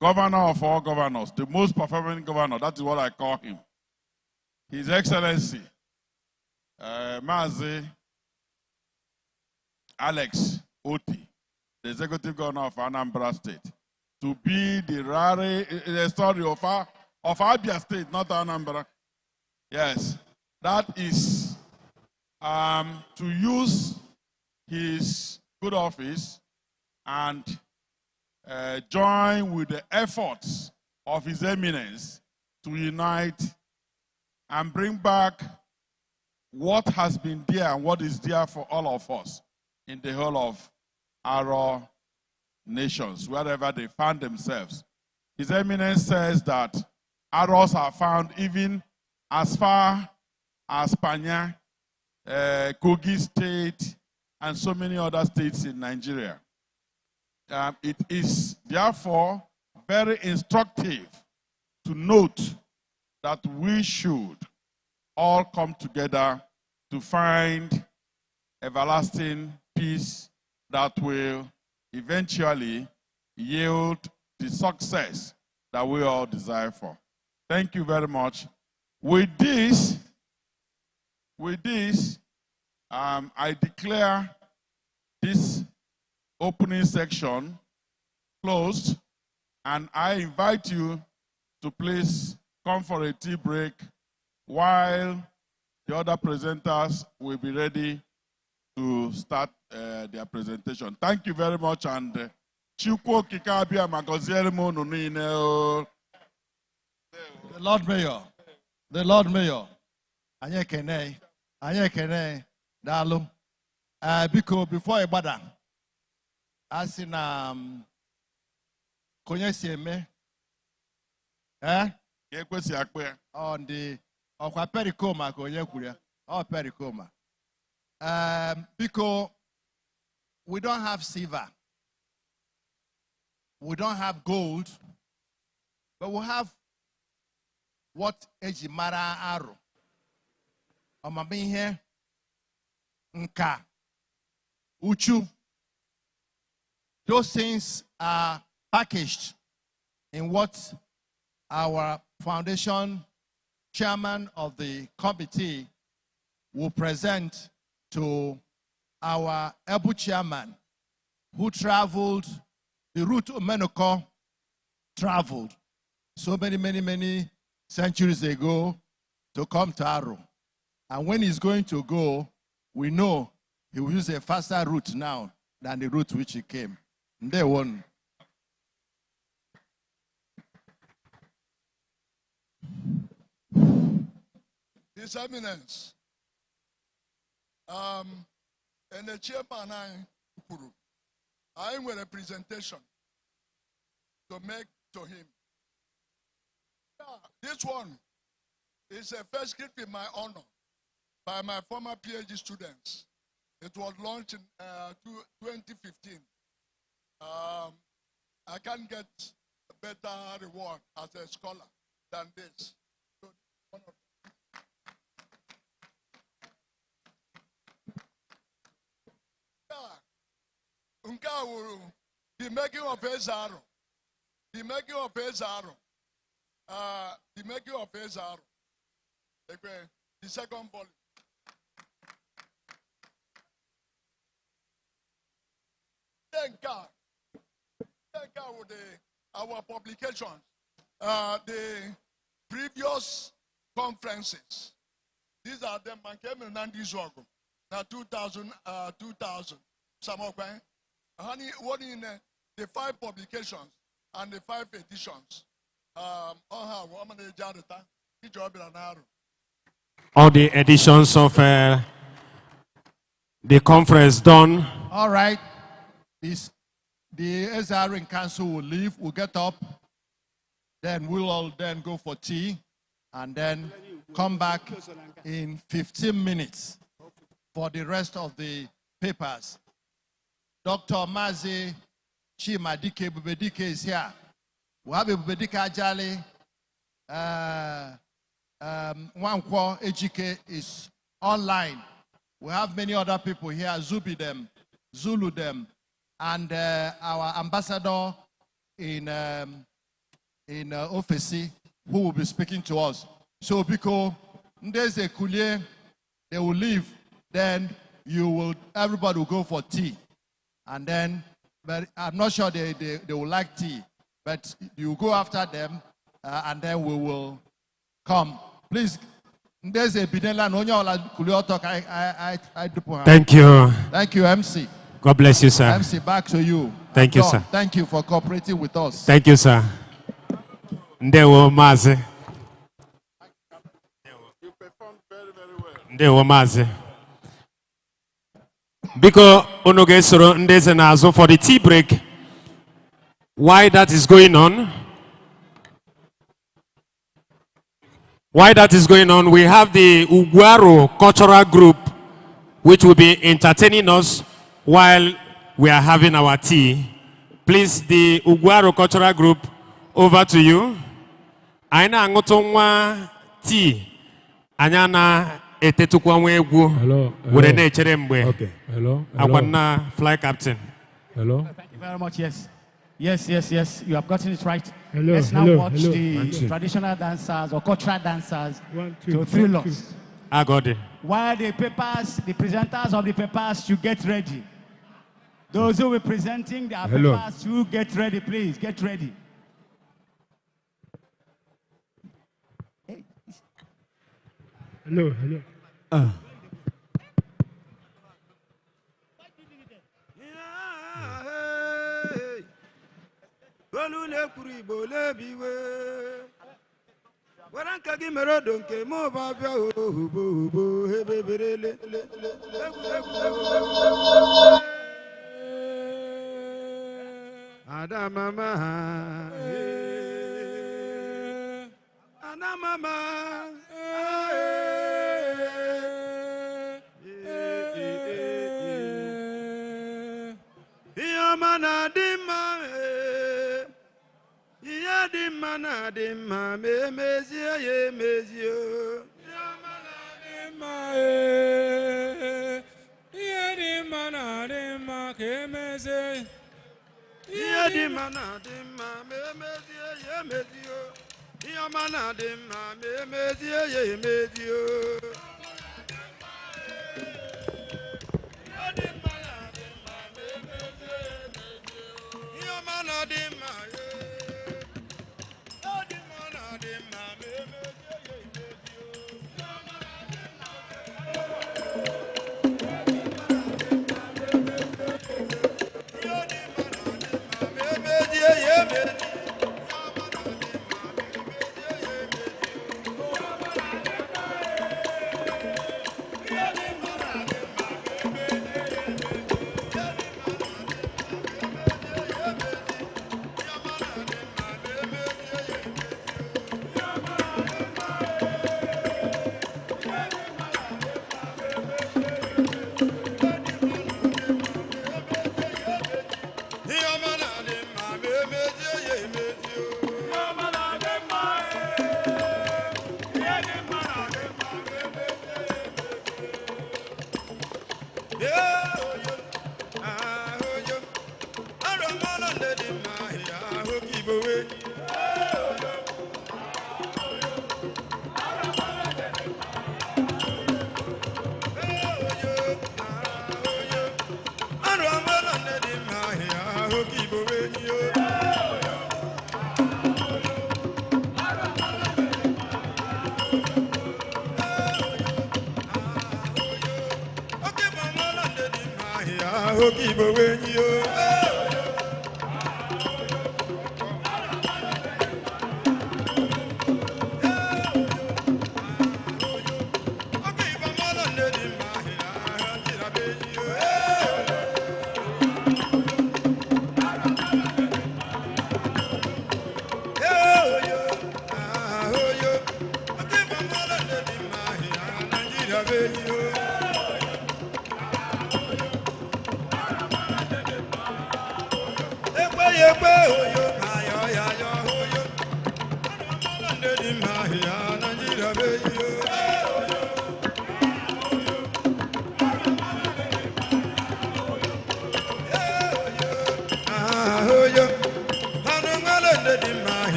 [SPEAKER 10] governor of all governors, the most performing governor, that is what I call him. His Excellency, Mazi Alex Oti, the executive governor of Anambra State, to be the story of Abia State, not Anambra. Yes, that is to use his good office and join with the efforts of His Eminence to unite and bring back what has been there and what is there for all of us in the whole of our nations, wherever they found themselves. His Eminence says that arrows are found even as far as Panya, Kogi State, and so many other states in Nigeria. It is therefore very instructive to note that we should all come together to find everlasting peace that will eventually yield the success that we all desire for. Thank you very much. With this, I declare this opening section closed, and I invite you to please come for a tea break while the other presenters will be ready to start their presentation. Thank you very much, and Chukwu Kikabia Magoziere Monu niile.
[SPEAKER 8] The Lord Mayor, Anye Kene, Dalu. Because before Ibada, as in Konyesieme, on the Pericoma, Konyekuria, or Pericoma. Because we don't have silver, we don't have gold, but we have what Ejimara Aro. I'm being here. Nka. Uchu. Those things are packaged in what our foundation chairman of the committee will present to our Ebu chairman, who traveled the route Omenoko traveled so many centuries ago to come to Aro. And when he's going to go, we know he will use a faster route now than the route which he came. And they won.
[SPEAKER 9] His Eminence, and the chairman I have a presentation to make to him. This one is a first gift in my honor by my former PhD students. It was launched in 2015. I can't get a better reward as a scholar than this. So, one of the making of Ezaro. The making of Ezaro. The making of Ezaro. The second volume. Thank God with our publications, the previous conferences. These are them. Now 2000. Some of them. Honey, what in the 5 publications and the 5 editions?
[SPEAKER 1] All the editions of the conference done.
[SPEAKER 8] All right. The SRN Council will leave. We'll get up. Then we'll all then go for tea and then come back in 15 minutes for the rest of the papers. Dr. Mazi Chimadike Bubedike is here. We have a Bubedike Ajali. Wankwo Ejike is online. We have many other people here. Zubi them, Zulu them, and our ambassador in Ofesi, who will be speaking to us. So because there's a Kulie, they will leave. Then everybody will go for tea. And then, but I'm not sure they will like tea. But you go after them, and then we will come. Please, there's a Bidela Nonya Kuliotok. I do.
[SPEAKER 1] Thank you.
[SPEAKER 8] Thank you, MC.
[SPEAKER 1] God bless you, sir.
[SPEAKER 8] MC, back to you.
[SPEAKER 1] Thank you, sir.
[SPEAKER 8] Thank you for cooperating with us.
[SPEAKER 1] Thank you, sir. Ndewo Mazi.
[SPEAKER 10] You performed very, very well.
[SPEAKER 1] Ndewo Mazi. Because Onoge Soro Ndeze Nazo for the tea break. Why that is going on? Why that is going on? We have the Ugwaro Cultural Group, which will be entertaining us while we are having our tea. Please, the Ugwaro Cultural Group, over to you. Aina angotongwa tea. Anyana etetukwa mwegu.
[SPEAKER 12] Hello.
[SPEAKER 1] Wurene cherembe.
[SPEAKER 12] Okay. Hello.
[SPEAKER 1] Akwana fly captain.
[SPEAKER 12] Hello.
[SPEAKER 3] Thank you very much. Yes. Yes. You have gotten it right.
[SPEAKER 12] Hello.
[SPEAKER 3] Let's now watch the
[SPEAKER 12] 1, 2.
[SPEAKER 3] traditional dancers or cultural dancers
[SPEAKER 12] 1, 2.
[SPEAKER 3] to thrill us.
[SPEAKER 1] I got it.
[SPEAKER 3] While the presenters of the papers should get ready. Those who will be presenting their papers should get ready, please. Get ready.
[SPEAKER 12] Hello.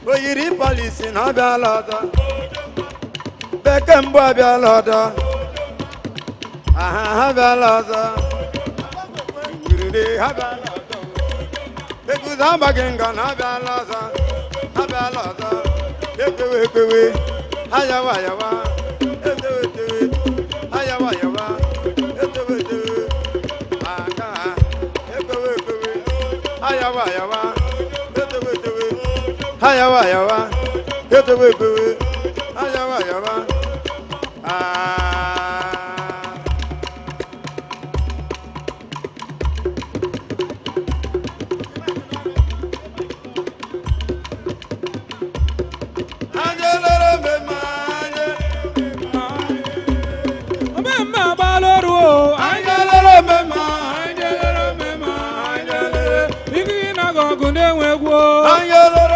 [SPEAKER 13] Oyiri police na bialada. Bekembo bialada. Aha bialada. Guride bialada. Bekuza bagenga na bialada. Bialada. Ekewe. Ayawa yawa. Ekewe. Ayawa yawa. Ekewe. Aka. Ekewe. Ayawa yawa. Ayawa yawa, yote wewe. Ayawa yawa, Angelere mema, mema baloro. Angelere mema, Bigi na go gunde wego. Angelere.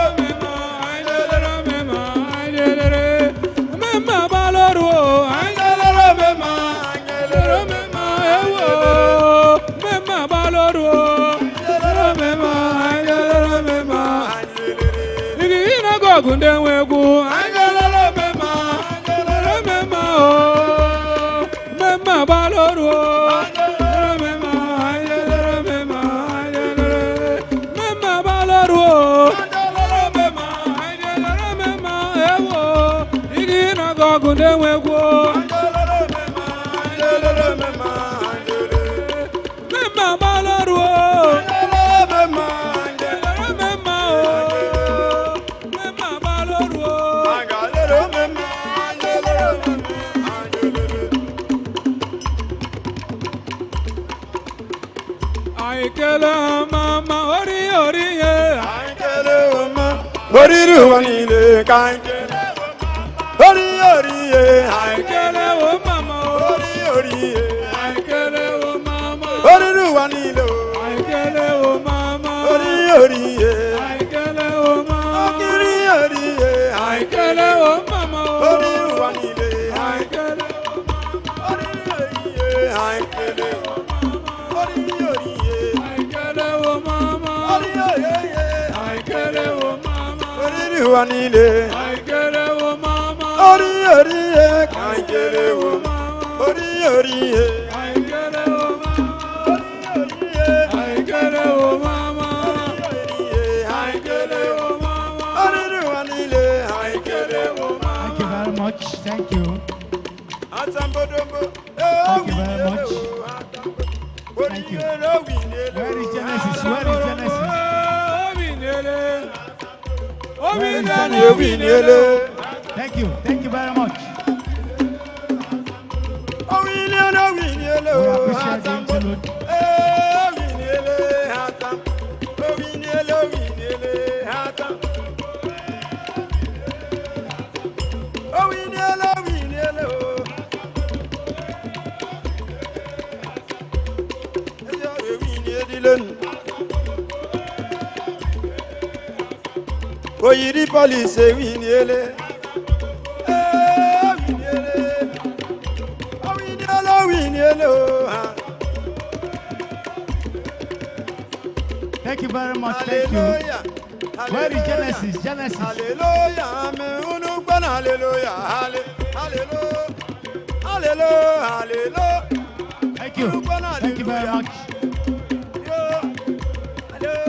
[SPEAKER 3] Thank you. Thank you very much. Thank you. Where is Genesis? Where is Genesis? Where is Genesis? Thank you. Thank you very much. We appreciate the interlude.
[SPEAKER 13] Oyiri police winiele.
[SPEAKER 3] Thank you very much. Thank you. Where is Genesis? Genesis.
[SPEAKER 13] Hallelujah. Hallelujah. Hallelujah. Hallelujah.
[SPEAKER 3] Thank you. Thank you very much.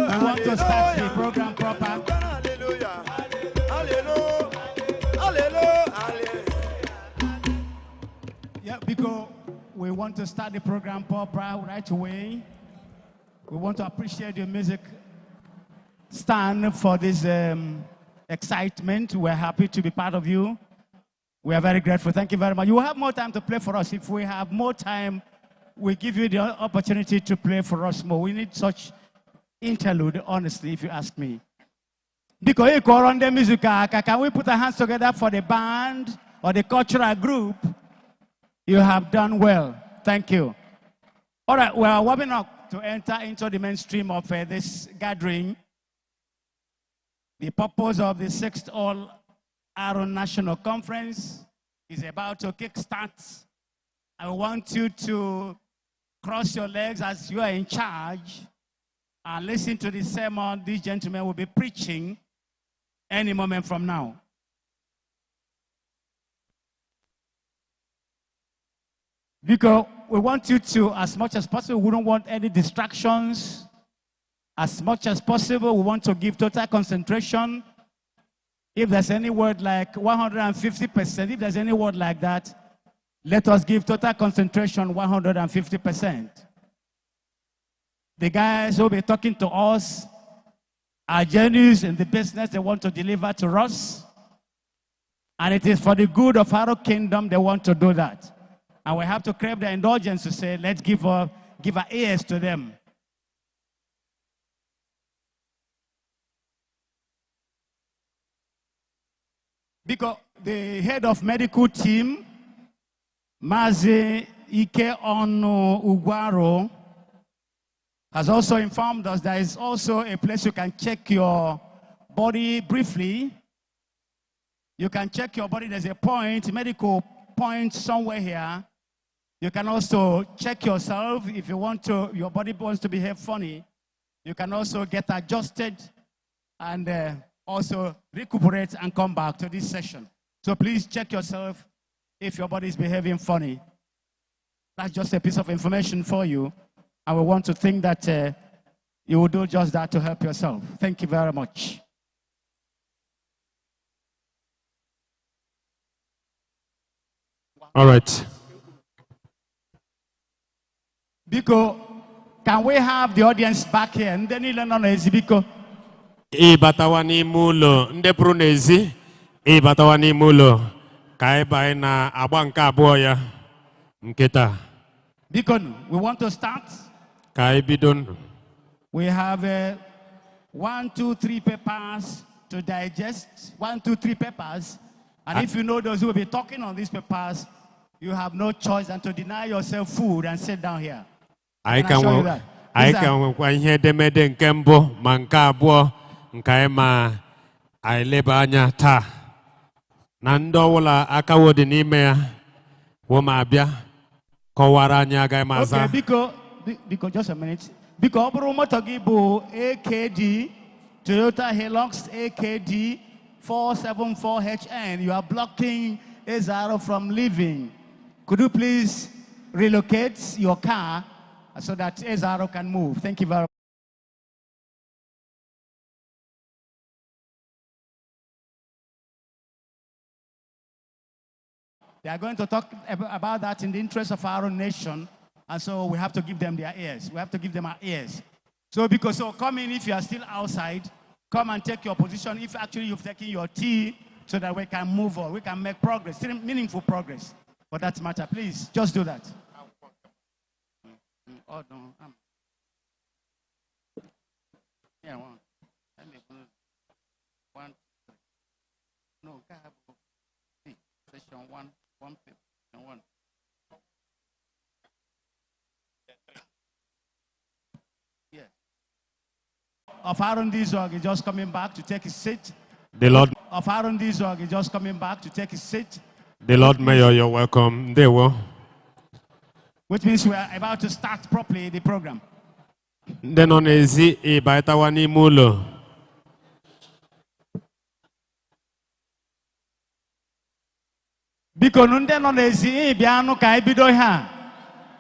[SPEAKER 3] I want to start the program proper.
[SPEAKER 13] Hallelujah. Hallelujah. Hallelujah.
[SPEAKER 3] Yeah, because we want to start the program proper right away. We want to appreciate your music stand for this excitement. We're happy to be part of you. We are very grateful. Thank you very much. You will have more time to play for us. If we have more time, we give you the opportunity to play for us more. We need such interlude, honestly, if you ask me. Because you call on the music, can we put our hands together for the band or the cultural group? You have done well. Thank you. All right, we are warming up to enter into the mainstream of this gathering. The purpose of the 6th All Aaron National Conference is about to kickstart. I want you to cross your legs as you are in charge and listen to the sermon these gentlemen will be preaching any moment from now. Because we want you to, as much as possible, we don't want any distractions. As much as possible, we want to give total concentration. If there's any word like 150%, if there's any word like that, let us give total concentration 150%. The guys who will be talking to us are genius in the business they want to deliver to us. And it is for the good of our kingdom they want to do that. And we have to crave their indulgence to say, let's give our ears to them. Because the head of medical team, Mazi Ike Onu Ugwaro, has also informed us there is also a place you can check your body briefly. You can check your body. There's a point, medical point somewhere here. You can also check yourself if you want to, your body wants to behave funny. You can also get adjusted and also recuperate and come back to this session. So please check yourself if your body is behaving funny. That's just a piece of information for you. I will want to think that you will do just that to help yourself. Thank you very much.
[SPEAKER 1] All right.
[SPEAKER 3] Biko, can we have the audience back here? And then you'll know Biko.
[SPEAKER 1] Batawa n'ime ụlọ ndị pụrụ n'ezi batawa n'ime ụlọ ka anyị banye na agba nke abụọ ya nke taa.
[SPEAKER 3] Biko, we want to start.
[SPEAKER 1] Ka anyị bido.
[SPEAKER 3] We have 1, 2, 3 papers to digest. 1, 2, 3 papers. And if you know those who will be talking on these papers, you have no choice than to deny yourself food and sit down here.
[SPEAKER 1] I can nwekwa ihe edemede nke mbụ ma nke abụọ nke anyị ma anyị leba anya taa na ndị ọbụla akawo dị n'ime ya wụ ma abịa kọwara anyị agaghị m aza.
[SPEAKER 3] Okay, Biko, just a minute. Biko, ọ bụrụ moto gị bụ AKD Toyota Hilux AKD 474HN, you are blocking Ezaro from leaving. Could you please relocate your car so that Ezaro can move? Thank you very much. They are going to talk about that in the interest of our own nation, and so we have to give them their ears. We have to give them our ears. So come in if you are still outside. Come and take your position if actually you've taken your tea so that we can move on. We can make progress, meaningful progress. For that matter, please, just do that. Oh, no. Yeah, one. One. No, session one. One. Yeah. Of Aaron Dizog is just coming back to take his seat.
[SPEAKER 1] The Lord.
[SPEAKER 3] Of Aaron Dizog is just coming back to take his seat.
[SPEAKER 1] The Lord Mayor, you're welcome. They will.
[SPEAKER 3] Which means we are about to start properly the program.
[SPEAKER 1] Then on ezi batawa n'ime ụlọ.
[SPEAKER 3] Biko nunde no nezi biano ka ibido ha.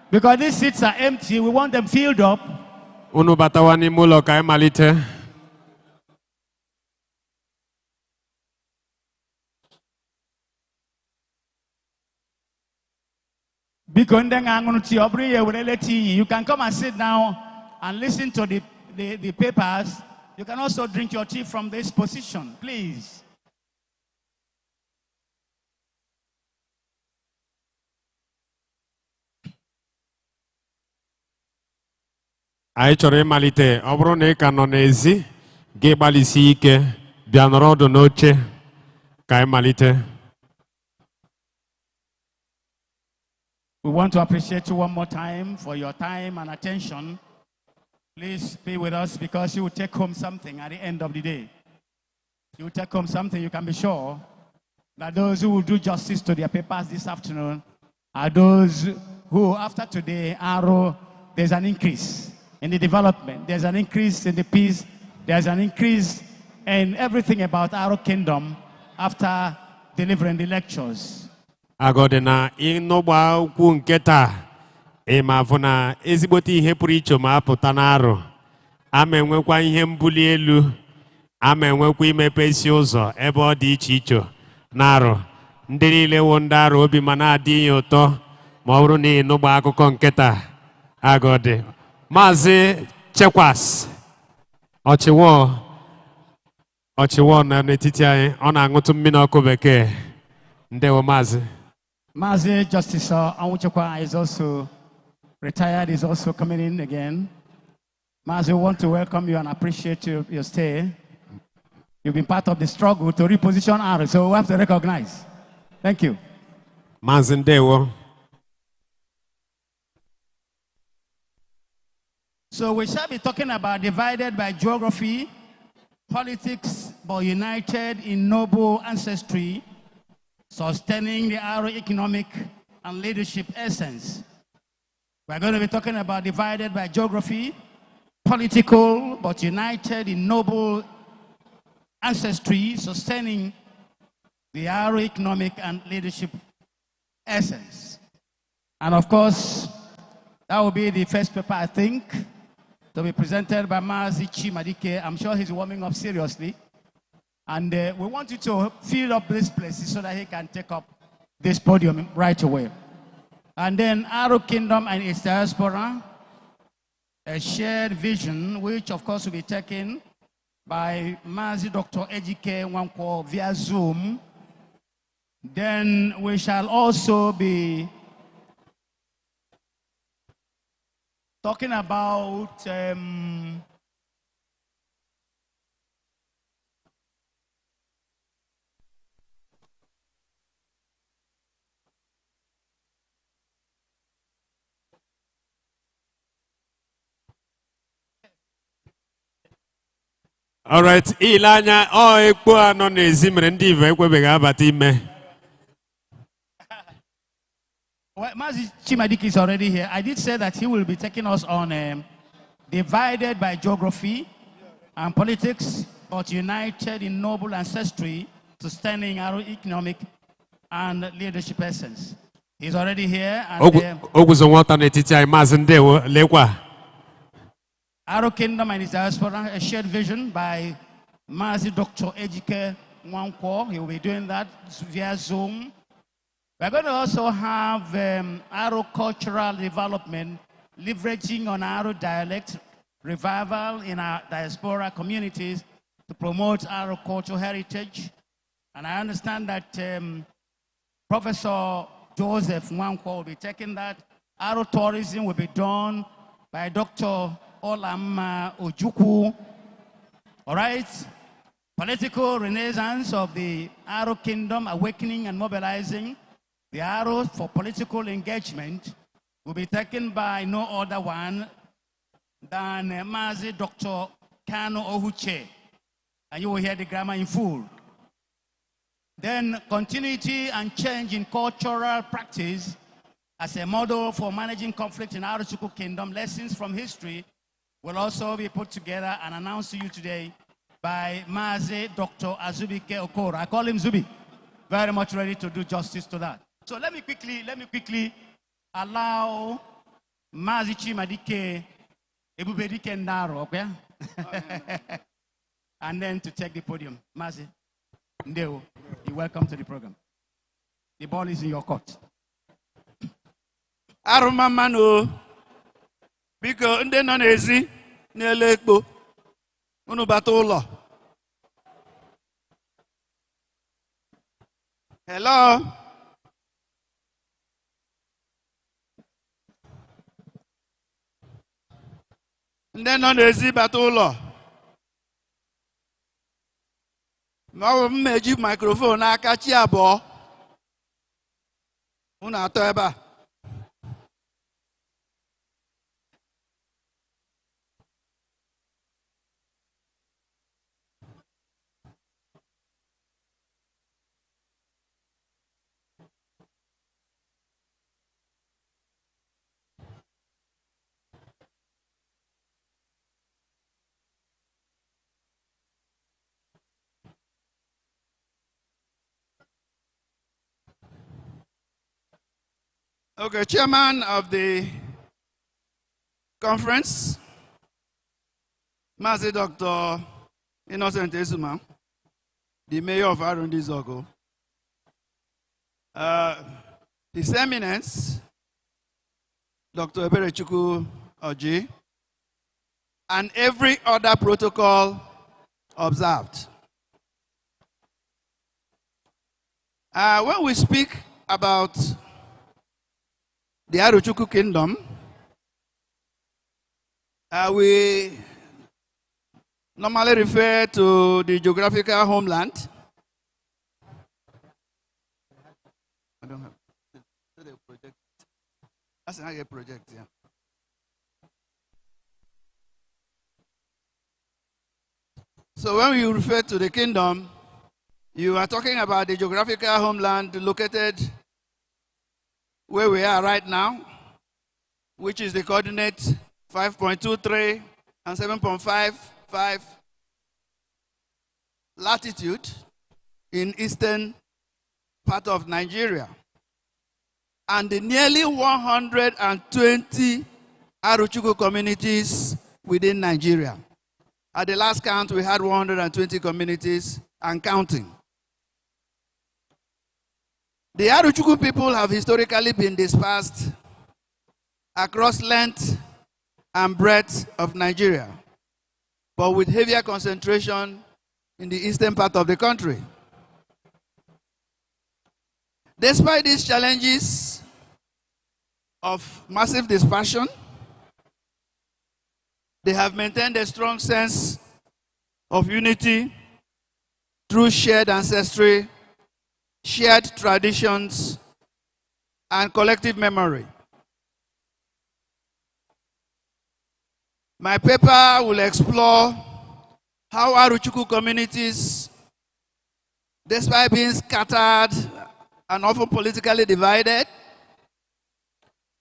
[SPEAKER 3] Because these seats are empty, we want them filled up.
[SPEAKER 1] Unu batawa n'ime ụlọ ka anyị malite.
[SPEAKER 3] You can come and sit down and listen to the papers. You can also drink your tea from this position, please.
[SPEAKER 1] Anyị chọrọ ịmalite, ọ bụrụ na ị ka nọ n'ezi, gị gbalịsi ike, bịa nọrọ ọdụ n'oche ka anyị malite.
[SPEAKER 3] We want to appreciate you one more time for your time and attention. Please be with us because you will take home something at the end of the day. You will take home something, you can be sure that those who will do justice to their papers this afternoon are those who, after today, there's an increase in the development, there's an increase in the peace, there's an increase in everything about our kingdom after delivering the lectures.
[SPEAKER 1] Agode na ịnụgba ukwu nke taa ịma afụ na ezigbote ihe pụrụ iche ma apụta n'arụ ama enwekwa ihe mbuli elu ama enwekwa imepe isi ụzọ ebe ọ dị iche iche n'arụ ndị niile wụ ndị arụ obi ma na-adịghị ụtọ ma ọ bụrụ na ịnụgba akụkọ nke taa Agode Maazị Chekwas ọchịwọ na n'etiti anyị ọ na-aṅụtụ mmiri ọkụ bekee ndewo Maazị
[SPEAKER 3] Mazi Justice Anwuchekwa is also retired, is also coming in again. Mazi, we want to welcome you and appreciate your stay. You've been part of the struggle to reposition Aro, so we have to recognize. Thank you.
[SPEAKER 1] Mazi ndewo.
[SPEAKER 3] So we shall be talking about divided by geography, politics, but united in noble ancestry, sustaining the Aro economic and leadership essence. We're going to be talking about divided by geography, political, but united in noble ancestry, sustaining the Aro economic and leadership essence. And of course, That will be the first paper, I think, to be presented by Mazi Chimadike. I'm sure he's warming up seriously. And we want you to fill up this place so that he can take up this podium right away. And then Arrow Kingdom and its diaspora, a shared vision, which of course will be taken by Mazi Dr. Ejike Nwankwo via Zoom. Then we shall also be talking about
[SPEAKER 1] all right, Ilanya, ekpo anọ n'ezi mere ndị Ivo ekwebeghị abata ime.
[SPEAKER 3] Well, Mazi Chimadike is already here. I did say that he will be taking us on divided by geography and politics, but united in noble ancestry, sustaining our economic and leadership essence. He's already here.
[SPEAKER 1] Oguzo nwata n'etiti anyị Maazị Ndewo lekwa.
[SPEAKER 3] Arrow Kingdom and its diaspora, a shared vision by Mazi Dr. Ejike Nwankwo. He will be doing that via Zoom. We're going to also have Arrow cultural development, leveraging on Arrow dialect, revival in our diaspora communities to promote Arrow cultural heritage. And I understand that Professor Joseph Nwankwo will be taking that. Arrow tourism will be done by Dr. Olamma Ojukwu. All right? Political renaissance of the Arrow Kingdom, awakening and mobilizing the arrows for political engagement will be taken by no other one than Mazi Dr. Kano Ohuche. And you will hear the grammar in full. Then continuity and change in cultural practice as a model for managing conflict in Arochukwu Kingdom. Lessons from history will also be put together and announced to you today by Mazi Dr. Azubike Okoro. I call him Zubi. Very much ready to do justice to that. So let me quickly allow Mazi Chimadike Ebubedike Ndaro, okay? And then to take the podium. Mazi Ndewo, you're welcome to the program. The ball is in your court.
[SPEAKER 14] Arumamano, biko ndị nọ n'ezi n'ele ekpo unu bata ụlọ. Hello. Ndị nọ n'ezi bata ụlọ. Ma ọ bụ m eji microphone n'aka chi abụọ. Unu atọ ebe a. Okay, chairman of the conference, Mazi Dr. Innocent Ezuma, the mayor of Arundi Zogo, His Eminence, Dr. Eberechukwu Oji, and every other protocol observed. When we speak about the Arochukwu Kingdom, we normally refer to the geographical homeland. I don't have the project. That's not a project, yeah. So when you refer to the kingdom, you are talking about the geographical homeland located where we are right now, which is the coordinate 5.23 and 7.55 latitude in eastern part of Nigeria, and the nearly 120 Aruchuku communities within Nigeria. At the last count, we had 120 communities and counting. The Aruchuku people have historically been dispersed across length and breadth of Nigeria, but with heavier concentration in the eastern part of the country. Despite these challenges of massive dispersion, they have maintained a strong sense of unity through shared ancestry, shared traditions, and collective memory. My paper will explore how Aruchuku communities, despite being scattered and often politically divided,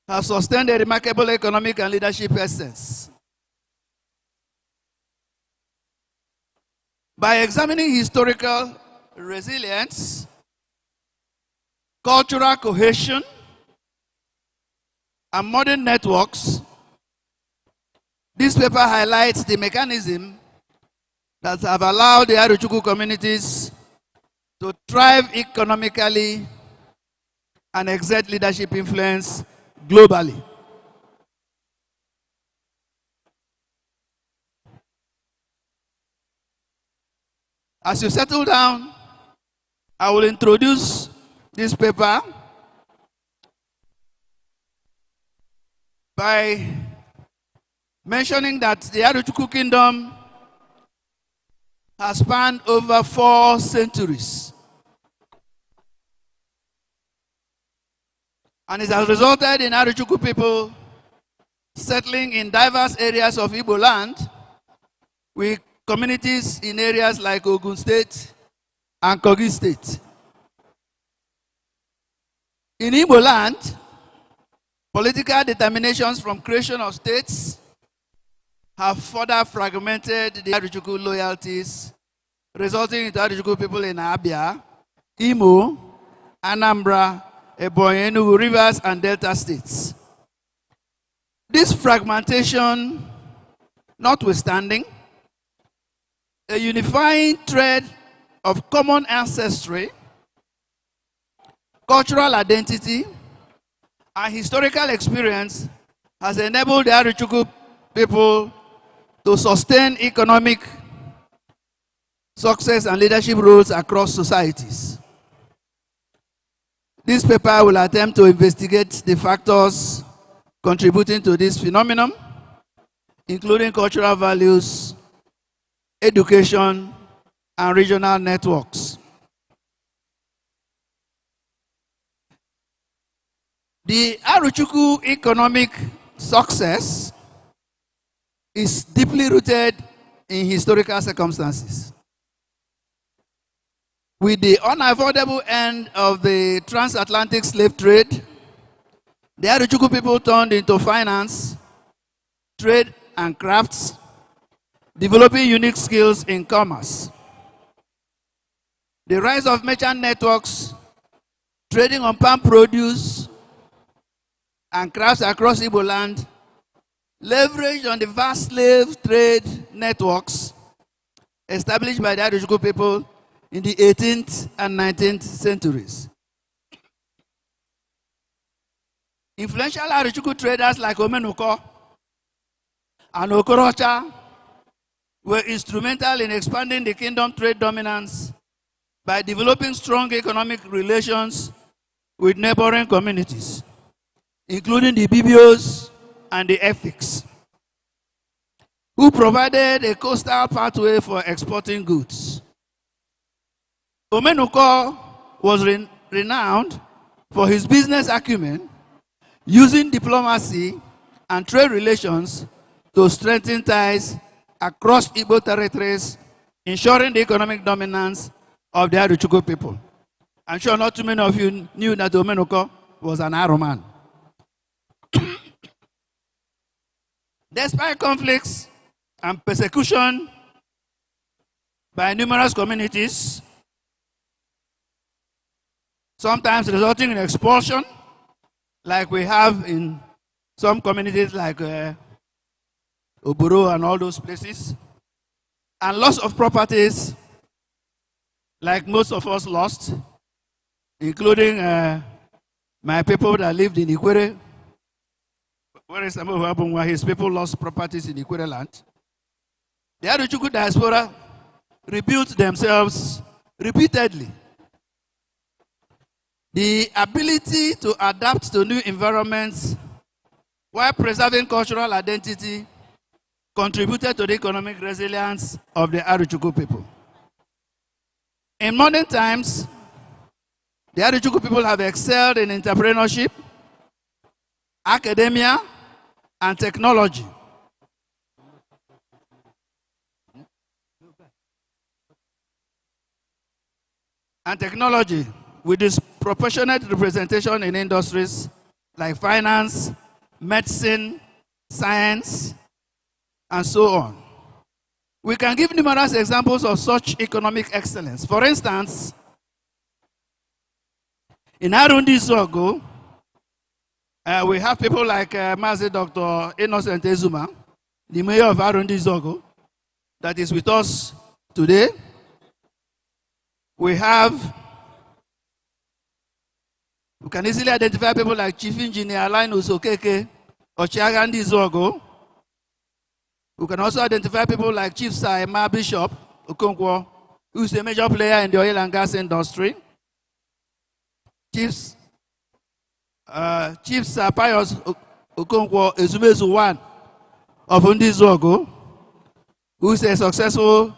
[SPEAKER 14] have sustained a remarkable economic and leadership essence. By examining historical resilience, cultural cohesion, and modern networks, this paper highlights the mechanism that have allowed the Aruchuku communities to thrive economically and exert leadership influence globally. As you settle down, I will introduce this paper by mentioning that the Aruchuku Kingdom has spanned over 4 centuries. And it has resulted in Aruchuku people settling in diverse areas of Igbo land with communities in areas like Ogun State and Kogi State. In Igbo land, political determinations from creation of states have further fragmented the Aruchuku loyalties, resulting in Aruchuku people in Abia, Imo, Anambra, Ebonyi, Enugu, Rivers, and Delta states. This fragmentation notwithstanding, a unifying thread of common ancestry, cultural identity, and historical experience has enabled the Aruchuku people to sustain economic success and leadership roles across societies. This paper will attempt to investigate the factors contributing to this phenomenon, including cultural values, education, and regional networks. The Aruchuku economic success is deeply rooted in historical circumstances. With the unavoidable end of the transatlantic slave trade, the Aruchuku people turned into finance, trade, and crafts, developing unique skills in commerce. The rise of merchant networks, trading on palm produce, and crafts across Igbo land, leveraged on the vast slave trade networks established by the Aruchuku people in the 18th and 19th centuries. Influential Aruchuku traders like Omenuko and Okorocha were instrumental in expanding the kingdom trade dominance by developing strong economic relations with neighboring communities, including the Bibios and the Ethics, who provided a coastal pathway for exporting goods. Omenuko was renowned for his business acumen, using diplomacy and trade relations to strengthen ties across Igbo territories, ensuring the economic dominance of the Aruchuku people. I'm sure not too many of you knew that Omenuko was an Aro man. Despite conflicts and persecution by numerous communities, sometimes resulting in expulsion, like we have in some communities like Oburu and all those places, and loss of properties like most of us lost, including my people that lived in Ikwere. Where is Samuel his people lost properties in Ikwere land. The Aruchuku diaspora rebuilt themselves repeatedly. The ability to adapt to new environments while preserving cultural identity contributed to the economic resilience of the Aruchuku people. In modern times, the Aruchuku people have excelled in entrepreneurship, academia, and technology. With disproportionate representation in industries like finance, medicine, science, and so on. We can give numerous examples of such economic excellence. For instance, in Arundi Zogo, we have people like Mazi Dr. Innocent Ezuma, the mayor of Arundi Zogo, that is with us today. We can easily identify people like Chief Engineer Linus Okeke or Chiagandi Zogo. We can also identify people like Chief Saima Bishop Okonkwo, who is a major player in the oil and gas industry. Chief Sir Pius Okonkwo Ezumezu one of Undi Zogo, who is a successful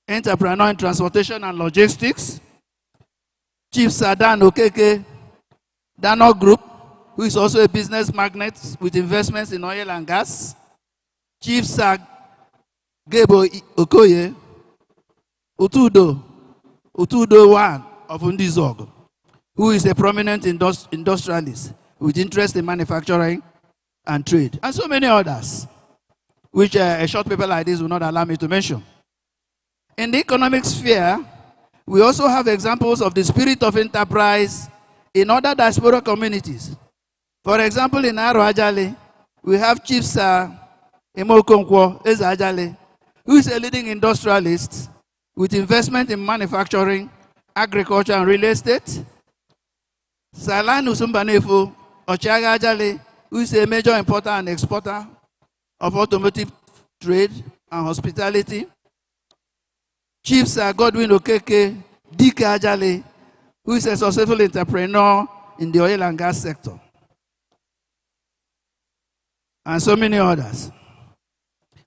[SPEAKER 14] entrepreneur in transportation and logistics. Chief Sadan Okeke Dano Group, who is also a business magnate with investments in oil and gas. Chief Sir Gebo Okoye Utudo one of Undi Zogo, who is a prominent industrialist with interest in manufacturing and trade, and so many others, which a short paper like this will not allow me to mention. In the economic sphere, we also have examples of the spirit of enterprise in other diaspora communities. For example, in Aro Ajale, we have Chief Sir Emo Okonkwo Eze Ajale, who is a leading industrialist with investment in manufacturing, agriculture, and real estate. Salan Usumbanefo Ochiaga Ajale, who is a major importer and exporter of automotive trade and hospitality. Chief Sir Godwin Okeke Dike Ajale, who is a successful entrepreneur in the oil and gas sector. And so many others.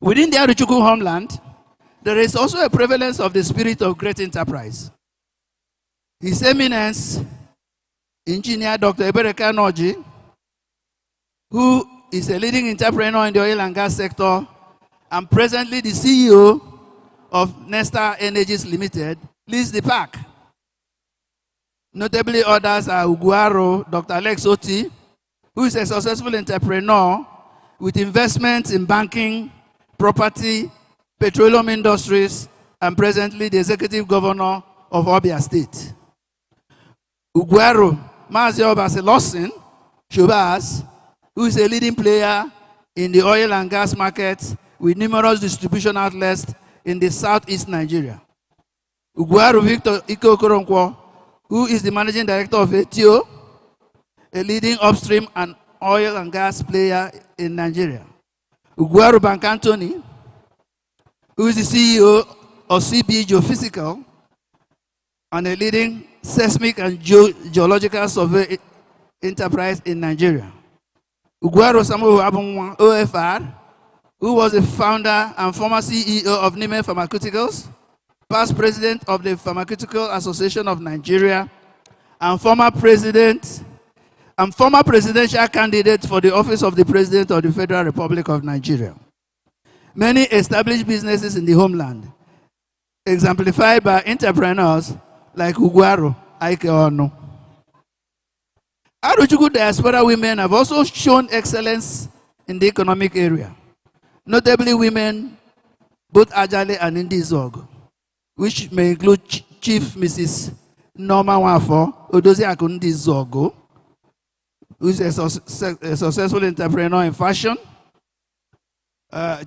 [SPEAKER 14] Within the Aruchuku homeland, there is also a prevalence of the spirit of great enterprise. His Eminence, Engineer Dr. Ebereka Noji, who is a leading entrepreneur in the oil and gas sector and presently the CEO of Nesta Energies Limited, leads the pack. Notably others are Uguaro, Dr. Alex Oti, who is a successful entrepreneur with investments in banking, property, petroleum industries, and presently the executive governor of Abia State. Uguaro, Mazio Baselosin Shubas, who is a leading player in the oil and gas market with numerous distribution outlets in the southeast Nigeria. Uguaru Victor Iko Okoronkwo, who is the managing director of Etio, a leading upstream and oil and gas player in Nigeria. Uguaru Bankantoni, who is the CEO of CB Geophysical and a leading seismic and geological survey enterprise in Nigeria. Uguaru Samuel Abunwa OFR, who was the founder and former CEO of Nime Pharmaceuticals, past president of the Pharmaceutical Association of Nigeria, and former presidential candidate for the office of the President of the Federal Republic of Nigeria. Many established businesses in the homeland, exemplified by entrepreneurs like Uguaru Aike Ono. Aruchuku diaspora women have also shown excellence in the economic area, notably women, both Ajale and Indi Zogo, which may include Chief Mrs. Norma Wafo Odozi Akundi Zogo, who is a successful entrepreneur in fashion.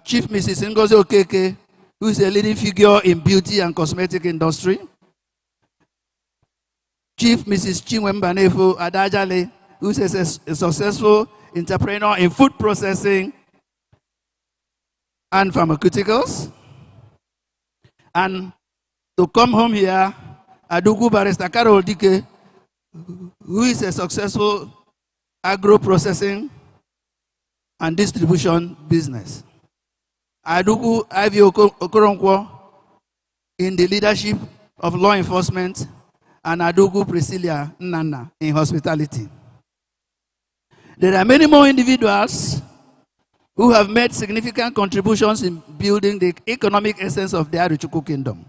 [SPEAKER 14] Chief Mrs. Ngozi Okeke, who is a leading figure in beauty and cosmetic industry. Chief Mrs. Chinwemba Nefo Adajale, who is a successful entrepreneur in food processing and pharmaceuticals. And to come home here, Adugu Barrister Carol Dike, who is a successful agro-processing and distribution business. Adugu Ivy Okoronkwo in the leadership of law enforcement, and Adugu Priscilla Nana in hospitality. There are many more individuals who have made significant contributions in building the economic essence of the Arochukwu Kingdom.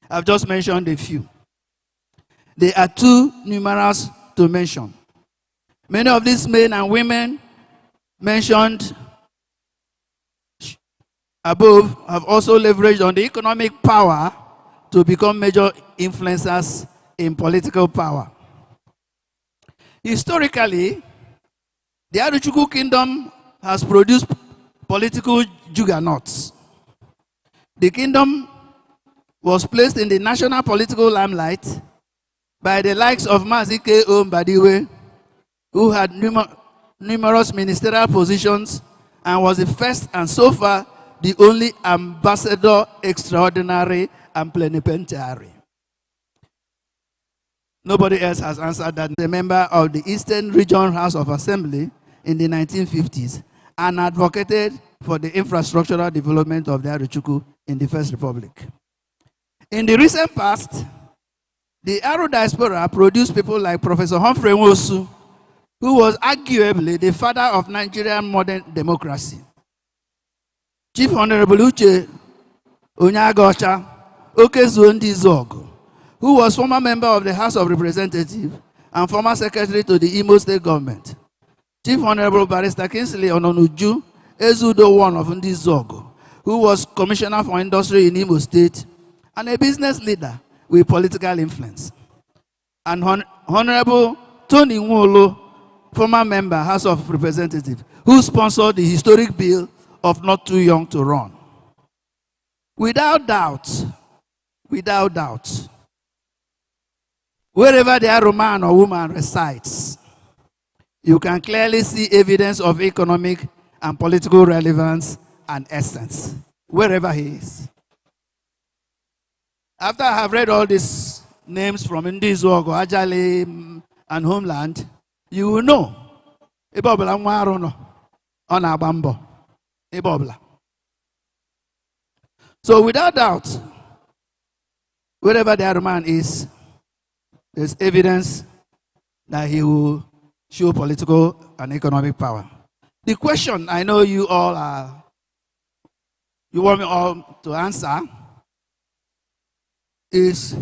[SPEAKER 14] I've just mentioned a few. They are too numerous to mention. Many of these men and women mentioned above have also leveraged on the economic power to become major influencers in political power. Historically, the Arochukwu Kingdom has produced political juggernauts. The kingdom was placed in the national political limelight by the likes of Mazi K.O. Mbadiwe, who had numerous ministerial positions and was the first and so far the only ambassador extraordinary and plenipotentiary. Nobody else has answered that. A member of the Eastern Region House of Assembly in the 1950s and advocated for the infrastructural development of the Arochukwu in the First Republic. In the recent past, the Aro diaspora produced people like Professor Humphrey Nwosu, who was arguably the father of Nigerian modern democracy. Chief Honorable Uche Onyagocha Okezuondi Zog, who was former member of the House of Representatives and former secretary to the Imo State government. Chief Honorable Barrister Kingsley Ononuju Ezudo one of Ndi Zog, who was Commissioner for Industry in Imo State and a business leader with political influence. And Honorable Tony Nwolo, former member, House of Representatives, who sponsored the historic bill of Not Too Young to Run. Without doubt, wherever the Aro man or woman resides, you can clearly see evidence of economic and political relevance and essence, wherever he is. After I have read all these names from Ndizuogo, Ajale, and Homeland, you will know. Ibobla Mwarono, Ona Bambo. Ibobla. So without doubt, wherever the other man is, there's evidence that he will show political and economic power. The question I know you want me all to answer is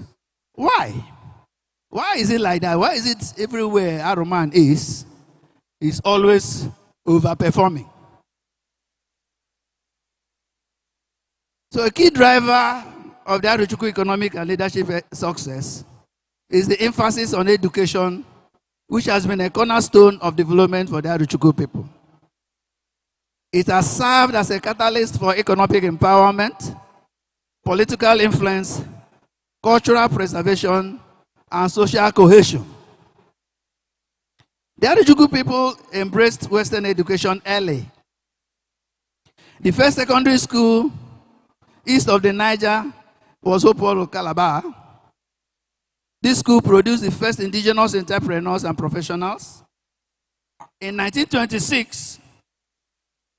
[SPEAKER 14] why? Why is it like that? Why is it everywhere Aroman is always overperforming? So a key driver of the Arochukwu economic and leadership success is the emphasis on education, which has been a cornerstone of development for the Arochukwu people. It has served as a catalyst for economic empowerment, political influence, cultural preservation, and social cohesion. The Arochukwu people embraced Western education early. The first secondary school east of the Niger was Opolo Calabar. This school produced the first indigenous entrepreneurs and professionals. In 1926,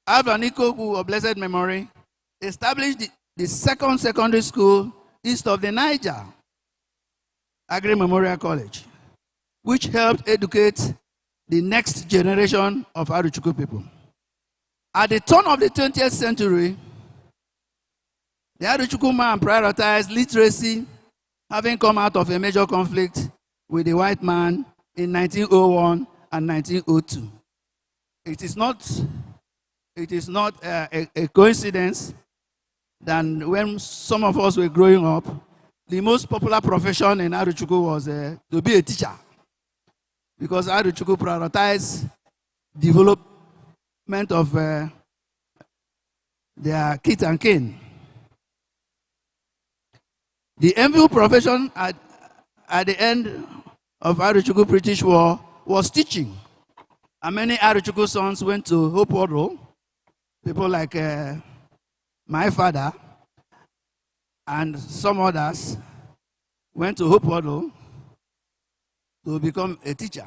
[SPEAKER 14] Alvan Ikoku of blessed memory established the second secondary school east of the Niger, Agri Memorial College, which helped educate the next generation of Arochukwu people. At the turn of the 20th century, the Arochukwu man prioritized literacy, having come out of a major conflict with the white man in 1901 and 1902. It is not a coincidence that when some of us were growing up, the most popular profession in Arochukwu was to be a teacher. because Aruchukwu prioritize development of their kith and kin. The enviable profession at the end of Aruchukwu British War was teaching. And many Aruchukwu sons went to Hope Wardle. People like my father and some others went to Hope Wardle to become a teacher.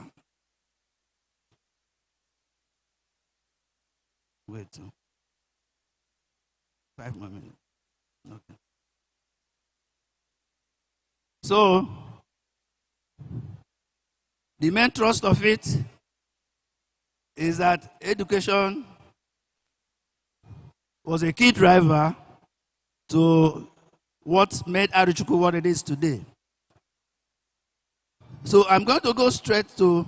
[SPEAKER 14] Wait, 5 more minutes. Okay. So, the main thrust of it is that education was a key driver to what made Aruchukwu what it is today. So I'm going to go straight to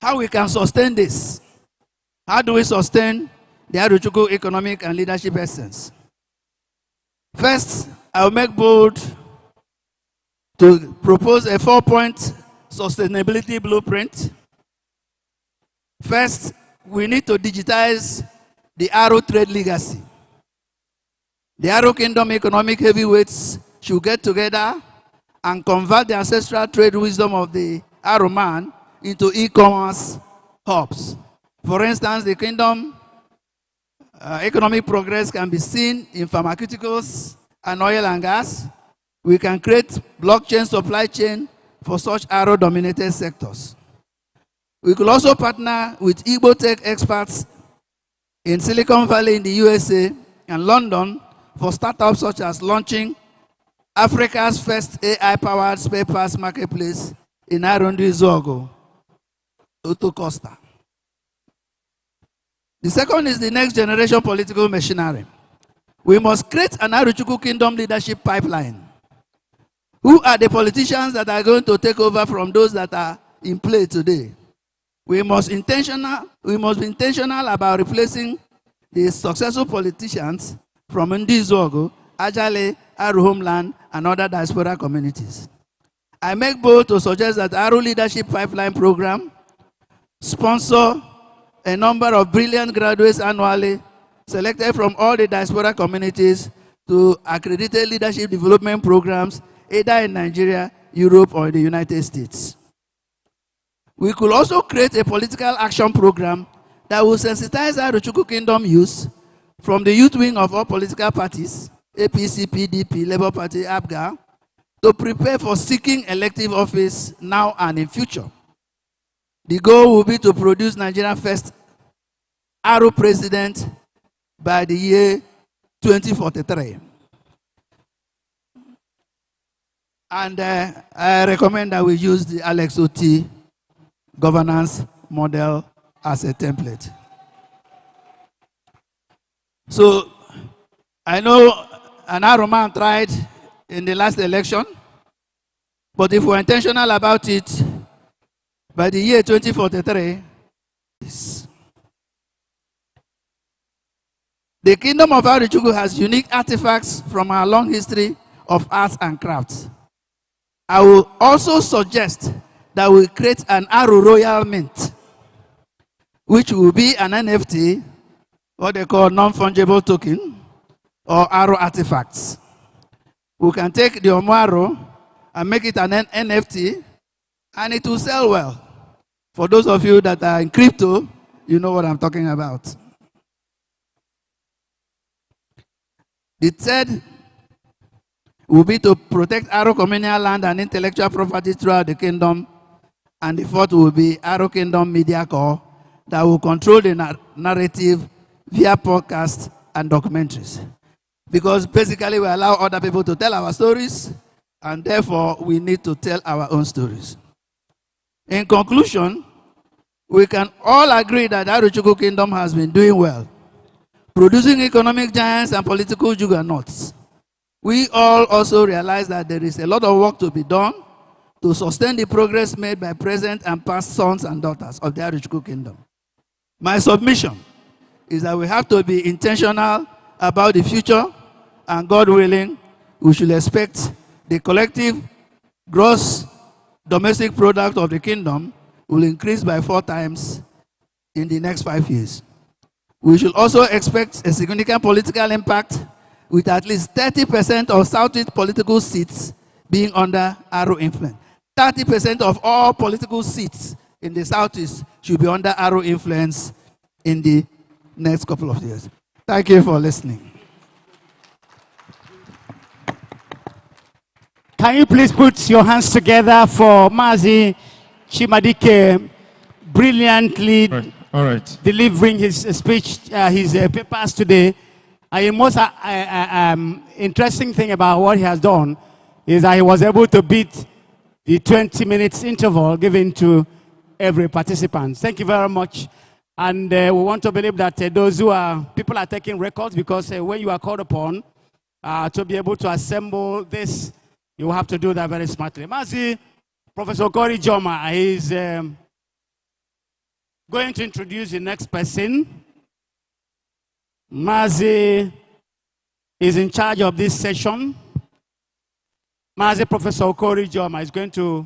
[SPEAKER 14] how we can sustain this. How do we sustain the Aruchukwu economic and leadership essence? First, I'll make bold to propose a 4-point sustainability blueprint. First, we need to digitize the Aru trade legacy. The Aru Kingdom economic heavyweights should get together and convert the ancestral trade wisdom of the Aru man into e-commerce hubs. For instance, the Kingdom economic progress can be seen in pharmaceuticals and oil and gas. We can create blockchain supply chain for such Aru-dominated sectors. We could also partner with Igbo tech experts in Silicon Valley in the USA and London for startups such as launching Africa's first AI-powered spare parts marketplace in Arundi Zogo, Uto Costa. The second is the next generation political machinery. We must create an Aruchukwu Kingdom leadership pipeline. Who are the politicians that are going to take over from those that are in play today? We must be intentional about replacing the successful politicians from Ndi Zogo, Ajale, Aru Homeland, and other diaspora communities. I make bold to suggest that Aru Leadership Pipeline Program sponsor a number of brilliant graduates annually selected from all the diaspora communities to accredited leadership development programs either in Nigeria, Europe, or in the United States. We could also create a political action program that will sensitize Aruchukwu Kingdom youth from the youth wing of all political parties, APC, PDP, Labour Party, ABGA, to prepare for seeking elective office now and in future. The goal will be to produce Nigeria's first Aru president by the year 2043. And I recommend that we use the Alex Oti governance model as a template. So, I know an Aru man tried in the last election, but if we're intentional about it, by the year 2043, the Kingdom of Aruchukwu has unique artifacts from our long history of arts and crafts. I will also suggest that we create an Aru Royal Mint, which will be an NFT, what they call non-fungible token, or Aru artifacts. We can take the Omuaro and make it an NFT, and it will sell well. For those of you that are in crypto, you know what I'm talking about. The third will be to protect Aru communal land and intellectual property throughout the kingdom. And the fourth will be Aru Kingdom Media Corps that will control the narrative via podcasts and documentaries. Because basically we allow other people to tell our stories, and therefore we need to tell our own stories. In conclusion, we can all agree that Aruchukwu Kingdom has been doing well, producing economic giants and political juggernauts. We all also realize that there is a lot of work to be done to sustain the progress made by present and past sons and daughters of the Aruchukwu Kingdom. My submission is that we have to be intentional about the future, and God willing, we should expect the collective gross domestic product of the kingdom will increase by 4 times in the next 5 years. We should also expect a significant political impact with at least 30% of Southeast political seats being under Aro influence. 30% of all political seats in the Southeast should be under Aro influence in the next couple of years. Thank you for listening.
[SPEAKER 3] Can you please put your hands together for Mazi Chimadike brilliantly
[SPEAKER 1] All right.
[SPEAKER 3] delivering his speech, his papers today. And the most interesting thing about what he has done is that he was able to beat the 20 minutes interval given to every participant. Thank you very much. And we want to believe that people are taking records, because when you are called upon to be able to assemble this, you have to do that very smartly. Mazi, Professor Corey Joma is going to introduce the next person. Mazi is in charge of this session. Mazi Professor Corey Joma is going to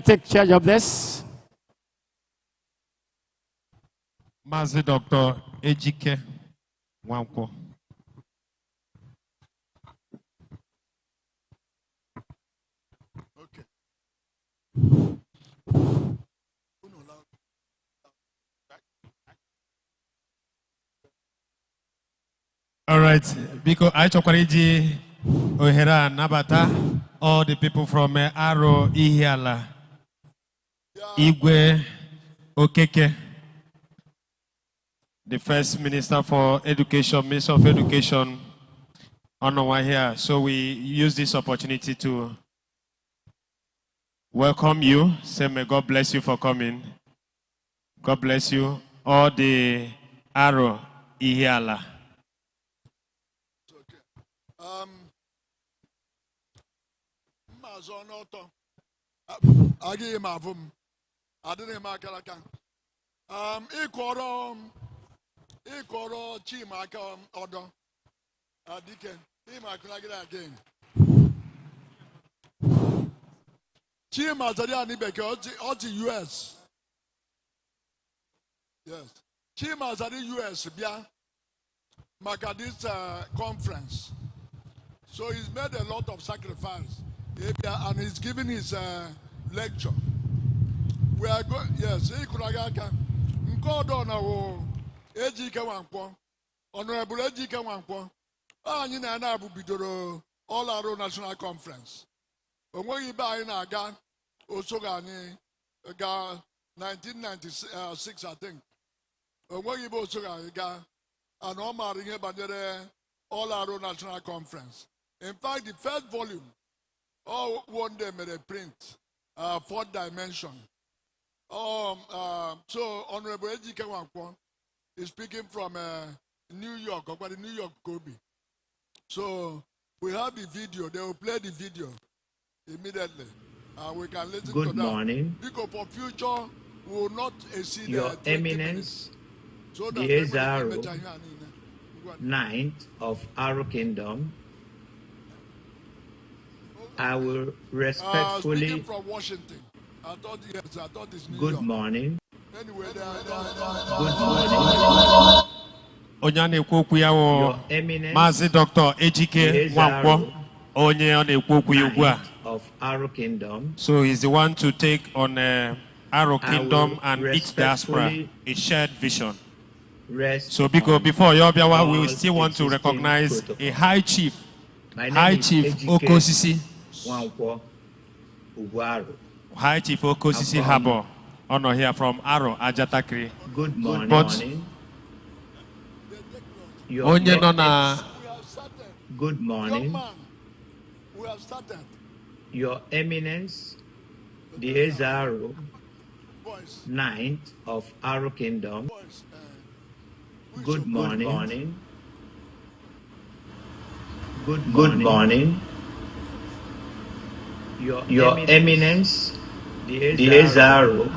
[SPEAKER 3] take charge of this.
[SPEAKER 1] Mazi Dr. Ejike Nwankwo. All right, because I chokwariji Ohera Nabata, all the people from Aro Ihiala, Igwe Okeke, the first minister for education, minister of education, on our here. So we use this opportunity to welcome you. Say, may God bless you for coming. God bless you. All the Aro Ihiala.
[SPEAKER 9] Agi mavum, adine makalaka. Ikoro chimaka odo. Adiken, imakunagira again. Chima zadia nibeke oti US. Yes. Chima zadi US bia. Maka this conference. So he's made a lot of sacrifice. And he's giving his lecture. We are going, yes, Nkodo na wo Ejike Nwankwo, Honorable Ejike Nwankwo, anyị na abu bidoro All Aro National Conference. Onweghị ibe anyị na-aga osoga anyị ga 1996, I think. Onweghị ibe osoga anyị ga, and ọ maara ihe banyere All Aro National Conference. In fact, the first volume, one day made a print, 4th dimension. So Honorable Ejike Nwankwo is speaking from New York, or the New York Kobe. So we have the video. They will play the video immediately. We can listen to that.
[SPEAKER 15] Good morning.
[SPEAKER 9] Because for future, we will not exceed
[SPEAKER 15] Your Eminence, so the Ezaro, 9th of Aro Kingdom, I will respectfully.
[SPEAKER 9] Speaking from Washington. I thought it's New
[SPEAKER 15] Good
[SPEAKER 9] York.
[SPEAKER 15] morning.
[SPEAKER 9] Anyway,
[SPEAKER 15] Good morning.
[SPEAKER 1] Onyane kwokwu ya wo Mazi Dr. Ejike Nwankwo. Onye ọ na-ekwu okwu ya ugbu a.
[SPEAKER 15] Of Aro Kingdom.
[SPEAKER 1] So he's the one to take on Aro Kingdom and its diaspora, a shared vision. So because before Yobiawa, we still want to recognize a High Chief, High Chief Okosisi. High Chief Okosisi Habo, honor here from Aro, Ajatakri.
[SPEAKER 15] Good morning.
[SPEAKER 1] But
[SPEAKER 15] good morning.
[SPEAKER 9] We have started.
[SPEAKER 15] Your Eminence, the Ezaro, 9th of Aro Kingdom. Good morning. Good morning. Your Eminence, the Ezaro,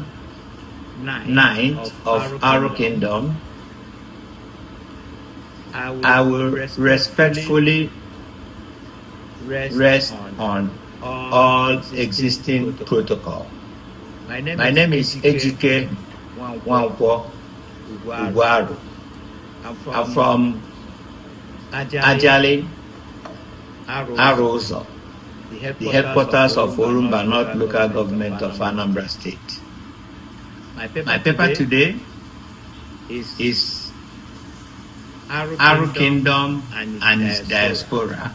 [SPEAKER 15] 9th of Aro Kingdom, I will respectfully rest on all existing protocol. My name is Ejike Nwankwo Ugwaru. I'm from Ajali, Arozo, the headquarters of Orumba North Local Government of Anambra State. My paper today is Aro Kingdom and its diaspora,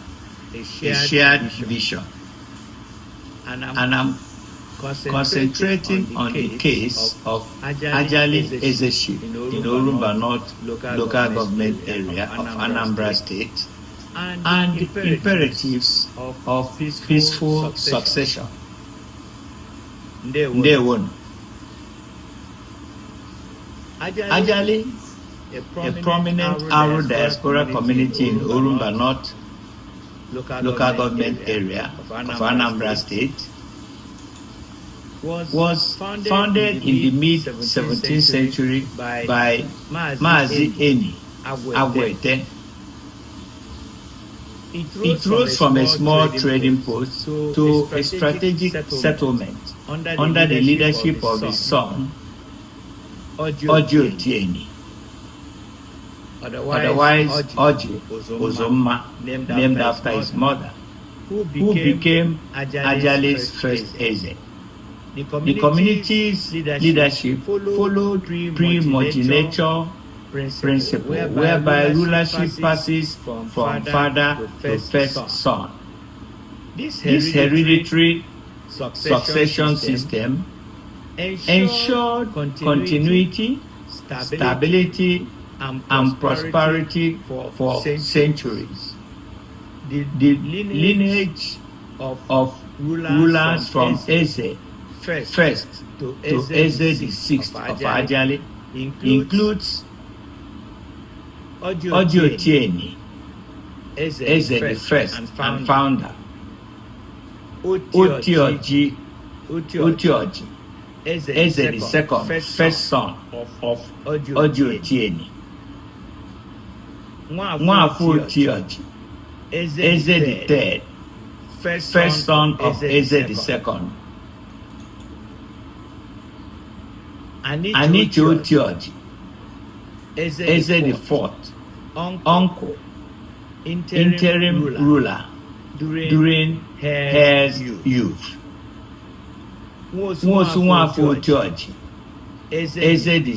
[SPEAKER 15] a shared vision. And I'm concentrating on the case of Ajali Ezeship in Orumba North Local Government Area of Anambra State and the imperatives of peaceful succession. Ndewonu. Ajali, a prominent Aro diaspora community in Orumba North Local Government Area of Anambra State, was founded in the mid-17th century by Mazi Eni Agwete. It rose from a small trading post to a strategic settlement under the leadership of his son, Oji Otieni, otherwise Oji Ozomma, named after his mother, who became Ajali's first Eze. The community's leadership followed primogeniture principle, whereby rulership passes from father to first son. This hereditary succession system ensured continuity, stability, and prosperity for centuries. The lineage of rulers from Eze first to Eze the sixth of Ajali includes Oji Otieni, Eze the first and founder, Otioji, Eze the second, first son of Oji Otieni, Nwafu Otioji, Eze the third, first son of Eze the second, Anichi Otioji, Eze the fourth, uncle, interim ruler during his youth. Nwosu Nwafu Otioji, Eze the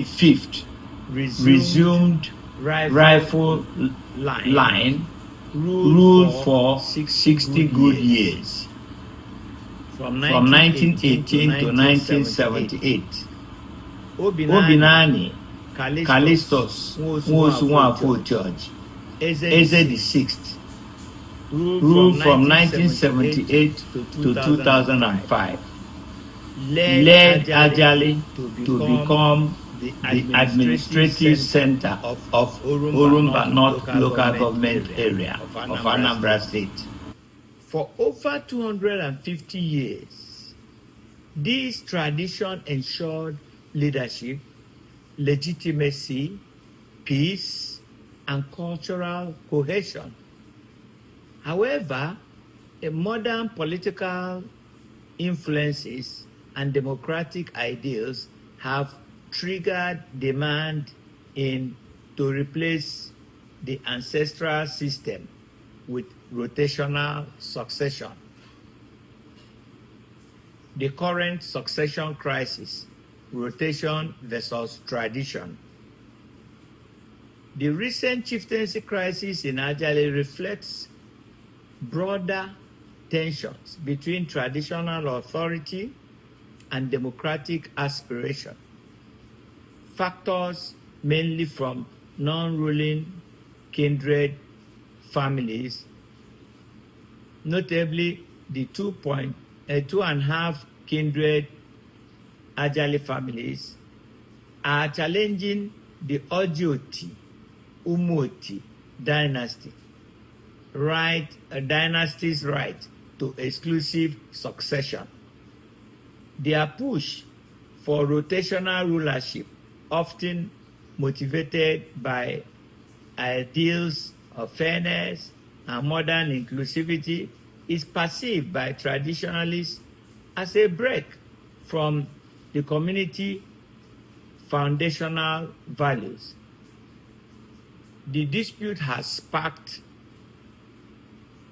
[SPEAKER 15] fifth, resumed rifle line, ruled for 60 good years, from 1918 to 1978. Obinani Callistus Nwosu Nwafu Otioji, Eze the sixth, ruled from 1978 to 2005. Led Ajali to become the administrative center of Orumba North Local Government Area of Anambra State. For over 250 years, this tradition ensured leadership, legitimacy, peace, and cultural cohesion. However, modern political influences and democratic ideals have triggered demand to replace the ancestral system with rotational succession. The current succession crisis, rotation versus tradition. The recent chieftaincy crisis in Ajali reflects broader tensions between traditional authority and democratic aspiration. Factors mainly from non-ruling kindred families, notably the 2.5 kindred Ajali families, are challenging the Oji Umuoti dynasty, dynasty's right to exclusive succession. Their push for rotational rulership, often motivated by ideals of fairness, and modern inclusivity is perceived by traditionalists as a break from the community foundational values. The dispute has sparked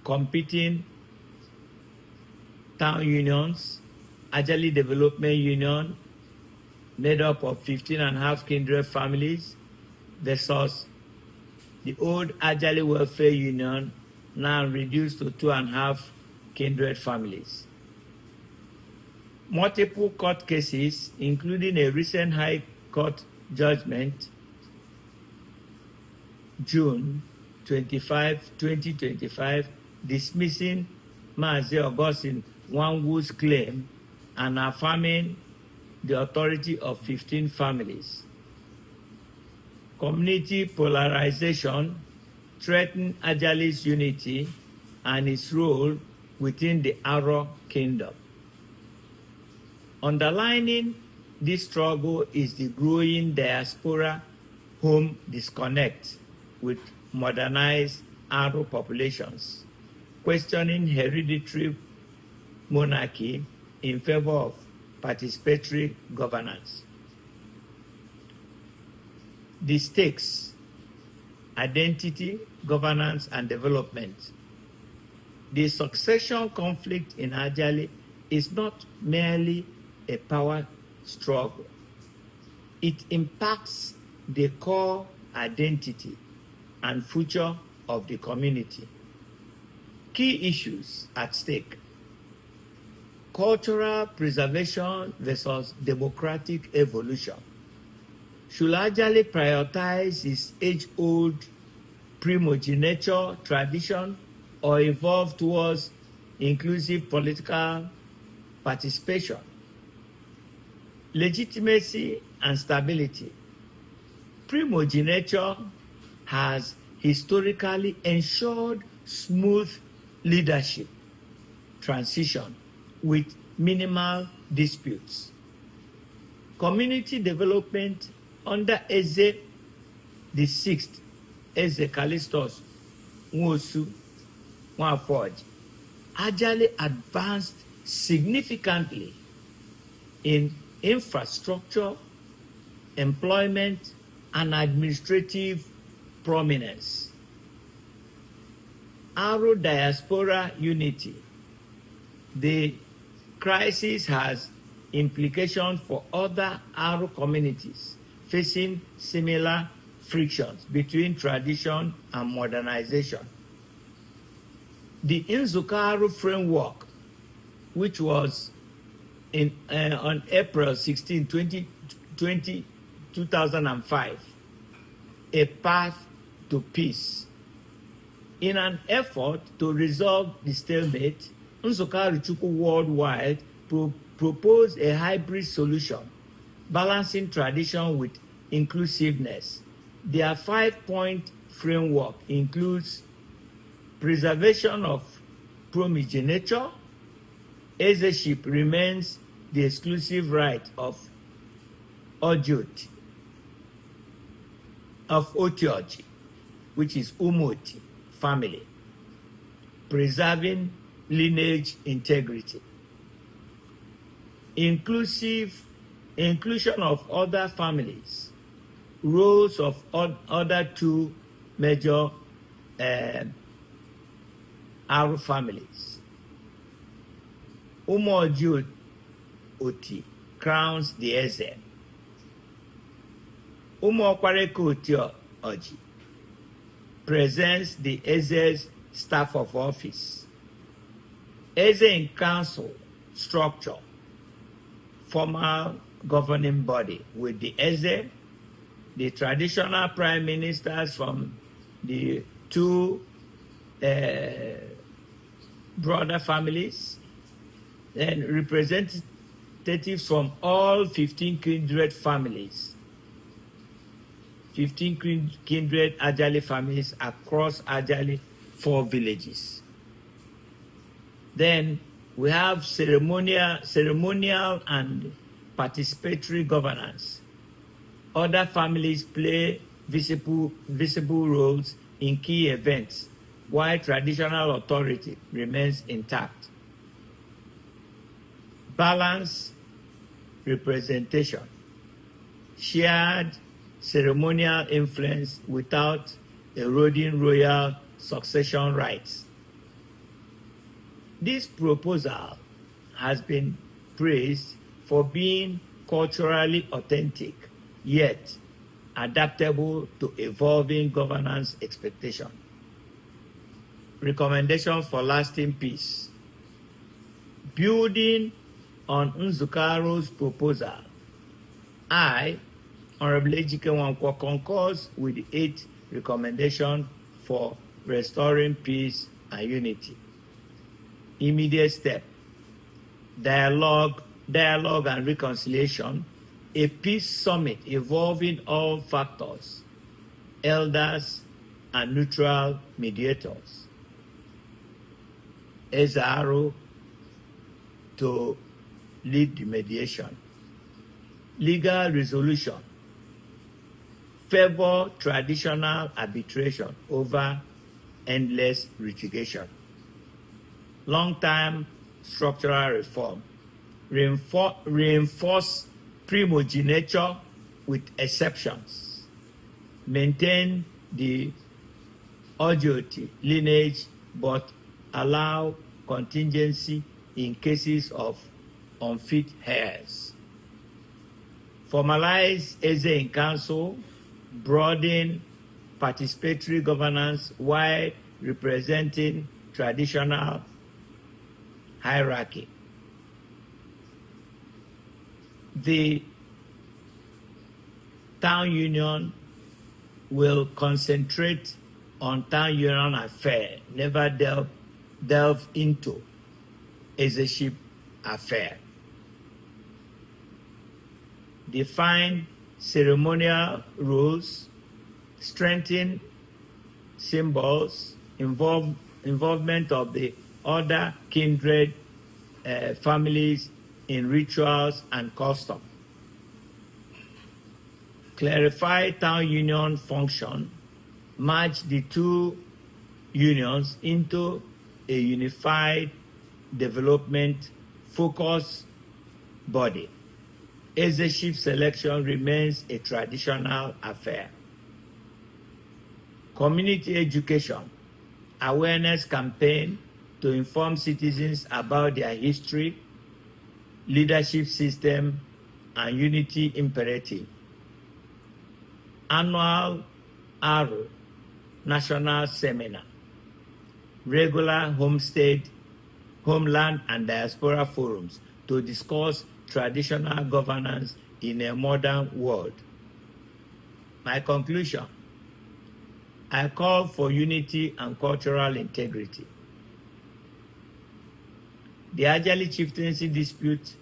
[SPEAKER 15] competing town unions, Ajali Development Union, made up of 15.5 kindred families, versus the old Ajali Welfare Union, now reduced to 2.5 kindred families. Multiple court cases, including a recent High Court judgment, June 25, 2025, dismissing Mazi Augustine Nwangwu's claim and affirming the authority of 15 families. Community polarization threatened Ajali's unity and its role within the Aro Kingdom. Underlining this struggle is the growing diaspora home disconnect with modernized Aro populations, questioning hereditary monarchy in favor of participatory governance. The stakes: identity, governance, and development. The succession conflict in Ajali is not merely a power struggle. It impacts the core identity and future of the community. Key issues at stake: cultural preservation versus democratic evolution. Should Ajali prioritize its age-old primogeniture tradition or evolve towards inclusive political participation? Legitimacy and stability. Primogeniture has historically ensured smooth leadership transition with minimal disputes. Community development under Eze the Sixth, Eze Callistus Nwosu Nwafor-Orji, Ajali advanced significantly in infrastructure, employment, and administrative prominence. Aro diaspora unity. The crisis has implications for other Aro communities facing similar frictions between tradition and modernization. The Nzukọ Aro framework, which was on April 16, 2005, a path to peace. In an effort to resolve the stalemate, Nzukọ Arochukwu Worldwide proposed a hybrid solution, balancing tradition with inclusiveness. Their 5-point framework includes preservation of primogeniture. Ezeship remains the exclusive right of Otiorji, which is Umoti family, preserving lineage integrity. Inclusion of other families, roles of other two major Aro families. Umoji Oti crowns the Eze. Umokwareko Oji presents the Eze's staff of office. Eze in council structure, formal governing body with the Eze, the traditional prime ministers from the two brother families, and representatives from all 15 kindred families, 15 kindred Ajali families across Ajali 4 villages. Then we have ceremonial and participatory governance. Other families play visible roles in key events while traditional authority remains intact. Balanced representation, shared ceremonial influence without eroding royal succession rights. This proposal has been praised for being culturally authentic, yet adaptable to evolving governance expectations. Recommendation for lasting peace. Building on Nzukaro's proposal, I, Honorable Ejike Nwankwo, concurs with the 8th recommendation for restoring peace and unity. Immediate step, dialogue and reconciliation, a peace summit involving all factors, elders and neutral mediators. Ezaro to lead the mediation. Legal resolution, favor traditional arbitration over endless litigation. Long-term structural reform, reinforce primogeniture with exceptions, maintain the Ojooti lineage but allow contingency in cases of unfit heirs. Formalize Eze in council, broaden participatory governance while representing traditional hierarchy. The town union will concentrate on town union affair, never delve into Ezeship affair. Define ceremonial rules, strengthen symbols, involvement of the other kindred families in rituals and custom. Clarify town union function, merge the two unions into a unified development focused body. Ezeship selection remains a traditional affair. Community education, awareness campaign to inform citizens about their history, leadership system, and unity imperative. Annual ARO National Seminar. Regular homeland and diaspora forums to discuss traditional governance in a modern world. My conclusion, I call for unity and cultural integrity. The Ajali chieftaincy dispute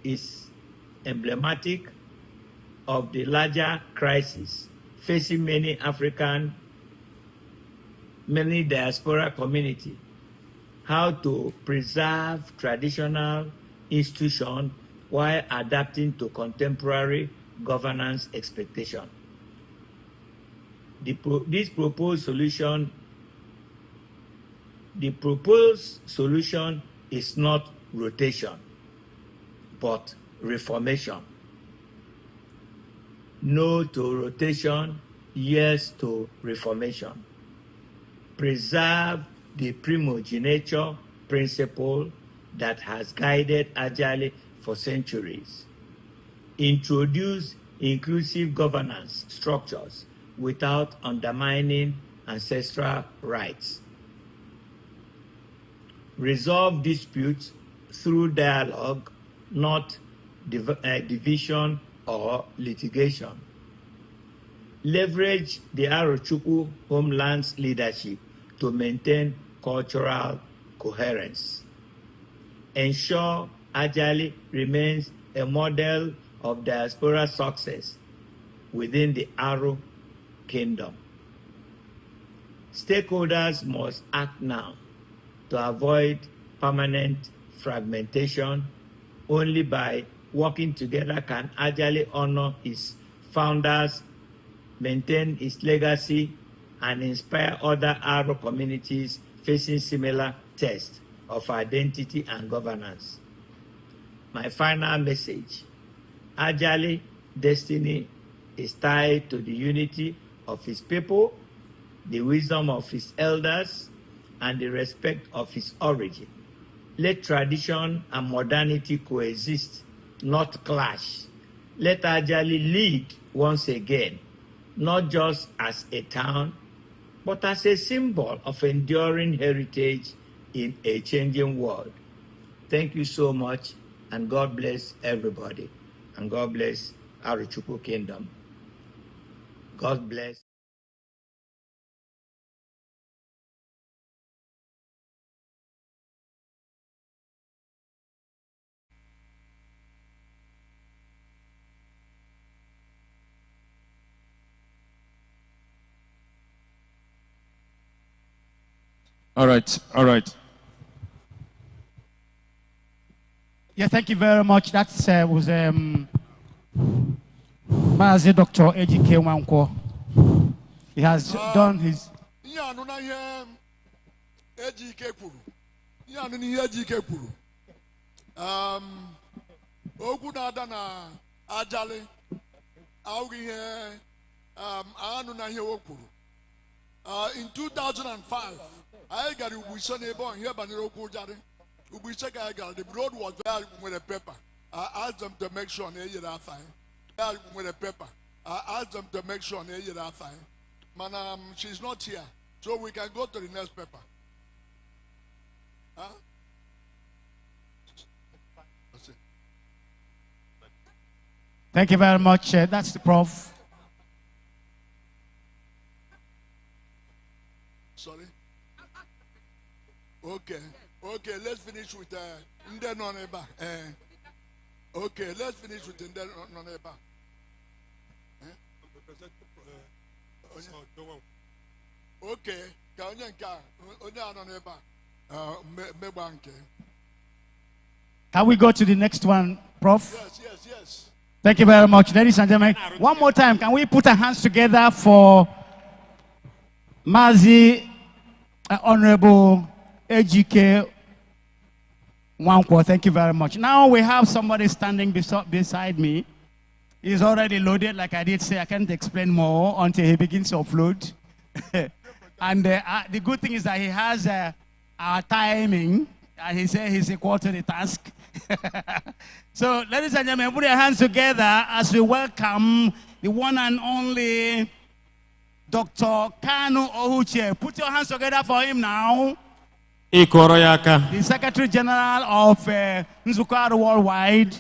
[SPEAKER 15] is emblematic of the larger crisis facing many diaspora community, how to preserve traditional institutions while adapting to contemporary governance expectations. The proposed solution is not rotation, but reformation. No to rotation, yes to reformation. Preserve the primogeniture principle that has guided Ajali for centuries. Introduce inclusive governance structures without undermining ancestral rights. Resolve disputes through dialogue, not division or litigation. Leverage the Arochukwu homeland's leadership to maintain cultural coherence. Ensure Ajali remains a model of diaspora success within the Aro Kingdom. Stakeholders must act now to avoid permanent fragmentation. Only by working together can Ajali honor its founders, maintain its legacy, and inspire other Aro communities facing similar tests of identity and governance. My final message: Ajali destiny is tied to the unity of his people, the wisdom of his elders, and the respect of his origin. Let tradition and modernity coexist, not clash. Let Ajali lead once again, not just as a town, but as a symbol of enduring heritage in a changing world. Thank you so much, and God bless everybody, and God bless Arochukwu Kingdom. God bless.
[SPEAKER 1] All right, all right.
[SPEAKER 3] Yeah, thank you very much. That was Mazi Dr. Ejike Nwankwo. He has done his.
[SPEAKER 9] Okwu na-ada na Ajali awụghị ihe anụ na ihe o kwuru. In 2005, I got Ubisha neighbor here, but the road was there with a paper. I asked them to make sure they are fine. With a paper. I asked them to make sure they are fine. Man, she's not here, so we can go to the next paper. Huh?
[SPEAKER 3] Thank you very much. That's the Prof.
[SPEAKER 9] Sorry. Okay, let's finish with Nde Noneba. Okay, let's finish with Nde Noneba. Okay,
[SPEAKER 3] can we go to the next one, Prof?
[SPEAKER 9] Yes.
[SPEAKER 3] Thank you very much, ladies and gentlemen. One more time, can we put our hands together for Mazi Honorable Ejike Nwankwo? Thank you very much. Now we have somebody standing beside me. He's already loaded, like I did say. I can't explain more until he begins to offload. And the good thing is that he has our timing. And he said he's equal to the task. So, ladies and gentlemen, put your hands together as we welcome the one and only Dr. Kanu Ohuche. Put your hands together for him now. The Secretary General of Nzukuru Worldwide.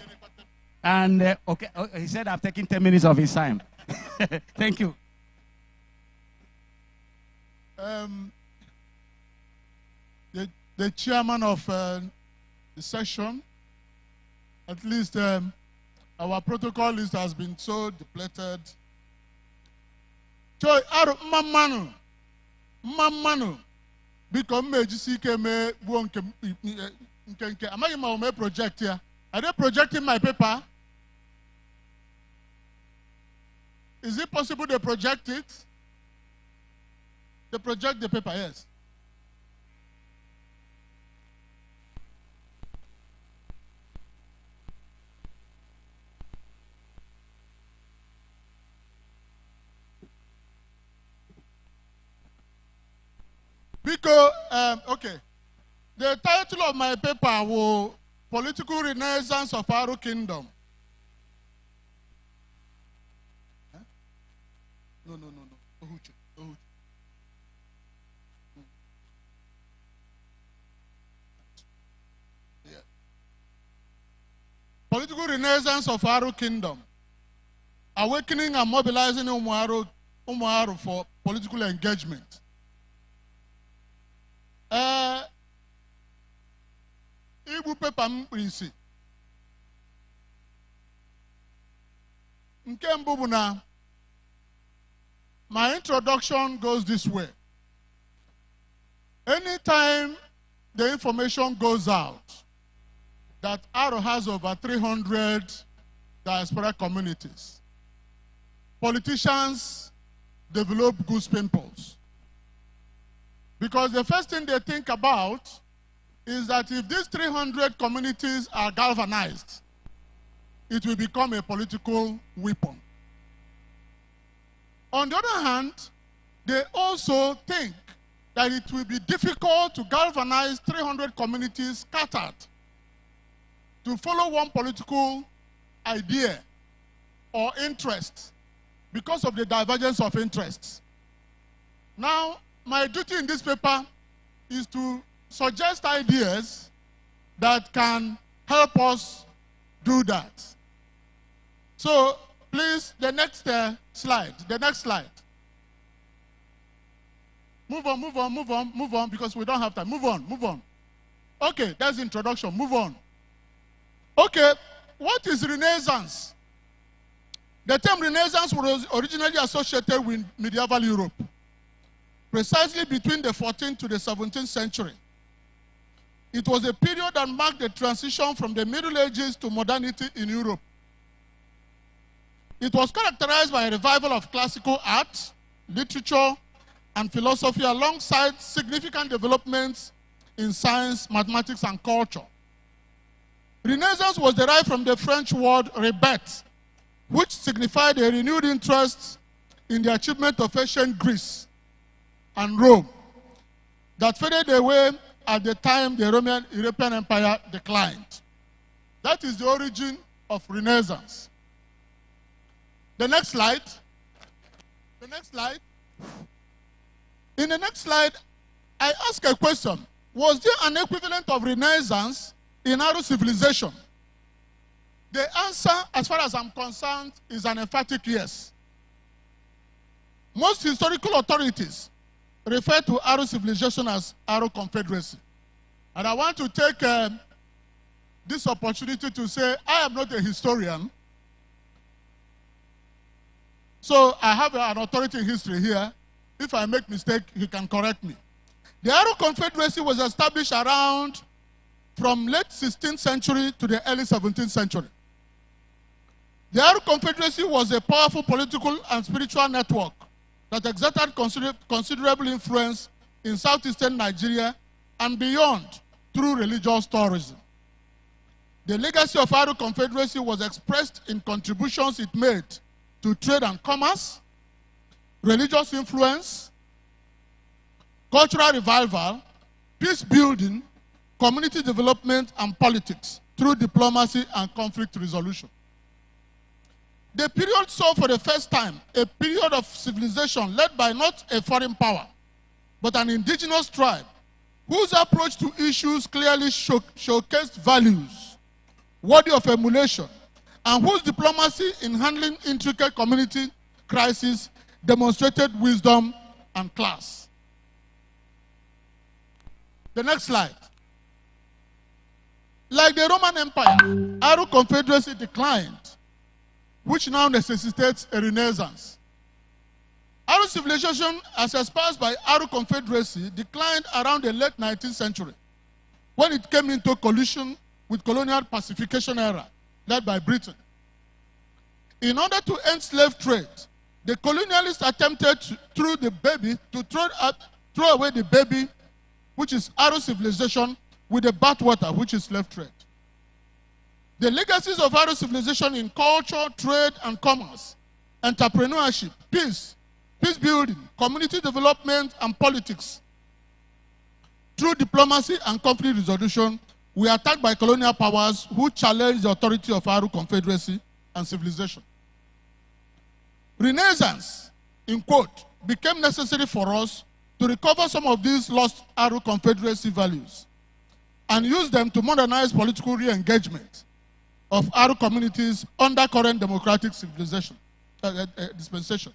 [SPEAKER 3] And, okay, he said I've taken 10 minutes of his time. Thank you.
[SPEAKER 16] The chairman of the session, at least our protocol list has been so depleted. So, Mamanu, become major me am I my project here? Are they projecting my paper? Is it possible to project it? They project the paper, yes. Because, okay, the title of my paper was Political Renaissance of Aro Kingdom. Huh? No. Ohuche. Yeah. Political Renaissance of Aro Kingdom. Awakening and mobilizing Umuaro for political engagement. Ibu paper mprinsi. Nke mbụ na my introduction goes this way. Anytime the information goes out that Aro has over 300 diaspora communities, politicians develop goose pimples Because the first thing they think about is that if these 300 communities are galvanized, it will become a political weapon. On the other hand, they also think that it will be difficult to galvanize 300 communities scattered to follow one political idea or interest because of the divergence of interests. Now, my duty in this paper is to suggest ideas that can help us do that. So, please, the next slide. Move on, because we don't have time. Move on. Okay, that's the introduction. Move on. Okay, what is Renaissance? The term Renaissance was originally associated with medieval Europe, precisely between the 14th to the 17th century. It was a period that marked the transition from the Middle Ages to modernity in Europe. It was characterized by a revival of classical art, literature, and philosophy, alongside significant developments in science, mathematics, and culture. Renaissance was derived from the French word rebet, which signified a renewed interest in the achievement of ancient Greece and Rome that faded away at the time the Roman European Empire declined. That is the origin of Renaissance. The next slide. In the next slide, I ask a question. Was there an equivalent of Renaissance in Aru civilization? The answer, as far as I'm concerned, is an emphatic yes. Most historical authorities refer to Aru civilization as Aru Confederacy. And I want to take this opportunity to say I am not a historian. So I have an authority in history here. If I make mistake, he can correct me. The Aru Confederacy was established around from late 16th century to the early 17th century. The Aru Confederacy was a powerful political and spiritual network that exerted considerable influence in southeastern Nigeria and beyond through religious tourism. The legacy of Aru Confederacy was expressed in contributions it made to trade and commerce, religious influence, cultural revival, peace building, community development, and politics through diplomacy and conflict resolution. The period saw for the first time a period of civilization led by not a foreign power, but an indigenous tribe whose approach to issues clearly showcased values worthy of emulation, and whose diplomacy in handling intricate community crises demonstrated wisdom and class. The next slide. Like the Roman Empire, Aru Confederacy declined, which now necessitates a renaissance. Aru civilization, as espoused by Aru Confederacy, declined around the late 19th century, when it came into collision with colonial pacification era led by Britain. In order to end slave trade, the colonialists attempted to throw away the baby, which is Aru civilization, with the bathwater, which is slave trade. The legacies of Aru civilization in culture, trade, and commerce, entrepreneurship, peace building, community development, and politics, through diplomacy and conflict resolution, were attacked by colonial powers who challenged the authority of Aru Confederacy and civilization. Renaissance, in quote, became necessary for us to recover some of these lost Aru Confederacy values and use them to modernize political re-engagement of Aru communities under current democratic civilization, dispensation.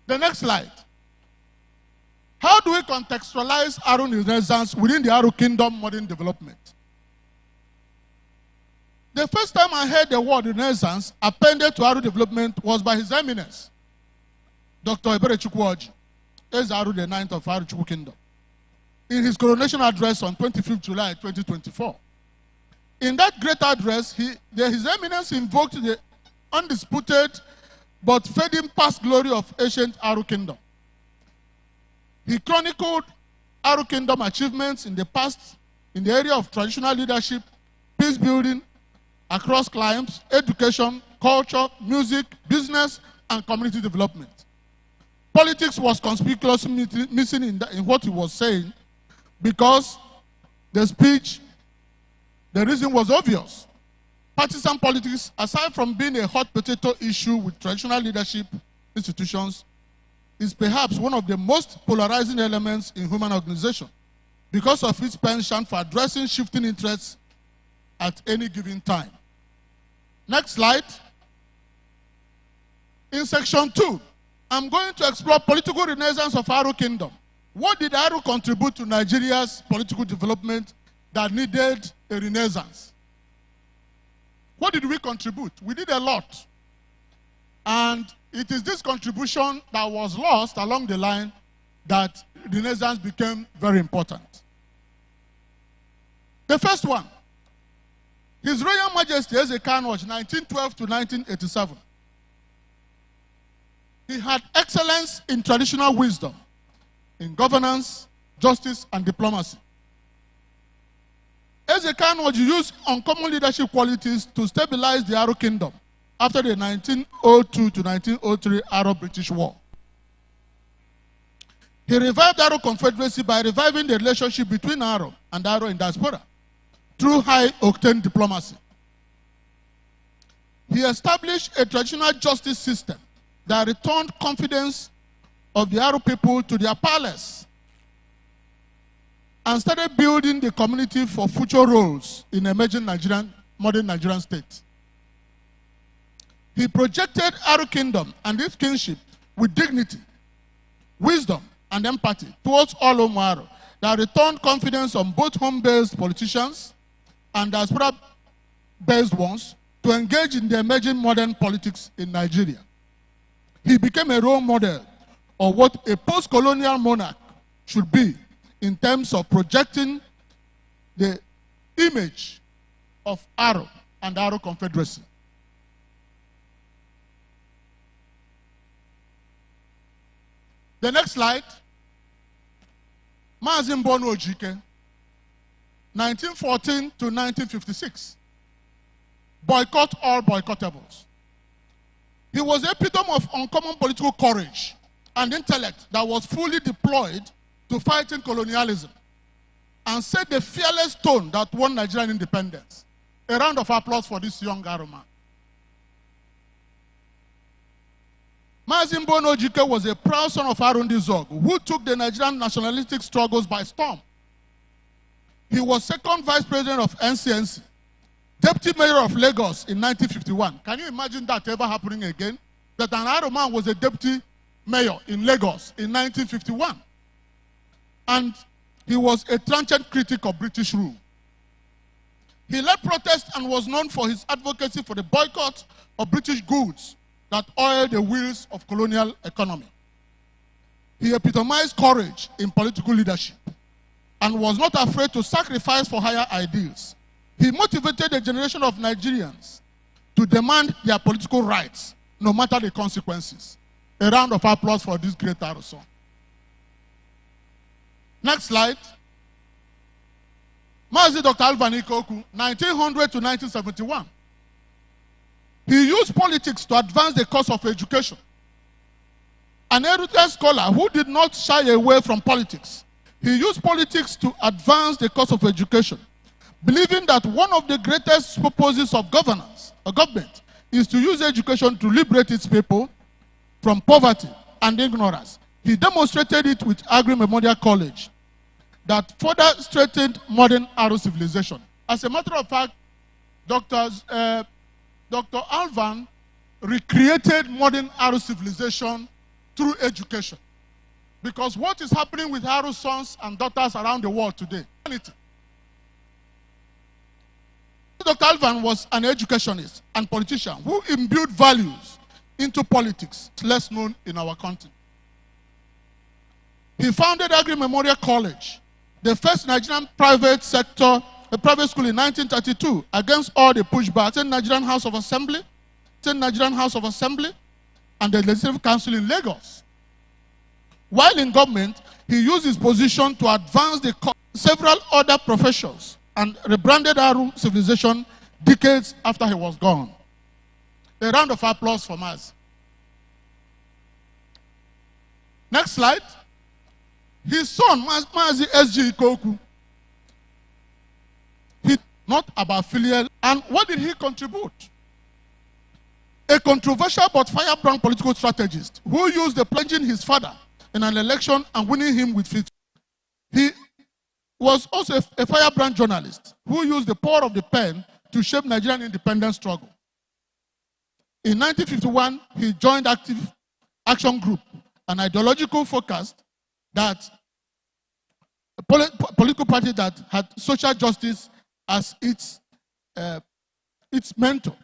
[SPEAKER 16] The next slide. How do we contextualize Aru Renaissance within the Aru Kingdom modern development? The first time I heard the word Renaissance appended to Aru development was by His Eminence, Dr. Ebere Chukwuoji, as Aru the 9th of Aru Chukwu Kingdom, in his coronation address on 25th July 2024. In that great address, His Eminence invoked the undisputed but fading past glory of ancient Aru Kingdom. He chronicled Aro Kingdom achievements in the past in the area of traditional leadership, peace building across climes, education, culture, music, business, and community development. Politics was conspicuously missing in what he was saying because the speech, the reason was obvious. Partisan politics, aside from being a hot potato issue with traditional leadership institutions, is perhaps one of the most polarizing elements in human organization because of its penchant for addressing shifting interests at any given time. Next slide. In section 2, I'm going to explore political renaissance of Aro Kingdom. What did Aro contribute to Nigeria's political development that needed a renaissance? What did we contribute? We did a lot. And it is this contribution that was lost along the line that Renaissance became very important. The first one, His Royal Majesty Eze Kanwaj, 1912 to 1987. He had excellence in traditional wisdom, in governance, justice, and diplomacy. Eze Kanwaj used uncommon leadership qualities to stabilize the Aro Kingdom after the 1902 to 1903 Aro-British War. He revived Aro Confederacy by reviving the relationship between Aro and Aro in diaspora through high-octane diplomacy. He established a traditional justice system that returned confidence of the Aro people to their palace and started building the community for future roles in emerging modern Nigerian state. He projected Aro Kingdom and its kinship with dignity, wisdom, and empathy towards all Aro that returned confidence on both home-based politicians and diaspora-based ones to engage in the emerging modern politics in Nigeria. He became a role model of what a post-colonial monarch should be in terms of projecting the image of Aro and Aro Confederacy. The next slide. Mazi Mbono Ojike, 1914 to 1956. Boycott all boycottables. He was the epitome of uncommon political courage and intellect that was fully deployed to fighting colonialism and set the fearless tone that won Nigerian independence. A round of applause for this young Aro man. Mazi Mbono Ojike was a proud son of Arundi Zog, who took the Nigerian nationalistic struggles by storm. He was second vice president of NCNC, deputy mayor of Lagos in 1951. Can you imagine that ever happening again? That an Aro man was a deputy mayor in Lagos in 1951. And he was a transient critic of British rule. He led protests and was known for his advocacy for the boycott of British goods that oiled the wheels of colonial economy. He epitomized courage in political leadership and was not afraid to sacrifice for higher ideals. He motivated a generation of Nigerians to demand their political rights, no matter the consequences. A round of applause for this great Aro son. Next slide. Mazi Dr. Alvan Ikoku, 1900 to 1971. He used politics to advance the cause of education. An erudite scholar who did not shy away from politics. He used politics to advance the cause of education, believing that one of the greatest purposes of government is to use education to liberate its people from poverty and ignorance. He demonstrated it with Agri Memorial College that further strengthened modern Aro civilization. As a matter of fact, Dr. Alvan recreated modern Aro civilization through education. Because what is happening with Aro sons and daughters around the world today? Dr. Alvan was an educationist and politician who imbued values into politics, less known in our country. He founded Agri Memorial College, the first Nigerian private school in 1932, against all the pushbacks in Nigerian House of Assembly, and the Legislative Council in Lagos. While in government, he used his position to advance several other professions and rebranded Aru civilization decades after he was gone. A round of applause for Mazi. Next slide. His son, Mazi S.G. Ikoku, he not about filial. And what did he contribute? A controversial but firebrand political strategist who used the plunging his father in an election and winning him with victory. He was also a firebrand journalist who used the power of the pen to shape Nigerian independence struggle. In 1951, he joined Active Action Group, an ideological focus that a political party that had social justice as its mentor.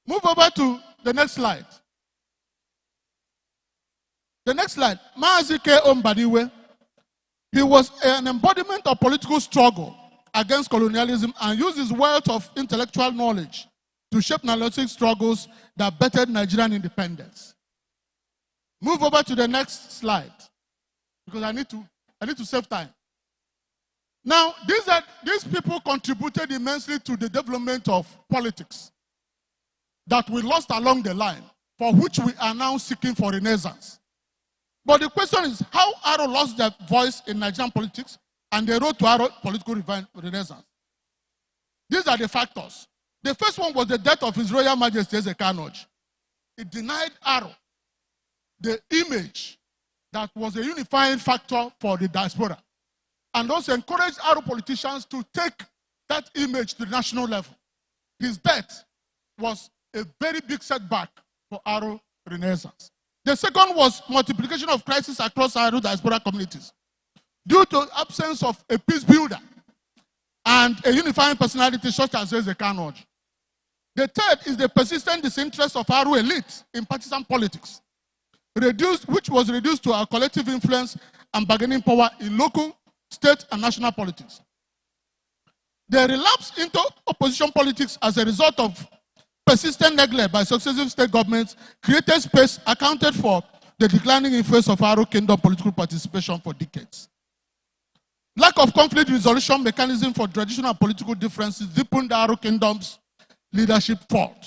[SPEAKER 16] Move over to the next slide. The next slide. Mazi K. Mbadiwe. He was an embodiment of political struggle against colonialism and used his wealth of intellectual knowledge to shape nationalistic struggles that bettered Nigerian independence. Move over to the next slide, because I need to save time. Now, these people contributed immensely to the development of politics that we lost along the line, for which we are now seeking for renaissance. But the question is, how Aro lost their voice in Nigerian politics and the road to Aro political renaissance? These are the factors. The first one was the death of His Royal Majesty Eze Kanoji. It denied Aro the image that was a unifying factor for the diaspora, and also encouraged Aro politicians to take that image to the national level. His death was a very big setback for Aro renaissance. The second was multiplication of crises across Aro diaspora communities due to absence of a peace builder and a unifying personality such as Eze Kanoji. The third is the persistent disinterest of Aro elite in partisan politics, which was reduced to our collective influence and bargaining power in local, state, and national politics. The relapse into opposition politics as a result of persistent neglect by successive state governments created space accounted for the declining influence of Aro Kingdom political participation for decades. Lack of conflict resolution mechanism for traditional political differences deepened the Aro Kingdom's leadership fault.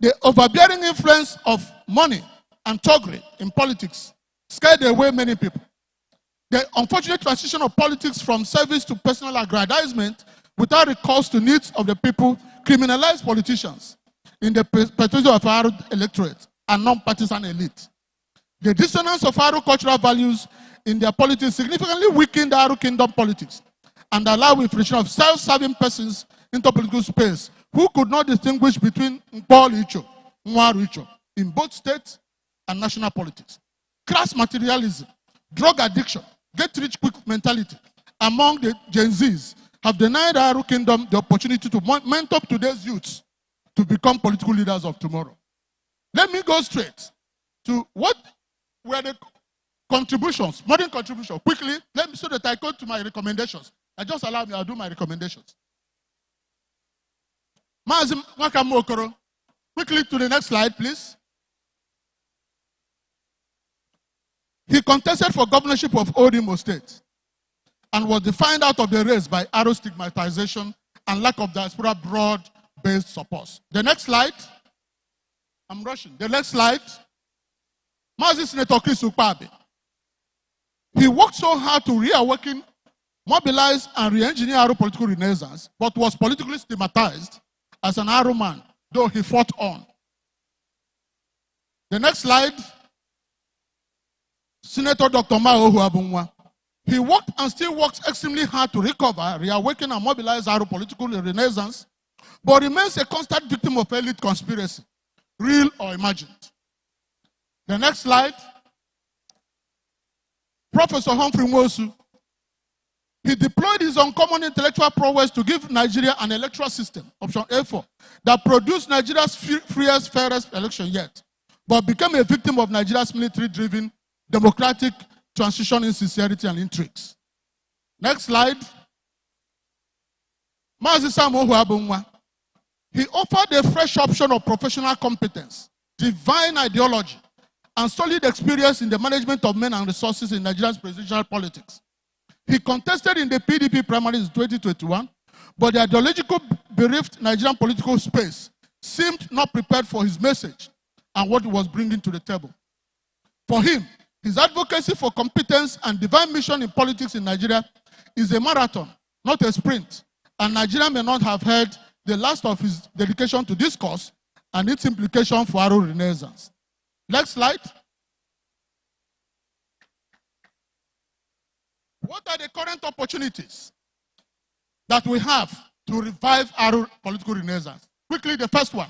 [SPEAKER 16] The overbearing influence of money and thuggery in politics scared away many people. The unfortunate transition of politics from service to personal aggrandizement without recourse to needs of the people criminalized politicians in the perspective of Aro electorate and non-partisan elite. The dissonance of Aro cultural values in their politics significantly weakened Aro Kingdom politics and allowed infiltration of self-serving persons into political space who could not distinguish between Nkpolu Icho, Nwaru Icho in both state and national politics. Crass materialism, drug addiction, get-rich-quick mentality among the Gen Zs have denied Aro Kingdom the opportunity to mentor today's youths to become political leaders of tomorrow. Let me go straight to what were the contributions, modern contributions. Quickly, let me so that I go to my recommendations. Just allow me, I'll do my recommendations. Mazi Nwakamu Okoro. Quickly to the next slide, please. He contested for governorship of Old Imo State and was defined out of the race by Aro stigmatization and lack of diaspora broad-based support. The next slide. I'm rushing. The next slide. Mazi Senator Chris Ukpabi. He worked so hard to reawaken, mobilize, and re-engineer Aro political renaissance, but was politically stigmatized as an Aro man, though he fought on. The next slide. Senator Dr. Mao Abunwa. He worked and still works extremely hard to recover, reawaken, and mobilize Aro political renaissance, but remains a constant victim of elite conspiracy, real or imagined. The next slide. Professor Humphrey Nwosu. He deployed his uncommon intellectual prowess to give Nigeria an electoral system, option A4, that produced Nigeria's freest, fairest election yet, but became a victim of Nigeria's military-driven democratic transition insincerity and intrigues. Next slide. Mazi Samuel Abunwa. He offered a fresh option of professional competence, divine ideology, and solid experience in the management of men and resources in Nigeria's presidential politics. He contested in the PDP primaries in 2021, but the ideological bereft Nigerian political space seemed not prepared for his message and what he was bringing to the table. For him, his advocacy for competence and divine mission in politics in Nigeria is a marathon, not a sprint, and Nigeria may not have heard the last of his dedication to this cause and its implication for Aro Renaissance. Next slide. What are the current opportunities that we have to revive Aro political renaissance? Quickly, the first one.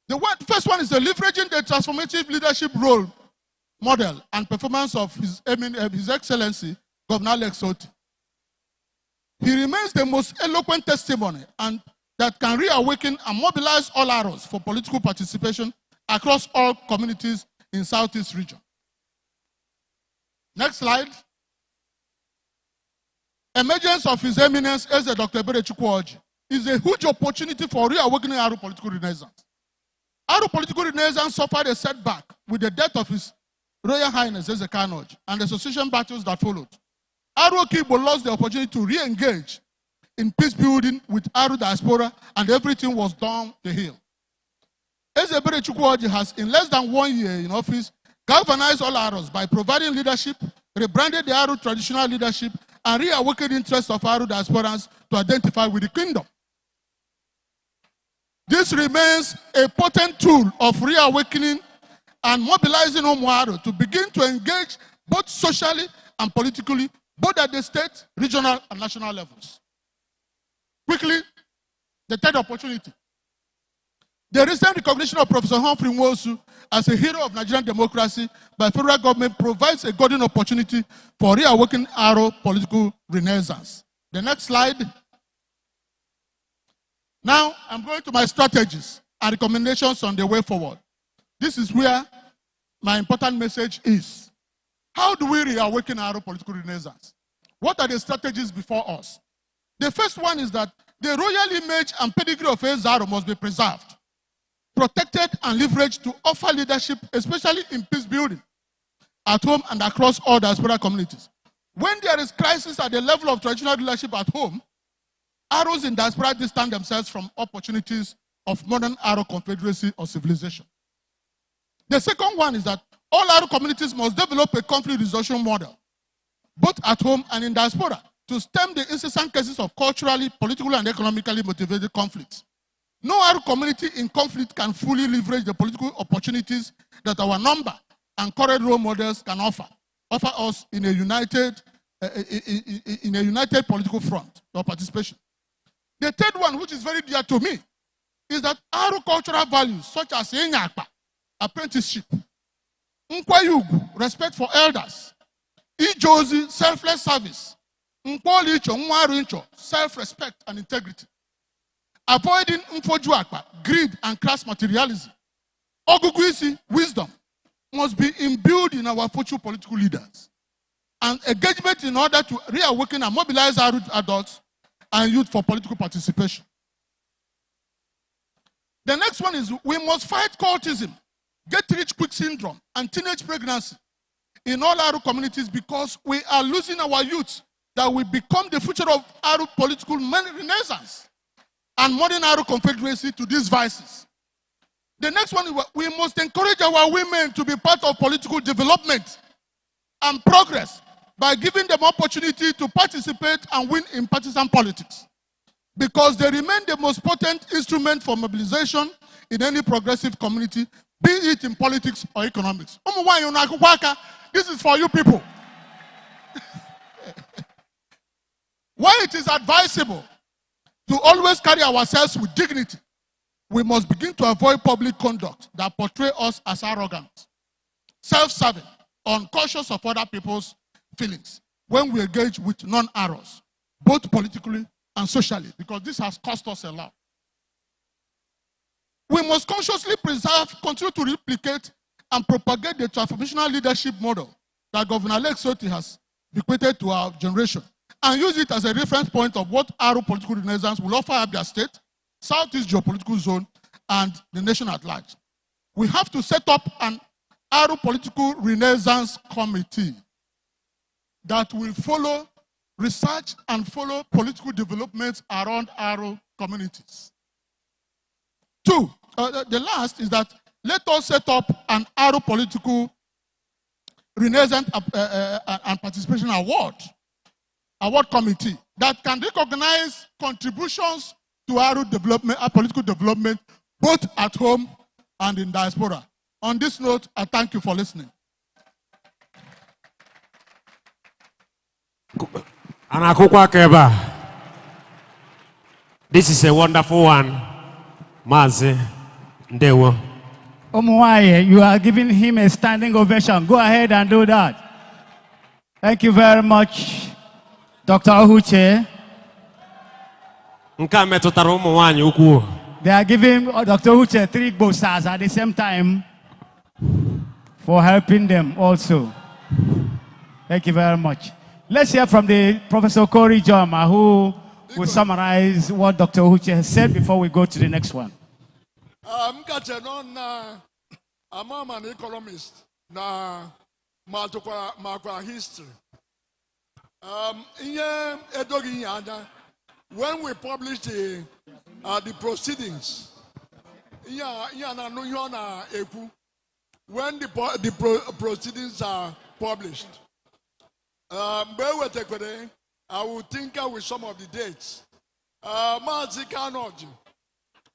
[SPEAKER 16] The first one is leveraging the transformative leadership role model and performance of His Excellency, Governor Alex Otti. He remains the most eloquent testimony and that can reawaken and mobilize all Aros for political participation across all communities in Southeast region. Next slide. Emergence of His Eminence as Dr. Ebere Chukwu is a huge opportunity for reawakening Aro political renaissance. Aro political renaissance suffered a setback with the death of His Royal Highness Eze Kanu Orji and the succession battles that followed. Aro Kibo lost the opportunity to re-engage in peace building with Aro diaspora, and everything was down the hill. Eze Ebere Chukwu Orji has, in less than 1 year in office, galvanized all Aros by providing leadership, rebranded the Aro traditional leadership, and reawakened interest of Aro diasporans to identify with the kingdom. This remains a potent tool of reawakening and mobilizing Aro to begin to engage both socially and politically, both at the state, regional, and national levels. Quickly, the third opportunity. The recent recognition of Professor Humphrey Nwosu as a hero of Nigerian democracy by federal government provides a golden opportunity for reawakening Aro political renaissance. The next slide. Now, I'm going to my strategies and recommendations on the way forward. This is where my important message is. How do we reawaken Aro political renaissance? What are the strategies before us? The first one is that the royal image and pedigree of Aro must be preserved, protected, and leveraged to offer leadership, especially in peace building, at home and across all diaspora communities. When there is crisis at the level of traditional leadership at home, Aros in diaspora distance themselves from opportunities of modern Aro confederacy or civilization. The second one is that all Aro communities must develop a conflict resolution model, both at home and in diaspora, to stem the incessant cases of culturally, politically, and economically motivated conflicts. No Aro community in conflict can fully leverage the political opportunities that our number and current role models can offer us in a united political front or participation. The third one, which is very dear to me, is that Aro cultural values such as Enyakpa, apprenticeship, Nkwayugu, respect for elders, Ijozi, selfless service, Nkwolicho, Nwarincho, self-respect and integrity, avoiding Mfojuakpa, greed and crass materialism, Oguguisi, wisdom, must be imbued in our future political leaders, and engagement in order to reawaken and mobilize our adults and youth for political participation. The next one is we must fight cultism, get-rich-quick syndrome, and teenage pregnancy in all Aro communities, because we are losing our youth that will become the future of Aro political renaissance and modern Aro confederacy to these vices. The next one is we must encourage our women to be part of political development and progress by giving them opportunity to participate and win in partisan politics, because they remain the most potent instrument for mobilization in any progressive community, be it in politics or economics. This is for you people. While it is advisable to always carry ourselves with dignity, we must begin to avoid public conduct that portray us as arrogant, self-serving, unconscious of other people's feelings when we engage with non-Aros, both politically and socially, because this has cost us a lot. We must consciously preserve, continue to replicate, and propagate the transformational leadership model that Governor Alex Otti has bequeathed to our generation, and use it as a reference point of what Aro political renaissance will offer Abia State, Southeast geopolitical zone, and the nation at large. We have to set up an Aru Political Renaissance Committee that will follow research and follow political developments around Aru communities. Two, the last is that let us set up an Aru Political Renaissance and Participation Award committee that can recognize contributions to Aru development, political development, both at home and in diaspora. On this note, I thank you for listening.
[SPEAKER 1] This is a wonderful one, Mazi Ndewo.
[SPEAKER 3] Omuwaye, you are giving him a standing ovation. Go ahead and do that. Thank you very much, Dr. Ohuche. They are giving Dr. Uche 3 bosas at the same time for helping them also. Thank you very much. Let's hear from the Professor Corey Joma, who will summarize what Dr. Uche has said before we go to the next one.
[SPEAKER 9] I'm an economist na makwa history. When we published the proceedings, when the proceedings are published, I will tinker with some of the dates. Mazi Kanoji,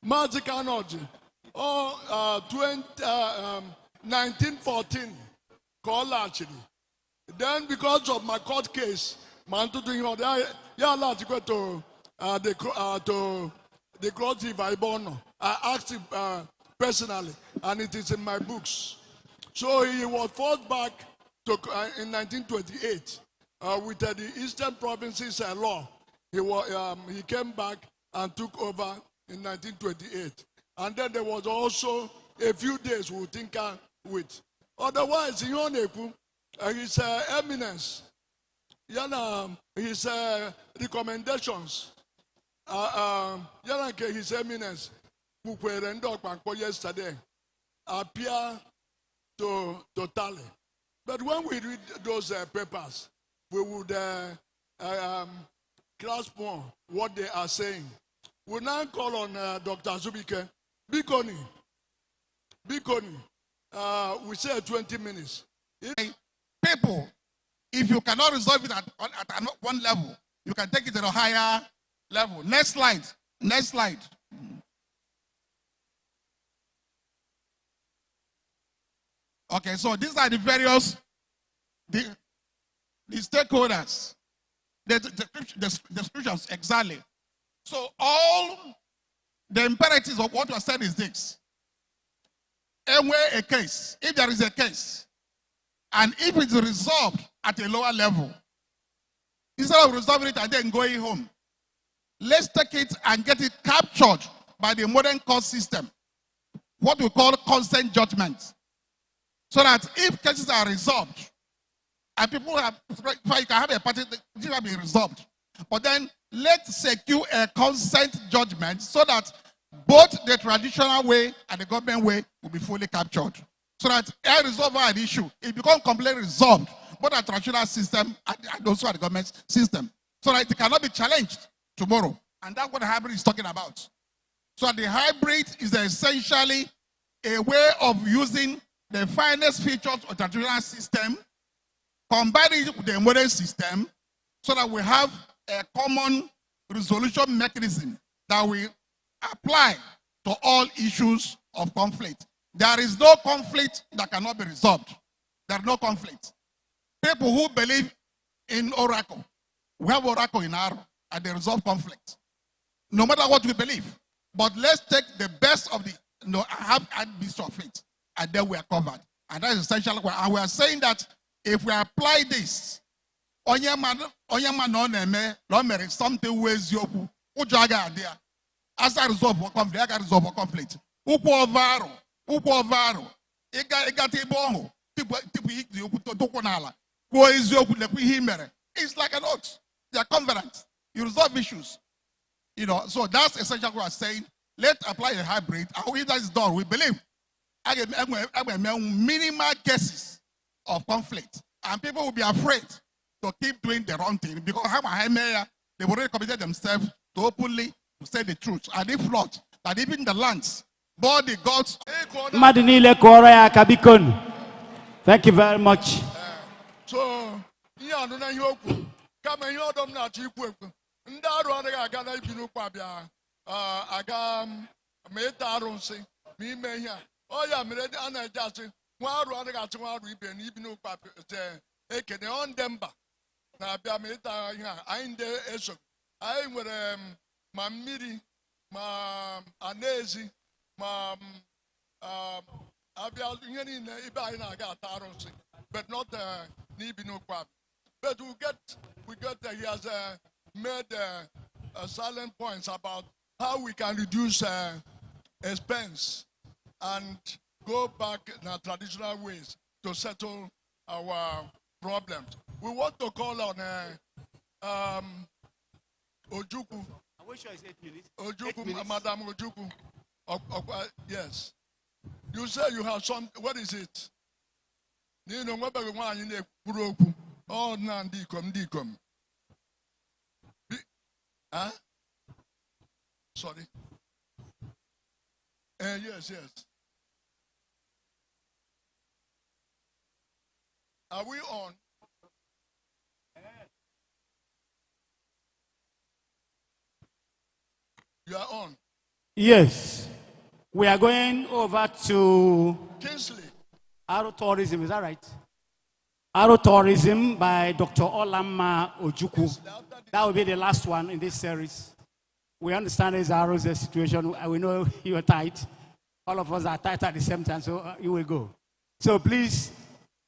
[SPEAKER 9] 1914, call actually. Then because of my court case, man to doing all that, allowed to go to the court if I born. I asked him personally, and it is in my books. So he was forced back to in 1928 with the Eastern Provinces law. He came back and took over in 1928. And then there was also a few days we'll tinker with. Otherwise, his eminence, his recommendations, his eminence, yesterday, appear to tally. But when we read those papers, we would grasp more what they are saying. We'll now call on Dr. Zubike. Bikoni, we say 20 minutes.
[SPEAKER 16] People, if you cannot resolve it at one level, you can take it to a higher level. Next slide. Next slide. Okay, so these are the various the stakeholders, the descriptions exactly. So all the imperatives of what was said is this. A case, if there is a case, and if it's resolved at a lower level, instead of resolving it and then going home, let's take it and get it captured by the modern court system, what we call consent judgment. So that if cases are resolved, and people have, you can have a party that will be resolved, but then let's secure a consent judgment so that both the traditional way and the government way will be fully captured. So that a resolve an issue, it becomes completely resolved, both the traditional system and also the government system. So that it cannot be challenged tomorrow. And that's what the hybrid is talking about. So the hybrid is essentially a way of using the finest features of the traditional system, combining it with the modern system, so that we have a common resolution mechanism that we apply to all issues of conflict. There is no conflict that cannot be resolved. There is no conflict. People who believe in Oracle, we have Oracle in Aru, and they resolve conflict. No matter what we believe. But let's take the best of the, have a bit of it, and then we are covered. And that is essentially what, and we are saying that if we apply this, something ways you as a result of conflict, I resolve a conflict. It's like an oath. They are covenants. You resolve issues. So that's essentially what I'm saying. Let's apply a hybrid. How that is done, we believe minimal cases of conflict. And people will be afraid to keep doing the wrong thing because they've already committed themselves to openly say the truth. And if not, that even the lands, both the gods.
[SPEAKER 3] Thank you very much.
[SPEAKER 9] So, kama ihe ọdọm na-achọ ikwu ekwu ndị arụ anaghị aga na ibi n'ụkwa abịa aga ma ịta arụ nsị ma ime ihe a ọ ya mere a na-eji asị nwa arụ anaghị achị nwa arụ ibe na ibi n'ụkwa ekene ọ ndị mba na-abịa ma ịta ihe a anyị ndị eso anyị nwere ma mmiri ma anaezi ma abịa ihe niile ibe anyị na-aga ata arụ nsị but not n'ibi n'ụkwa abịa. But he has made silent points about how we can reduce expense and go back in our traditional ways to settle our problems. We want to call on Ojukwu.
[SPEAKER 3] I wish I said 8 minutes.
[SPEAKER 9] Ojukwu, Madam Ojukwu. Yes. You say you have some, what is it? Oh, Nandikom. Huh? Sorry. Yes. Are we on? You are on.
[SPEAKER 3] Yes. We are going over to
[SPEAKER 9] Kingsley.
[SPEAKER 3] Agro-tourism, is that right? Agro-tourism by Dr. Olamma Ojukwu. That will be the last one in this series. We understand it's Aro's situation. We know you are tight. All of us are tight at the same time, so you will go. So please,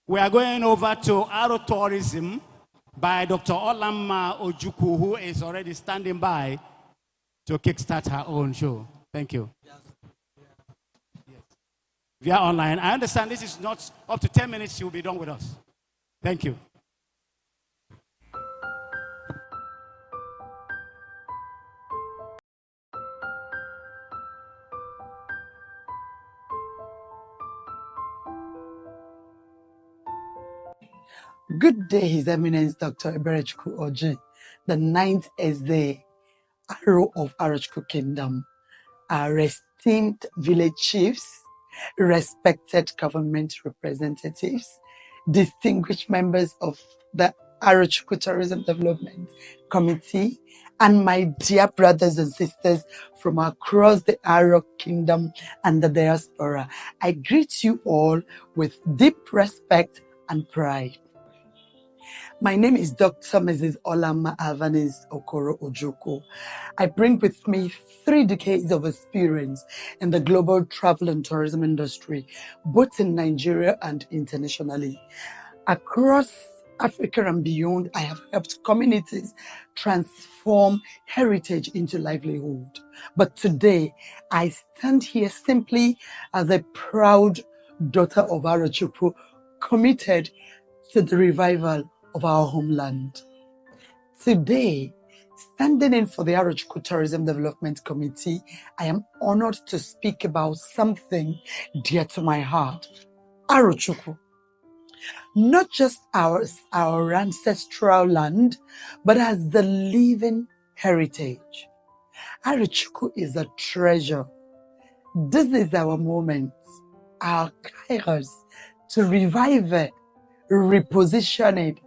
[SPEAKER 3] we are going over to Agro-tourism by Dr. Olamma Ojukwu, who is already standing by to kickstart her own show. Thank you. Yes. Via online. I understand this is not up to 10 minutes. She will be done with us. Thank you.
[SPEAKER 17] Good day, His Eminence Dr. Eberechukwu Oji. The ninth is the Aro of Arachukwu Kingdom. Our esteemed village chiefs, respected government representatives, distinguished members of the Arachukwu Tourism Development Committee, and my dear brothers and sisters from across the Aro Kingdom and the diaspora. I greet you all with deep respect and pride. My name is Dr. Mrs. Olamma Avanis Okoro Ojukwu. I bring with me 3 decades of experience in the global travel and tourism industry, both in Nigeria and internationally. Across Africa and beyond, I have helped communities transform heritage into livelihood. But today, I stand here simply as a proud daughter of Arachukwu, committed to the revival of our homeland. Today, standing in for the Arachukwu Tourism Development Committee, I am honored to speak about something dear to my heart, Arachukwu. Not just our ancestral land, but as the living heritage. Arachukwu is a treasure. This is our moment, our kairos, to revive it, reposition it,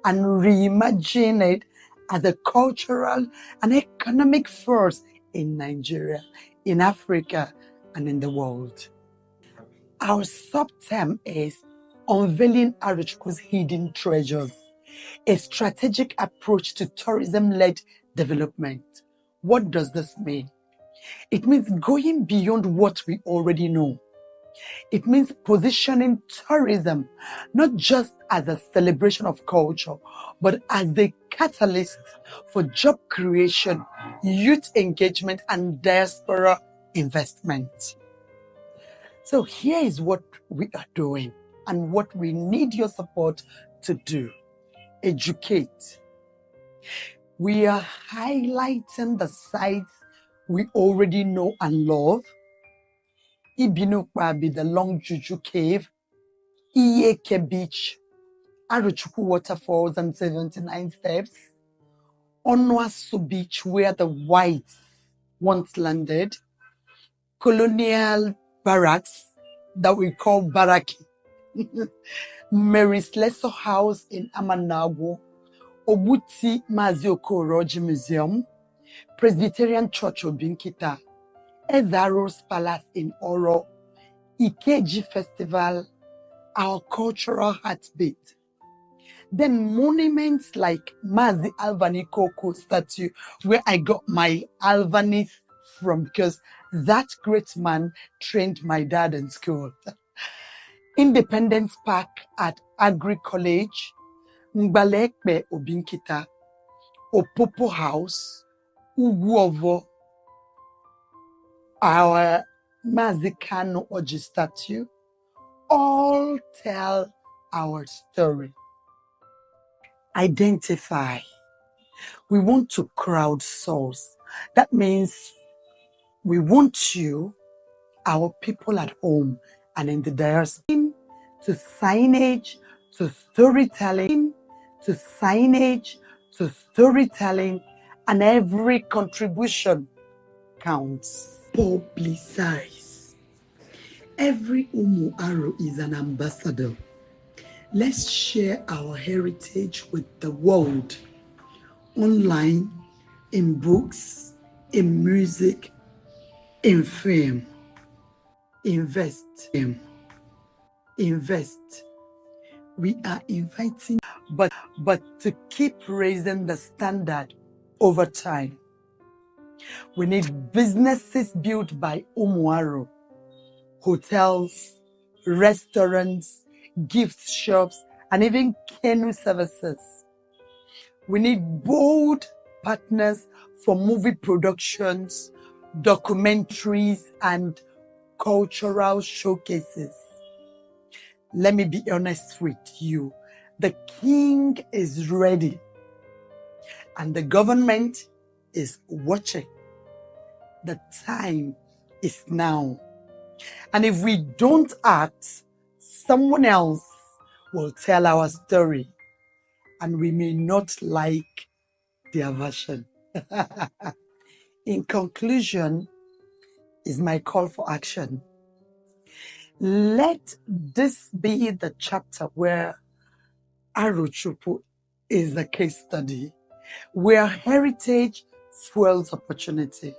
[SPEAKER 17] and reimagine it as a cultural and economic force in Nigeria, in Africa, and in the world. Our sub-term is Unveiling Arachukwu's Hidden Treasures, a strategic approach to tourism-led development. What does this mean? It means going beyond what we already know. It means positioning tourism not just as a celebration of culture, but as the catalyst for job creation, youth engagement, and diaspora investment. So here is what we are doing and what we need your support to do. Educate. We are highlighting the sites we already know and love, Ibinukwabi, the Long Juju Cave, Iyeke Beach, Arochukwu Waterfalls and 79 Steps, Onwasu Beach, where the whites once landed, Colonial Barracks, that we call Baraki, Mary's Lesser House in Amanago, Obuti Mazioko Roji Museum, Presbyterian Church of Binkita, Ezaro's Palace in Oro, Ikeji Festival, our cultural heartbeat. Then monuments like Mazi Alvani Koko statue, where I got my Alvanese from, because that great man trained my dad in school. Independence Park at Agri College, Mbalekbe Obinkita, Opopo House, Uguovo, our Mazikano Oji statue, all tell our story. Identify. We want to crowdsource. That means we want you, our people at home and in the diaspora, to signage, to storytelling, to signage, to storytelling, and every contribution counts. Publicize. Every Umu Aro is an ambassador. Let's share our heritage with the world, online, in books, in music, in film. Invest. Invest. We are inviting, but to keep raising the standard over time. We need businesses built by Umuaro, hotels, restaurants, gift shops, and even canoe services. We need bold partners for movie productions, documentaries, and cultural showcases. Let me be honest with you. The king is ready, and the government is watching. The time is now. And if we don't act, someone else will tell our story, and we may not like their version. In conclusion, is my call for action. Let this be the chapter where Arochukwu is a case study, where heritage fuels opportunity.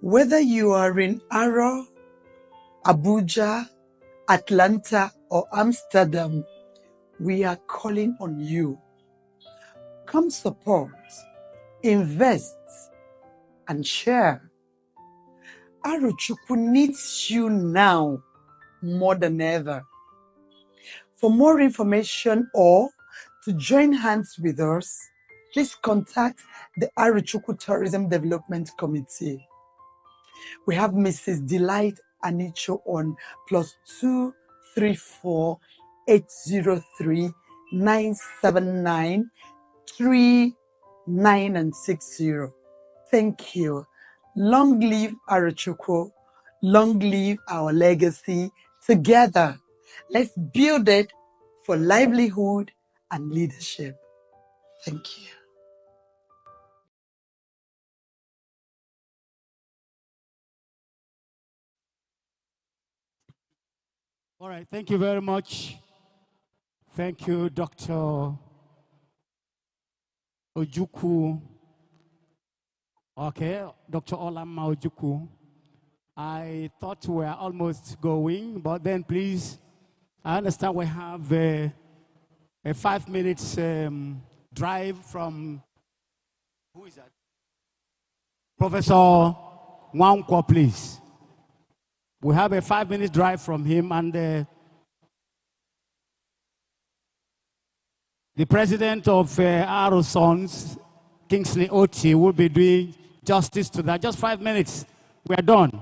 [SPEAKER 17] Whether you are in Aro, Abuja, Atlanta, or Amsterdam, we are calling on you. Come support, invest, and share. Arochukwu needs you now more than ever. For more information or to join hands with us, please contact the Arochukwu Tourism Development Committee. We have Mrs. Delight Anicho on +2 34 803 979 39 and 60. Thank you. Long live Arochukwu. Long live our legacy. Together, let's build it for livelihood and leadership. Thank you.
[SPEAKER 3] All right, thank you very much. Thank you, Dr. Ojukwu. Okay, Dr. Olamma Ojukwu. I thought we were almost going, but then please, I understand we have a 5 minutes drive from, who is that? Professor Nwankwo, please. We have a 5 minute drive from him, and the president of Aro Sons, Kingsley Oti, will be doing justice to that. Just 5 minutes. We are done.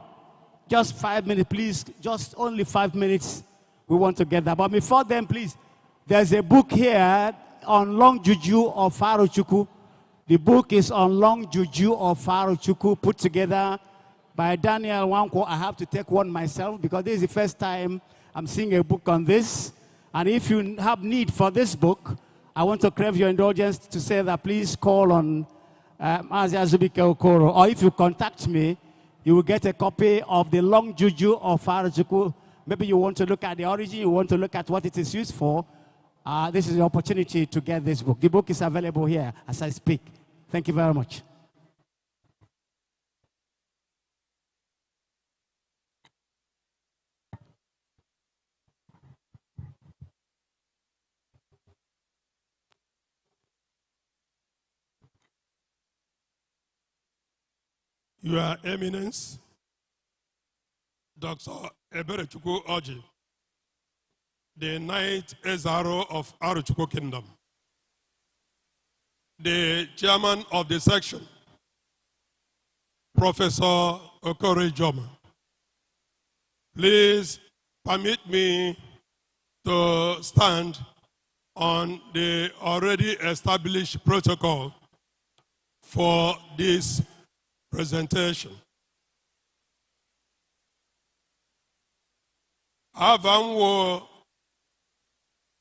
[SPEAKER 3] Just 5 minutes, please. Just only 5 minutes. We want to get that. But before then, please, there's a book here on Long Juju of Arochukwu. The book is on Long Juju of Arochukwu, put together by Daniel Wankwo. I have to take one myself because this is the first time I'm seeing a book on this. And if you have need for this book, I want to crave your indulgence to say that please call on Mazi Azubike Okoro, or if you contact me, you will get a copy of the Long Juju of Arachukwu. Maybe you want to look at the origin, you want to look at what it is used for. This is the opportunity to get this book. The book is available here as I speak. Thank you very much.
[SPEAKER 7] Your Eminence, Dr. Eberechukwu Oji, the 9th SRO of Arochukwu Kingdom, the chairman of the section, Professor Okoro Joma. Please permit me to stand on the already established protocol for this presentation. Avanwo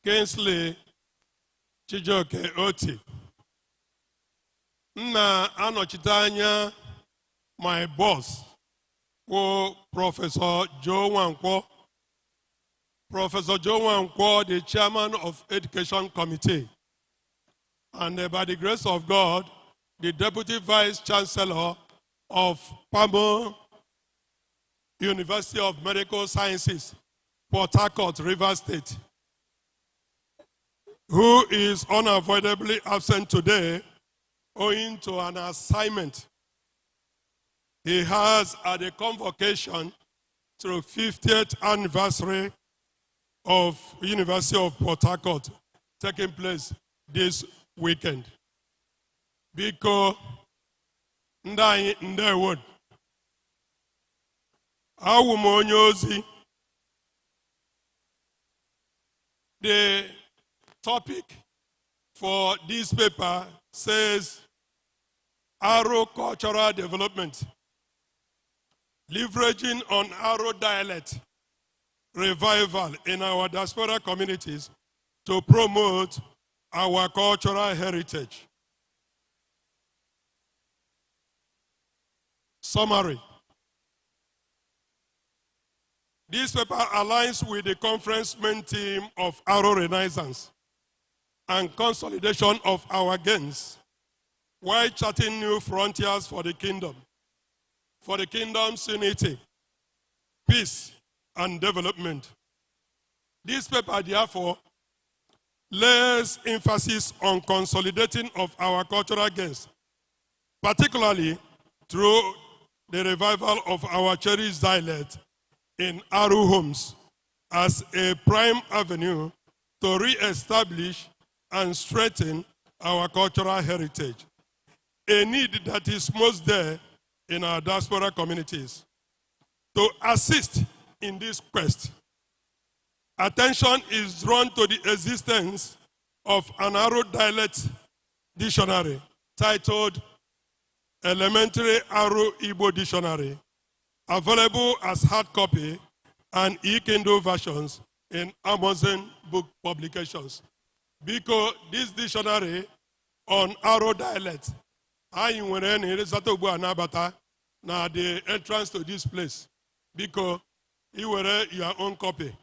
[SPEAKER 7] Kingsley Chijoke Oti. Na anochitanya my boss, Professor Joe Wankwo. Professor Joe Wankwo, the chairman of Education Committee, and by the grace of God, the Deputy Vice Chancellor of Pamo University of Medical Sciences, Port Harcourt, Rivers State, who is unavoidably absent today owing to an assignment he has at the convocation to the 50th anniversary of University of Port Harcourt taking place this weekend. Biko ndai ndewod awumonyozi. The topic for this paper says Aro cultural development, leveraging on Aro dialect revival in our diaspora communities to promote our cultural heritage. Summary. This paper aligns with the conference main theme of Aro Renaissance and consolidation of our gains while charting new frontiers for the kingdom's unity, peace, and development. This paper, therefore, lays emphasis on consolidating of our cultural gains, particularly through the revival of our cherished dialect in Aru homes as a prime avenue to re-establish and strengthen our cultural heritage, a need that is most there in our diaspora communities. To assist in this quest, attention is drawn to the existence of an Aro dialect dictionary titled Elementary Aro Igbo Dictionary, available as hard copy and e-Kindle versions in Amazon book publications. Because this dictionary on Aro dialect, I went in na the entrance to this place. Because you were your own copy.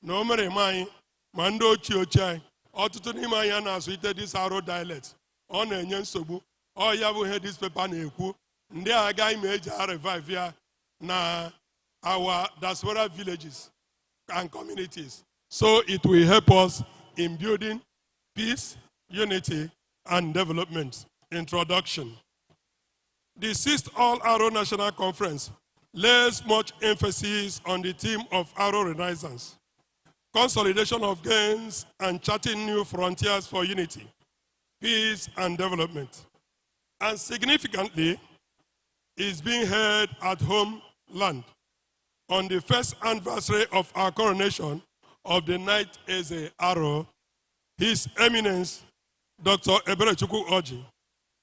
[SPEAKER 7] No mere mai mando chiochai. Otutu ni mai ana suite this Aro dialect. On enyen sobu. Oh, you have heard this paper na-ekwu ndị aga image revive ya na our diaspora villages and communities. So it will help us in building peace, unity, and development. Introduction. The 6th All Aro National Conference lays much emphasis on the theme of Aro Renaissance, consolidation of gains, and charting new frontiers for unity, peace, and development. And significantly, is being held at homeland on the 1st anniversary of our coronation of the 9th Eze Aro, His Eminence, Dr. Eberechukwu Oji.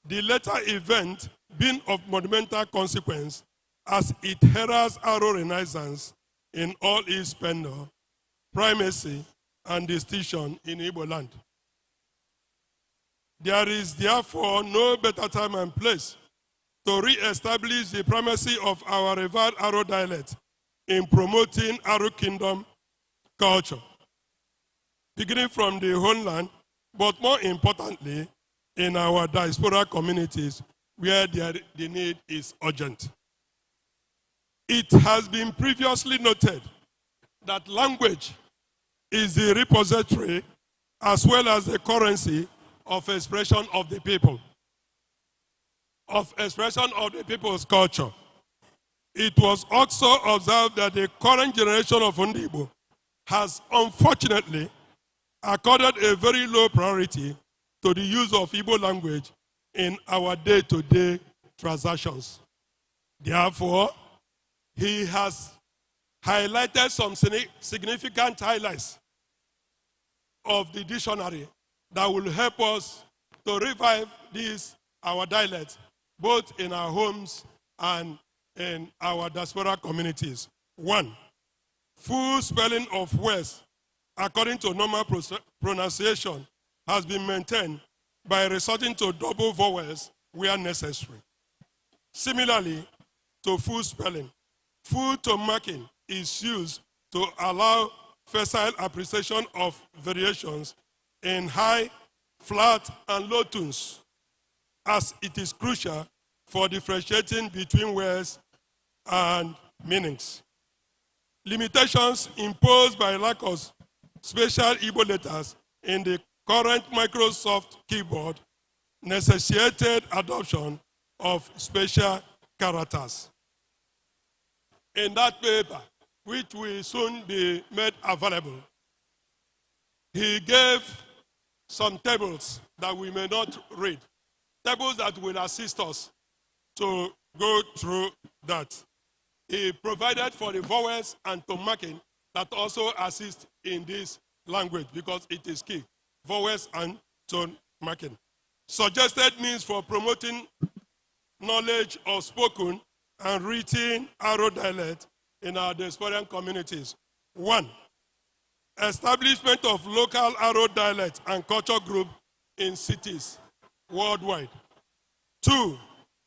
[SPEAKER 7] The latter event being of monumental consequence as it heralds Aro Renaissance in all its splendor, primacy, and distinction in Igbo land. There is therefore no better time and place to re-establish the primacy of our revered Aro dialect in promoting Aro Kingdom culture, beginning from the homeland, but more importantly, in our diaspora communities where the need is urgent. It has been previously noted that language is the repository as well as the currency of expression of the people, of expression of the people's culture. It was also observed that the current generation of Ndigbo has unfortunately accorded a very low priority to the use of Igbo language in our day-to-day transactions. Therefore, he has highlighted some significant highlights of the dictionary that will help us to revive this, our dialect, both in our homes and in our diaspora communities. 1, full spelling of words according to normal pronunciation has been maintained by resorting to double vowels where necessary. Similarly to full spelling, full tone marking is used to allow facile appreciation of variations in high, flat, and low tones, as it is crucial for differentiating between words and meanings. Limitations imposed by lack of special Igbo letters in the current Microsoft keyboard necessitated adoption of special characters. In that paper, which will soon be made available, he gave some tables that we may not read, tables that will assist us to go through that. He provided for the vowels and tone marking that also assist in this language because it is key, vowels and tone marking. Suggested means for promoting knowledge of spoken and written Aro dialect in our diasporian communities. 1, establishment of local Aro dialect and culture group in cities worldwide. 2,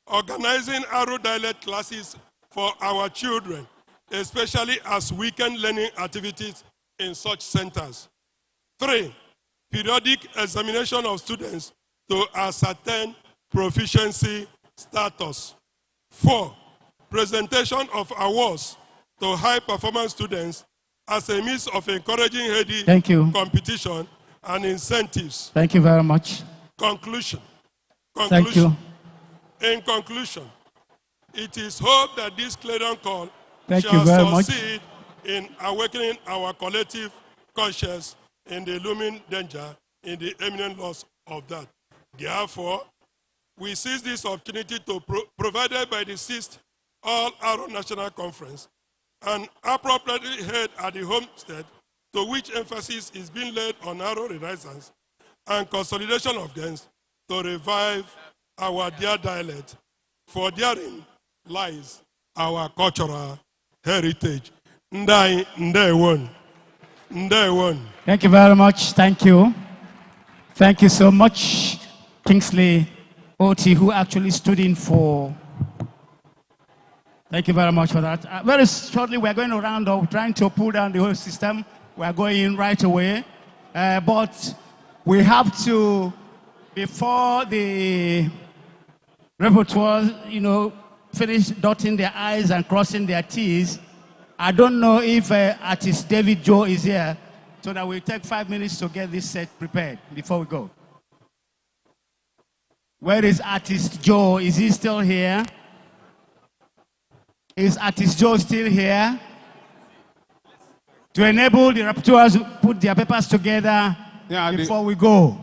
[SPEAKER 7] organizing Aro dialect classes for our children, especially as weekend learning activities in such centers. 3, periodic examination of students to ascertain proficiency status. 4, presentation of awards to high-performance students as a means of encouraging healthy competition and incentives.
[SPEAKER 3] Thank you very much.
[SPEAKER 7] Conclusion.
[SPEAKER 3] Thank you.
[SPEAKER 7] In conclusion, it is hoped that this clarion call
[SPEAKER 3] Thank you
[SPEAKER 7] shall
[SPEAKER 3] very much.
[SPEAKER 7] succeed in awakening our collective conscience in the looming danger in the imminent loss of that. Therefore, we seize this opportunity to provided by the 6th All Aro National Conference and appropriately held at the homestead, to which emphasis is being laid on Aro Renaissance and consolidation of gains to revive our dear dialect, for therein lies our cultural heritage. Ndai Ndewon. Ndewon.
[SPEAKER 3] Thank you very much. Thank you. Thank you so much, Kingsley Oti, who actually stood in for. Thank you very much for that. Very shortly, we're going to round up, trying to pull down the whole system. We're going right away. But we have to, before the repertoire, finish dotting their I's and crossing their T's. I don't know if artist David Joe is here, so that we take 5 minutes to get this set prepared before we go. Where is artist Joe? Is he still here? Is artist Joe still here? To enable the rapporteurs to put their papers together before we go.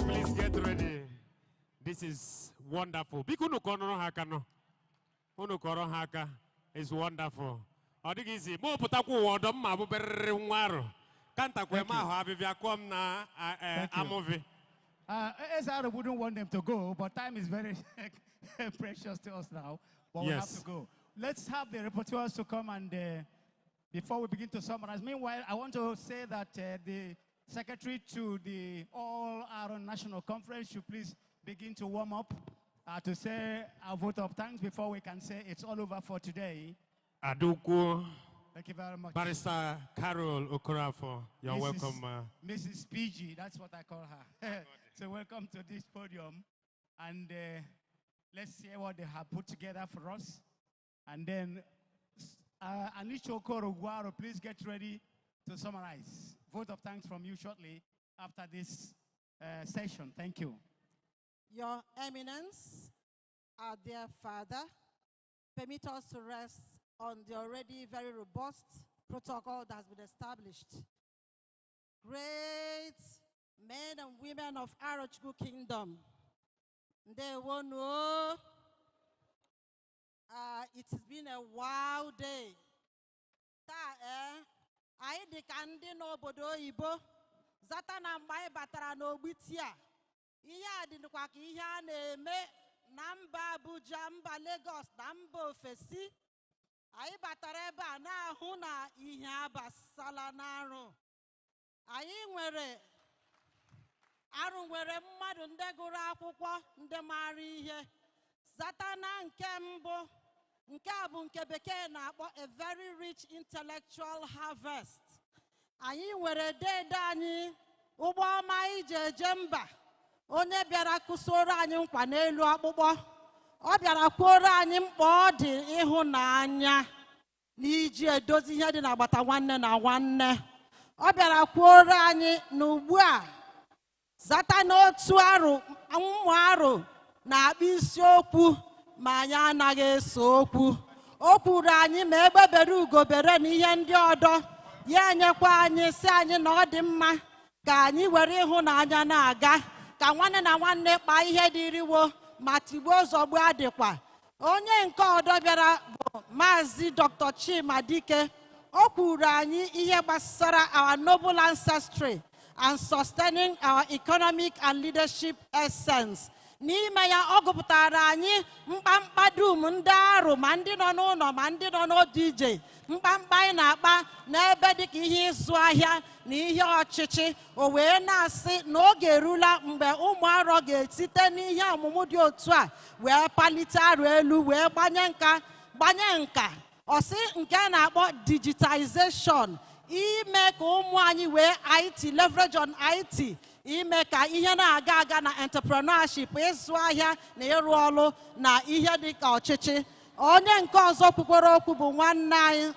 [SPEAKER 1] Please get ready. This is wonderful. Bikuno kono haka no. Uno koro haka is wonderful. Odigisi mo putaku wodom ma bu berre nwaro. Kanta kwe ma ho avivia kom na amovi.
[SPEAKER 3] Ezra wouldn't want them to go, but time is very precious to us now. But we have to go. Let's have the reporters to come and before we begin to summarize. Meanwhile, I want to say that the Secretary to the All Aaron National Conference should please begin to warm up to say a vote of thanks before we can say it's all over for today.
[SPEAKER 1] Aduku.
[SPEAKER 3] Thank you very much.
[SPEAKER 1] Barrister Carol Okorafor, you're welcome.
[SPEAKER 3] Mrs. PG, that's what I call her. So welcome to this podium. And let's hear what they have put together for us. And then Anicho Korogwaro, please get ready to summarize. Vote of thanks from you shortly after this session. Thank you.
[SPEAKER 18] Your Eminence, our dear Father, permit us to rest on the already very robust protocol that has been established. Great men and women of Arochukwu Kingdom, they won't know. It has been a wild day. Anyị dị ka ndị n'obodo oyibo zata na mgbe anyị batara n'ogbiti a ihe a dịkwa ka ihe a na-eme na mba Abuja, mba Lagos na mba ofesi. Anyị batara ebe a na-ahụ na ihe abasala n'arụ. Anyị nwere mmadụ ndị gụrụ akwụkwọ ndị maara ihe zata na nke mbụ. Nke a bụ nke bekee na-akpọ a very rich intellectual harvest. Anyị nwere dede anyị ụgbọma ije eje mba onye bịara kụsoro anyị nkwa n'elu akpụkpọ. Ọ bịara kwuoro anyị mkpa ọ dị ịhụnanya n'iji edozi ihe dị n'agbata nwanne na nwanne. Ọ bịara kwuoro anyị na ugbu a zata n'otu arụ ụmụ arụ na-akpa isiokwu ma anyị anaghị eso okwu. O kwuru anyị ma egbebere ugobere na ihe ndị ọdọ ya enyekwa anyị si anyị na ọ dị mma ka anyị were ịhụnanya na-aga ka nwanne na nwanne kpaa ihe dịriwo ma tigbuo zọgbu adịkwa. Onye nke ọdọ bịara bụ Maazị Dr. Chima Dike. O kwuru anyị ihe gbasara our noble ancestry and sustaining our economic and leadership essence. N'ime ya ọ gụpụtara anyị mkpamkpa dum ndị arụ ma ndị nọ n'ụlọ ma ndị nọ n'otu ije mkpamkpa anyị na-akpa n'ebe dịka ihe ịzụ ahịa na ihe ọchịchị. O wee na-asị na oge erula mgbe ụmụ arọ ga-esite n'ihe ọmụmụ dị otu a wee palite arụ elu wee gbanye nka. Ọ sị nke na-akpọ digitization, ime ka ụmụ anyị wee IT, leverage on IT, ime ka ihe na-aga aga na entrepreneurship, ịzụ ahịa na ịrụ ọrụ na ihe dịka ọchịchị. Onye nke ọzọ kwukwere okwu bụ nwanne anyị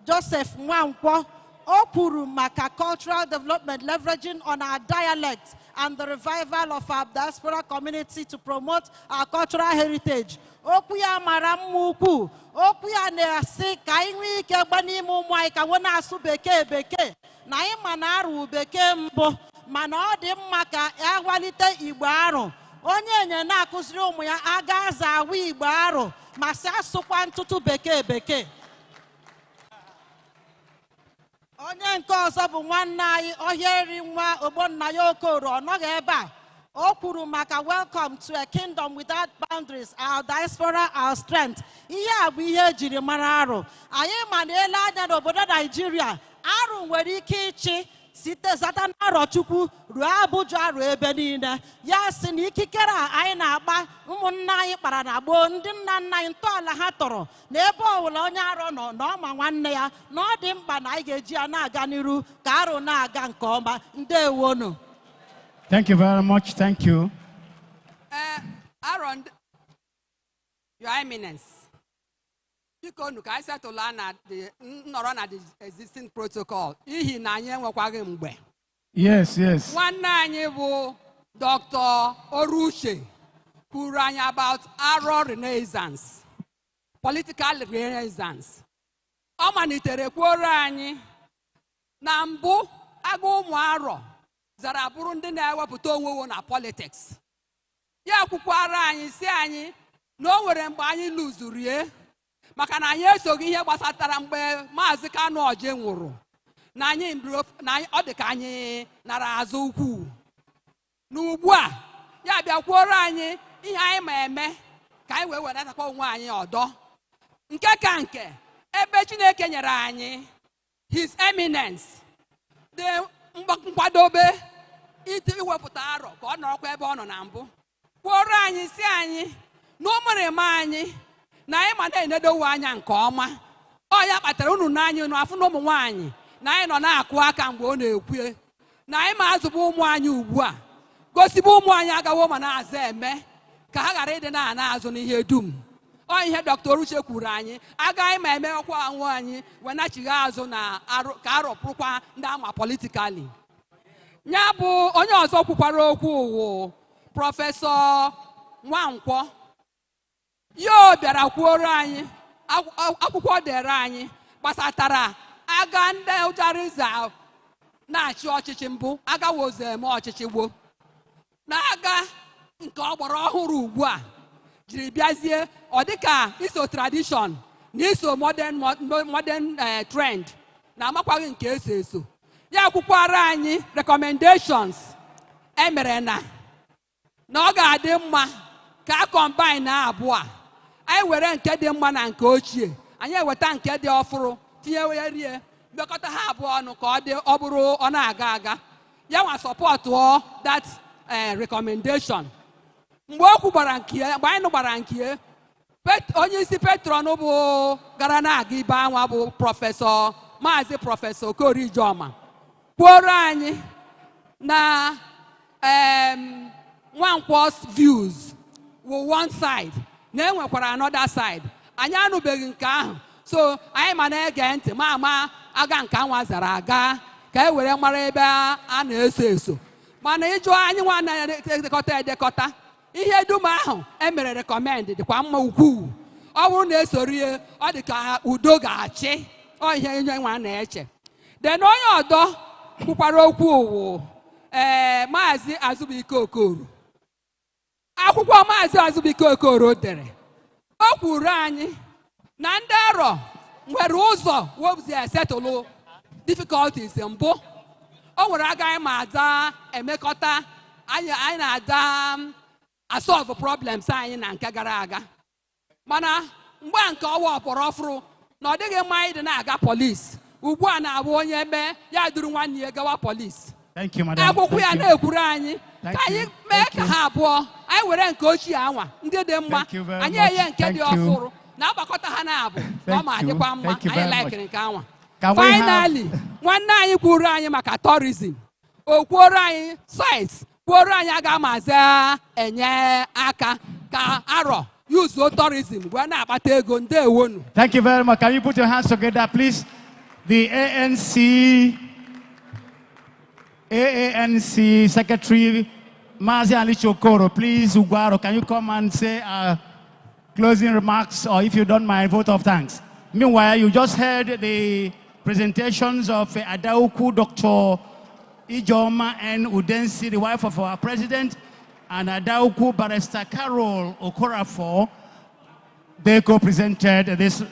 [SPEAKER 18] Joseph Nwankwo. O kwuru maka cultural development leveraging on our dialect and the revival of our diaspora community to promote our cultural heritage. Okwu ya mara mma ukwu. Okwu ya na-asị ka anyị nwee ike gba n'ime ụmụ anyị ka nwe na-asụ bekee na anyị ma na arụ bekee mbụ mana ọ dị mma ka agwalite Igbo arụ onye enye na-akụziri ụmụ ya aga aza awa Igbo arụ ma sị asụkwa ntụtụ bekee. Onye nke ọzọ bụ nwanne anyị Ohieri nwa Ogbonnaya Okoro, ọ nọghị ebe a. O kwuru maka welcome to a kingdom without boundaries, our diaspora, our strength. Ihe a bụ ihe ejiri mara arụ. Anyị ma na ele anya n'obodo Naijiria, arụ nwere ike ịchị site zata n'arọ Chukwu ruo Abuja ruo ebe niile. Ya si na ikikere a anyị na-agba ụmụnna anyị kpara na gboo, ndị nna nna anyị ntọala ha tọrọ na ebe ọbụla onye arọ nọ na ọma nwanne ya, na ọ dị mkpa na anyị ga-eji ya na-aga n'iru ka arụ na-aga nke ọma. Ndewonu.
[SPEAKER 3] Thank you very much. Thank you.
[SPEAKER 19] Aaron, Your Eminence, you can settle on the existing protocol.
[SPEAKER 3] Yes, yes.
[SPEAKER 19] One name Dr. Oruche, who ran about Aaron Renaissance, political renaissance. Omanitere Kurani Nambu Ago Maro. Zara bụrụ ndị na-ewepụta onwe wo na politics. Ya kwukwara anyị si anyị na o nwere mgbe anyị luzurie maka na anyị esoghị ihe gbasatara mgbe Maazị Kanu Oje nwụrụ na anyị ọ dị ka anyị nara azụ ukwu. N'ugbu a ya bịakwuoro anyị ihe anyị ma eme ka anyị wee weretakwa onwe anyị ọdọ. Nke ka nke ebe Chineke nyere anyị His Eminence the nkwadobe iwepụta arọ ka ọ nọrọkwa ebe ọ nọ na mbụ. Kwuoro anyị si anyị na ụmụrịma anyị na anyị ma na-enedowe anya nke ọma. Ọ ya kpatara unu n'anya unu afụ na ụmụ nwaanyị na anyị nọ na-akụ aka mgbe ọ na-ekwu na anyị ma azụba ụmụ anyị ugbu a gosibe ụmụ anyị agawo ma na-aza eme ka ha ghara ịdị na-azụ n'ihe dum. Ọ ihe Dr. Oruche kwuru anyị agaghị ma eme ọkwa anwụ anyị wee nachighi azụ na ka arọpụrụkwa ndị ama politikali. Ya bụ onye ọzọ kwukwara okwu ụwụ Prọfesọ Nwankwọ yo bịara kwuoro anyị akwụkwọ dere anyị gbasatara aga ndị ụjariza na-achị ọchịchị mbụ agawozi eme ọchịchị gboo na aga nke ọgbara ọhụrụ ugbu a jiri bịazie ọ dịka iso tradition na iso modern trend na amakwaghị nke eso ya kwukwara anyị recommendations emere na ọ ga-adị mma ka a combine na abụọ a anyị were nke dị mma na nke ochie anyị eweta nke dị ọfụrụ tinye rie mekọta ha abụọ ọnụ ka ọ bụrụ ọ na-aga aga ya nwa support that recommendation. Mgbe okwu gbara nke mgbe anyị gbara nke onye isi patron bụ gara na-aga ibe anwa bụ Maazị Prọfesọ Okori Ijeọma kwuoro anyị na Nwankwọ's views were one side na enwekwara another side. Anyị anụbeghị nke ahụ, so anyị ma na-ege ntị ma ama aga nke anwa zara aga ka e were mara ebe a na-eso mana ịjụ anyị nwa na-edekọta ihe dum ahụ emere recommend dịkwa mma ukwuu. Ọ bụrụ na esorie ọ dị ka udo ga-achị. Ọ ihe onye nwa na-eche. Den onye ọdọ kwukwara okwu ụwụ Maazị Azubike Okoro. Akwụkwọ Maazị Azubike Okoro dere o kwuru anyị na ndị arọ nwere ụzọ webụzi esetụlụ difficulties mbụ. O nwere agaghị ma ada emekọta anyị na-ada asolve problems anyị na nke gara aga mana mgbe nke ọwa ọkpọrọ ọfụrụ na ọ dịghị mma anyị dị na-aga polisi ugbu a na-abụ onye mee ya duru nwanne ya gawa polisi. Akwụkwọ ya na-ekwuru anyị ka anyị mee ka ha abụọ anyị were nke ochie anwa ndị dị mma anyị enye nke dị ọfụrụ na-agbakọta ha na-abụ na ọ ma adịkwa mma anyị laikiri nke anwa. Finally nwanne anyị kwuru anyị maka tourism o kwuoro anyị science kwuoro anyị aga maza enye aka ka arọ use tourism wee na-akpata ego. Ndewonu.
[SPEAKER 3] Thank you very much. Can you put your hands together, please? The ANC Secretary Mazi Alice Okoro, please, Ugwaro, can you come and say closing remarks, or if you don't mind, vote of thanks. Meanwhile, you just heard the presentations of Adauku, Dr. Ijeoma, and Udensi, the wife of our president, and Adauku Barrister Carol Okorafor. They co-presented this,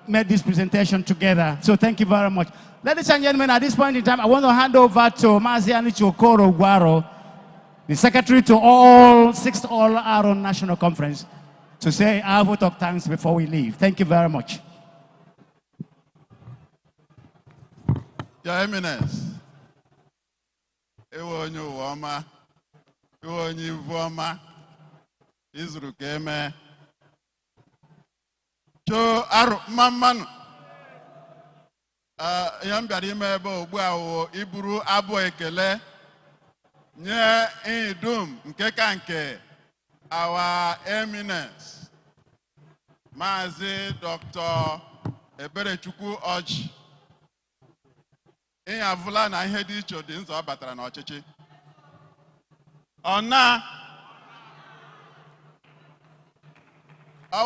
[SPEAKER 3] made this presentation together. So thank you very much. Ladies and gentlemen, at this point in time, I want to hand over to Maziani Chokoro Guaro, the secretary to all 6th All Aaron National Conference, to say our vote of thanks before we leave. Thank you very much.
[SPEAKER 10] Your Eminence, Ewo onye uwoma, Ewo onye ivuoma, Izuru keme, Cho aru mamanu. Ihe bịara ime ebe ugbu a wụ iburu abụ ekele nye idum nke ka nke our eminence Maazị Dr. Eberechukwu Orji. Ihe avụla na ihe dị iche dị nzọ batara n'ọchịchị. Ọ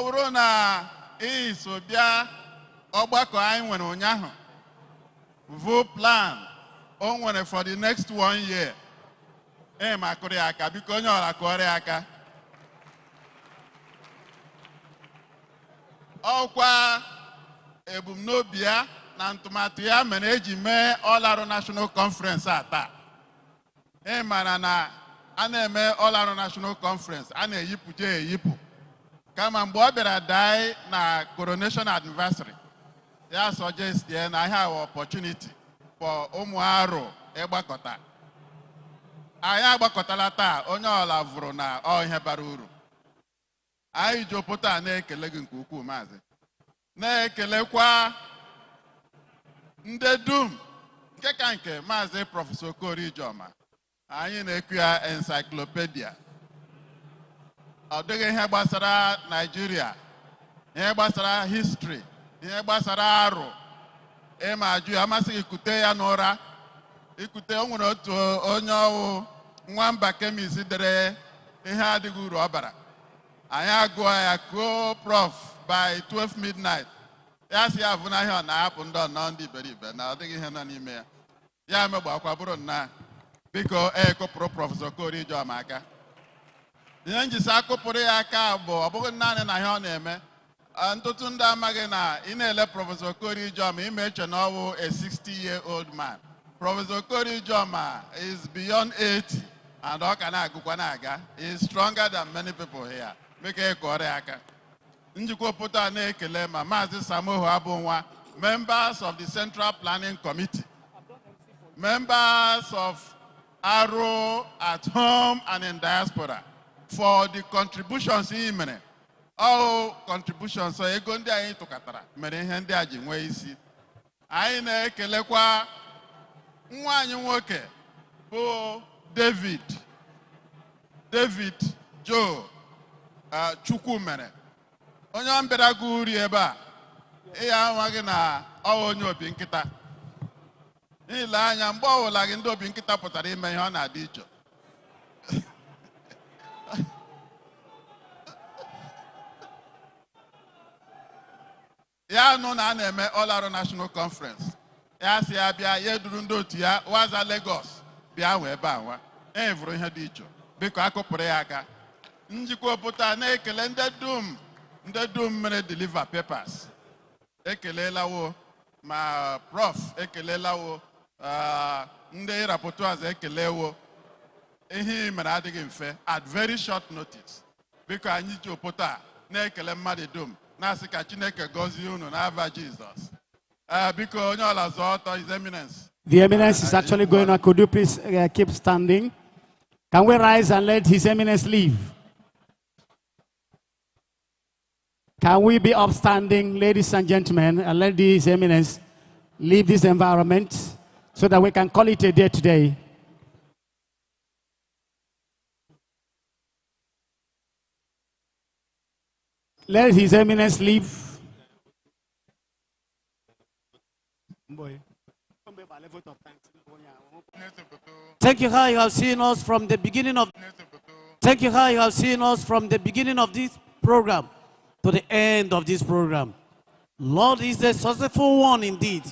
[SPEAKER 10] bụrụ na iso bịa ọgbakọ anyị nwere ụnyaahụ, vote plan o nwere for the next 1 year. Ma kụrụ ya aka, biko onye ọra kụọrọ ya aka. Ọkwa ebumnobi ya na ntụmatụ ya mere eji mee All Aaron National Conference a taa. Mara na a na-eme All Aaron National Conference, a na-eyipụ je eyipụ. Kama mgbe ọ bịara die na coronation anniversary, ya suggest ya na ihe our opportunity for ụmụ Aro ịgbakọta. Anyị agbakọtala taa, onye ọla vụrụ na ọ ihe bara uru. Anyị ji opụta na-ekele gị nke ukwuu maazị. Na-ekelekwa ndị dum nke ka nke maazị Prọfesọ Okori Ijeọma. Anyị na-ekwu ya encyclopedia. Ọ dịghị ihe gbasara Nigeria, ihe gbasara history, ihe gbasara arụ. Ma ajụ ya amasịghị ikute ya n'ụra. Ikute o nwere otu onye ọwụ nwamba kemis dere ihe adịghị uru ọ bara. Anyị agụọ ya kuo prof by 12 midnight. Ya si ya avụ na ihe ọ na-ahapụ ndị ọnọ ndị iberibe na ọ dịghị ihe nọ n'ime ya. Ya megbakwa bụrụ na biko ekụpụrụ Prọfesọ Okori Ijeọma aka. Ihe njisi akụpụrụ ya aka bụ ọ bụghị naanị na ihe ọ na-eme. Ntụtụ ndị amaghị na ị na-ele Prọfesọ Okori Ijeọma ime eche na ọ bụ a 60-year-old man. Prọfesọ Okori Ijeọma is beyond 80 and ọ ka na-agụkwa na-aga. He is stronger than many people here. Meke ekọrọ ya aka. Njikwa pụta na-ekele ma Maazị Samuel Abunwa, members of the Central Planning Committee, members of Aro at home and in diaspora, for the contributions he made. All contributions, so ego ndị anyị tụkọtara mere ihe ndị a ji nwee isi. Anyị na-ekelekwa nwa anyị nwoke bụ David Joe Chukwu mere. Onye ọ mbịara gụ uri ebe a, ịya amaghị na ọ onye obi nkịta. Ile anya mgbe ọ hụla gị ndị obi nkịta pụtara ime ihe ọ na-adị iche. Ya nụ na a na-eme All Aaron National Conference. Ya si ya bịa ya eduru ndị otu ya waza Lagos bịa wee ebe a nwa. Vụrụ ihe dị iche. Biko akụpụrụ ya aka. Njikwa pụta na-ekele ndị dum mere deliver papers. Ekelelawo ma prof ekelelawo ndị rapporteurs ekelewo. Ihe mere adịghị mfe at very short notice. Biko anyị ji pụta na-ekele mmadụ dum. Na-asị ka Chineke gọzie unu n'aha Jizọs. Biko onye ọla zọọ ọtọ, His Eminence.
[SPEAKER 3] The Eminence is actually going on. Could you please keep standing? Can we rise and let His Eminence leave? Can we be upstanding, ladies and gentlemen, and let His Eminence leave this environment so that we can call it a day today? Let His Eminence leave.
[SPEAKER 20] Thank you how you have seen us from the beginning of this program to the end of this program. Lord is a successful one indeed.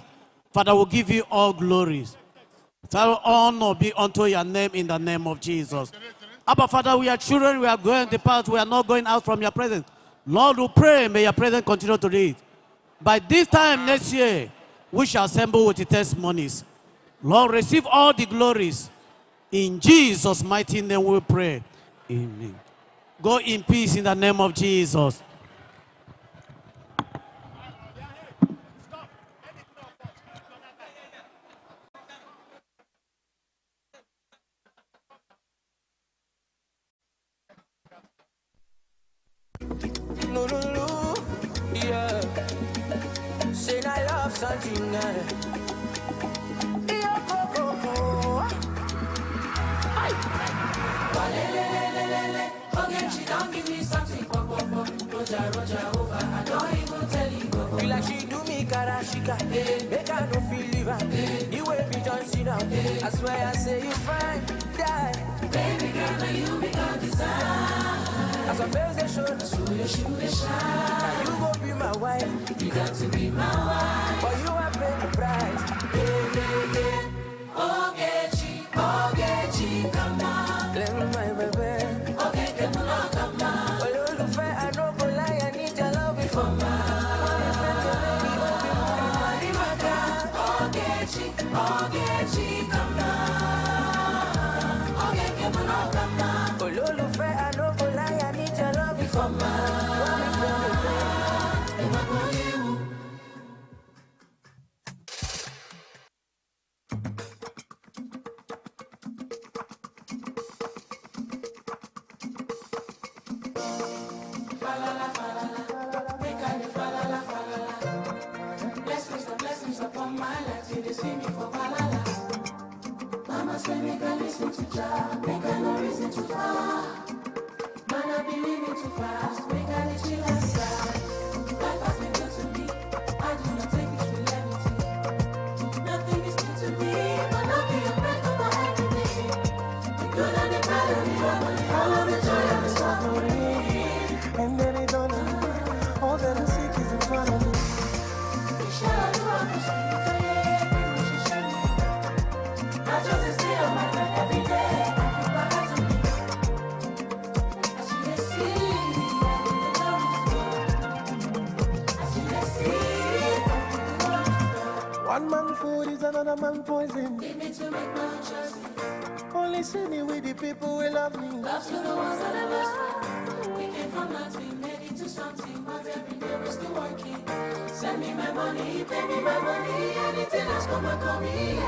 [SPEAKER 20] Father, will give you all glories. Father, honor be unto your name in the name of Jesus. Abba, Father, we are children, we are going the path, we are not going out from your presence. Lord, we pray, may your presence continue to lead. By this time next year, we shall assemble with the testimonies. Lord, receive all the glories. In Jesus' mighty name we pray. Amen. Go in peace in the name of Jesus.
[SPEAKER 21] No, no, no, yeah. Say I love something,
[SPEAKER 22] Okay, she don't give me something, Roger over. I don't even tell you.
[SPEAKER 21] Feel like she do me karashika, make I no feel liver. The way we John Cena, I swear I say you fine, die.
[SPEAKER 22] Baby girl, now you become design.
[SPEAKER 21] As I face the show,
[SPEAKER 22] so you shoot the shine.
[SPEAKER 21] Now you gon' be my wife.
[SPEAKER 22] You got to be my wife.
[SPEAKER 21] For you I pay the price.
[SPEAKER 22] Ogechi, come on.
[SPEAKER 21] Let me my baby.
[SPEAKER 22] Okay, come on.
[SPEAKER 21] Well, you look fair, I don't go lie. I need your love before
[SPEAKER 22] Ogechi, come on. Okay, come on.
[SPEAKER 21] Well, you look fair, I don't go lie. I need your love before
[SPEAKER 22] Blessings upon my life, till they see me for Valhalla. Mama say make I listen to Jah, make I no reason too far. Man, I be living too fast, make I let chill outside. Life has been good to me, I do not take it with levity. Nothing is new to me, but I'll be a grateful for everything. The good and the bad and the ugly, all of the joy and the suffering.
[SPEAKER 21] and then it don't all that I seek is in front of me.
[SPEAKER 22] I just stay on my bed every day.
[SPEAKER 21] One man food is another man poison.
[SPEAKER 22] Give me to make my choices.
[SPEAKER 21] Only see me with the people who love me.
[SPEAKER 22] Love to the ones that I lost. We came from nothing, made it to something, but every day we're still working. Send me my money, pay me my money, anything else come and call me.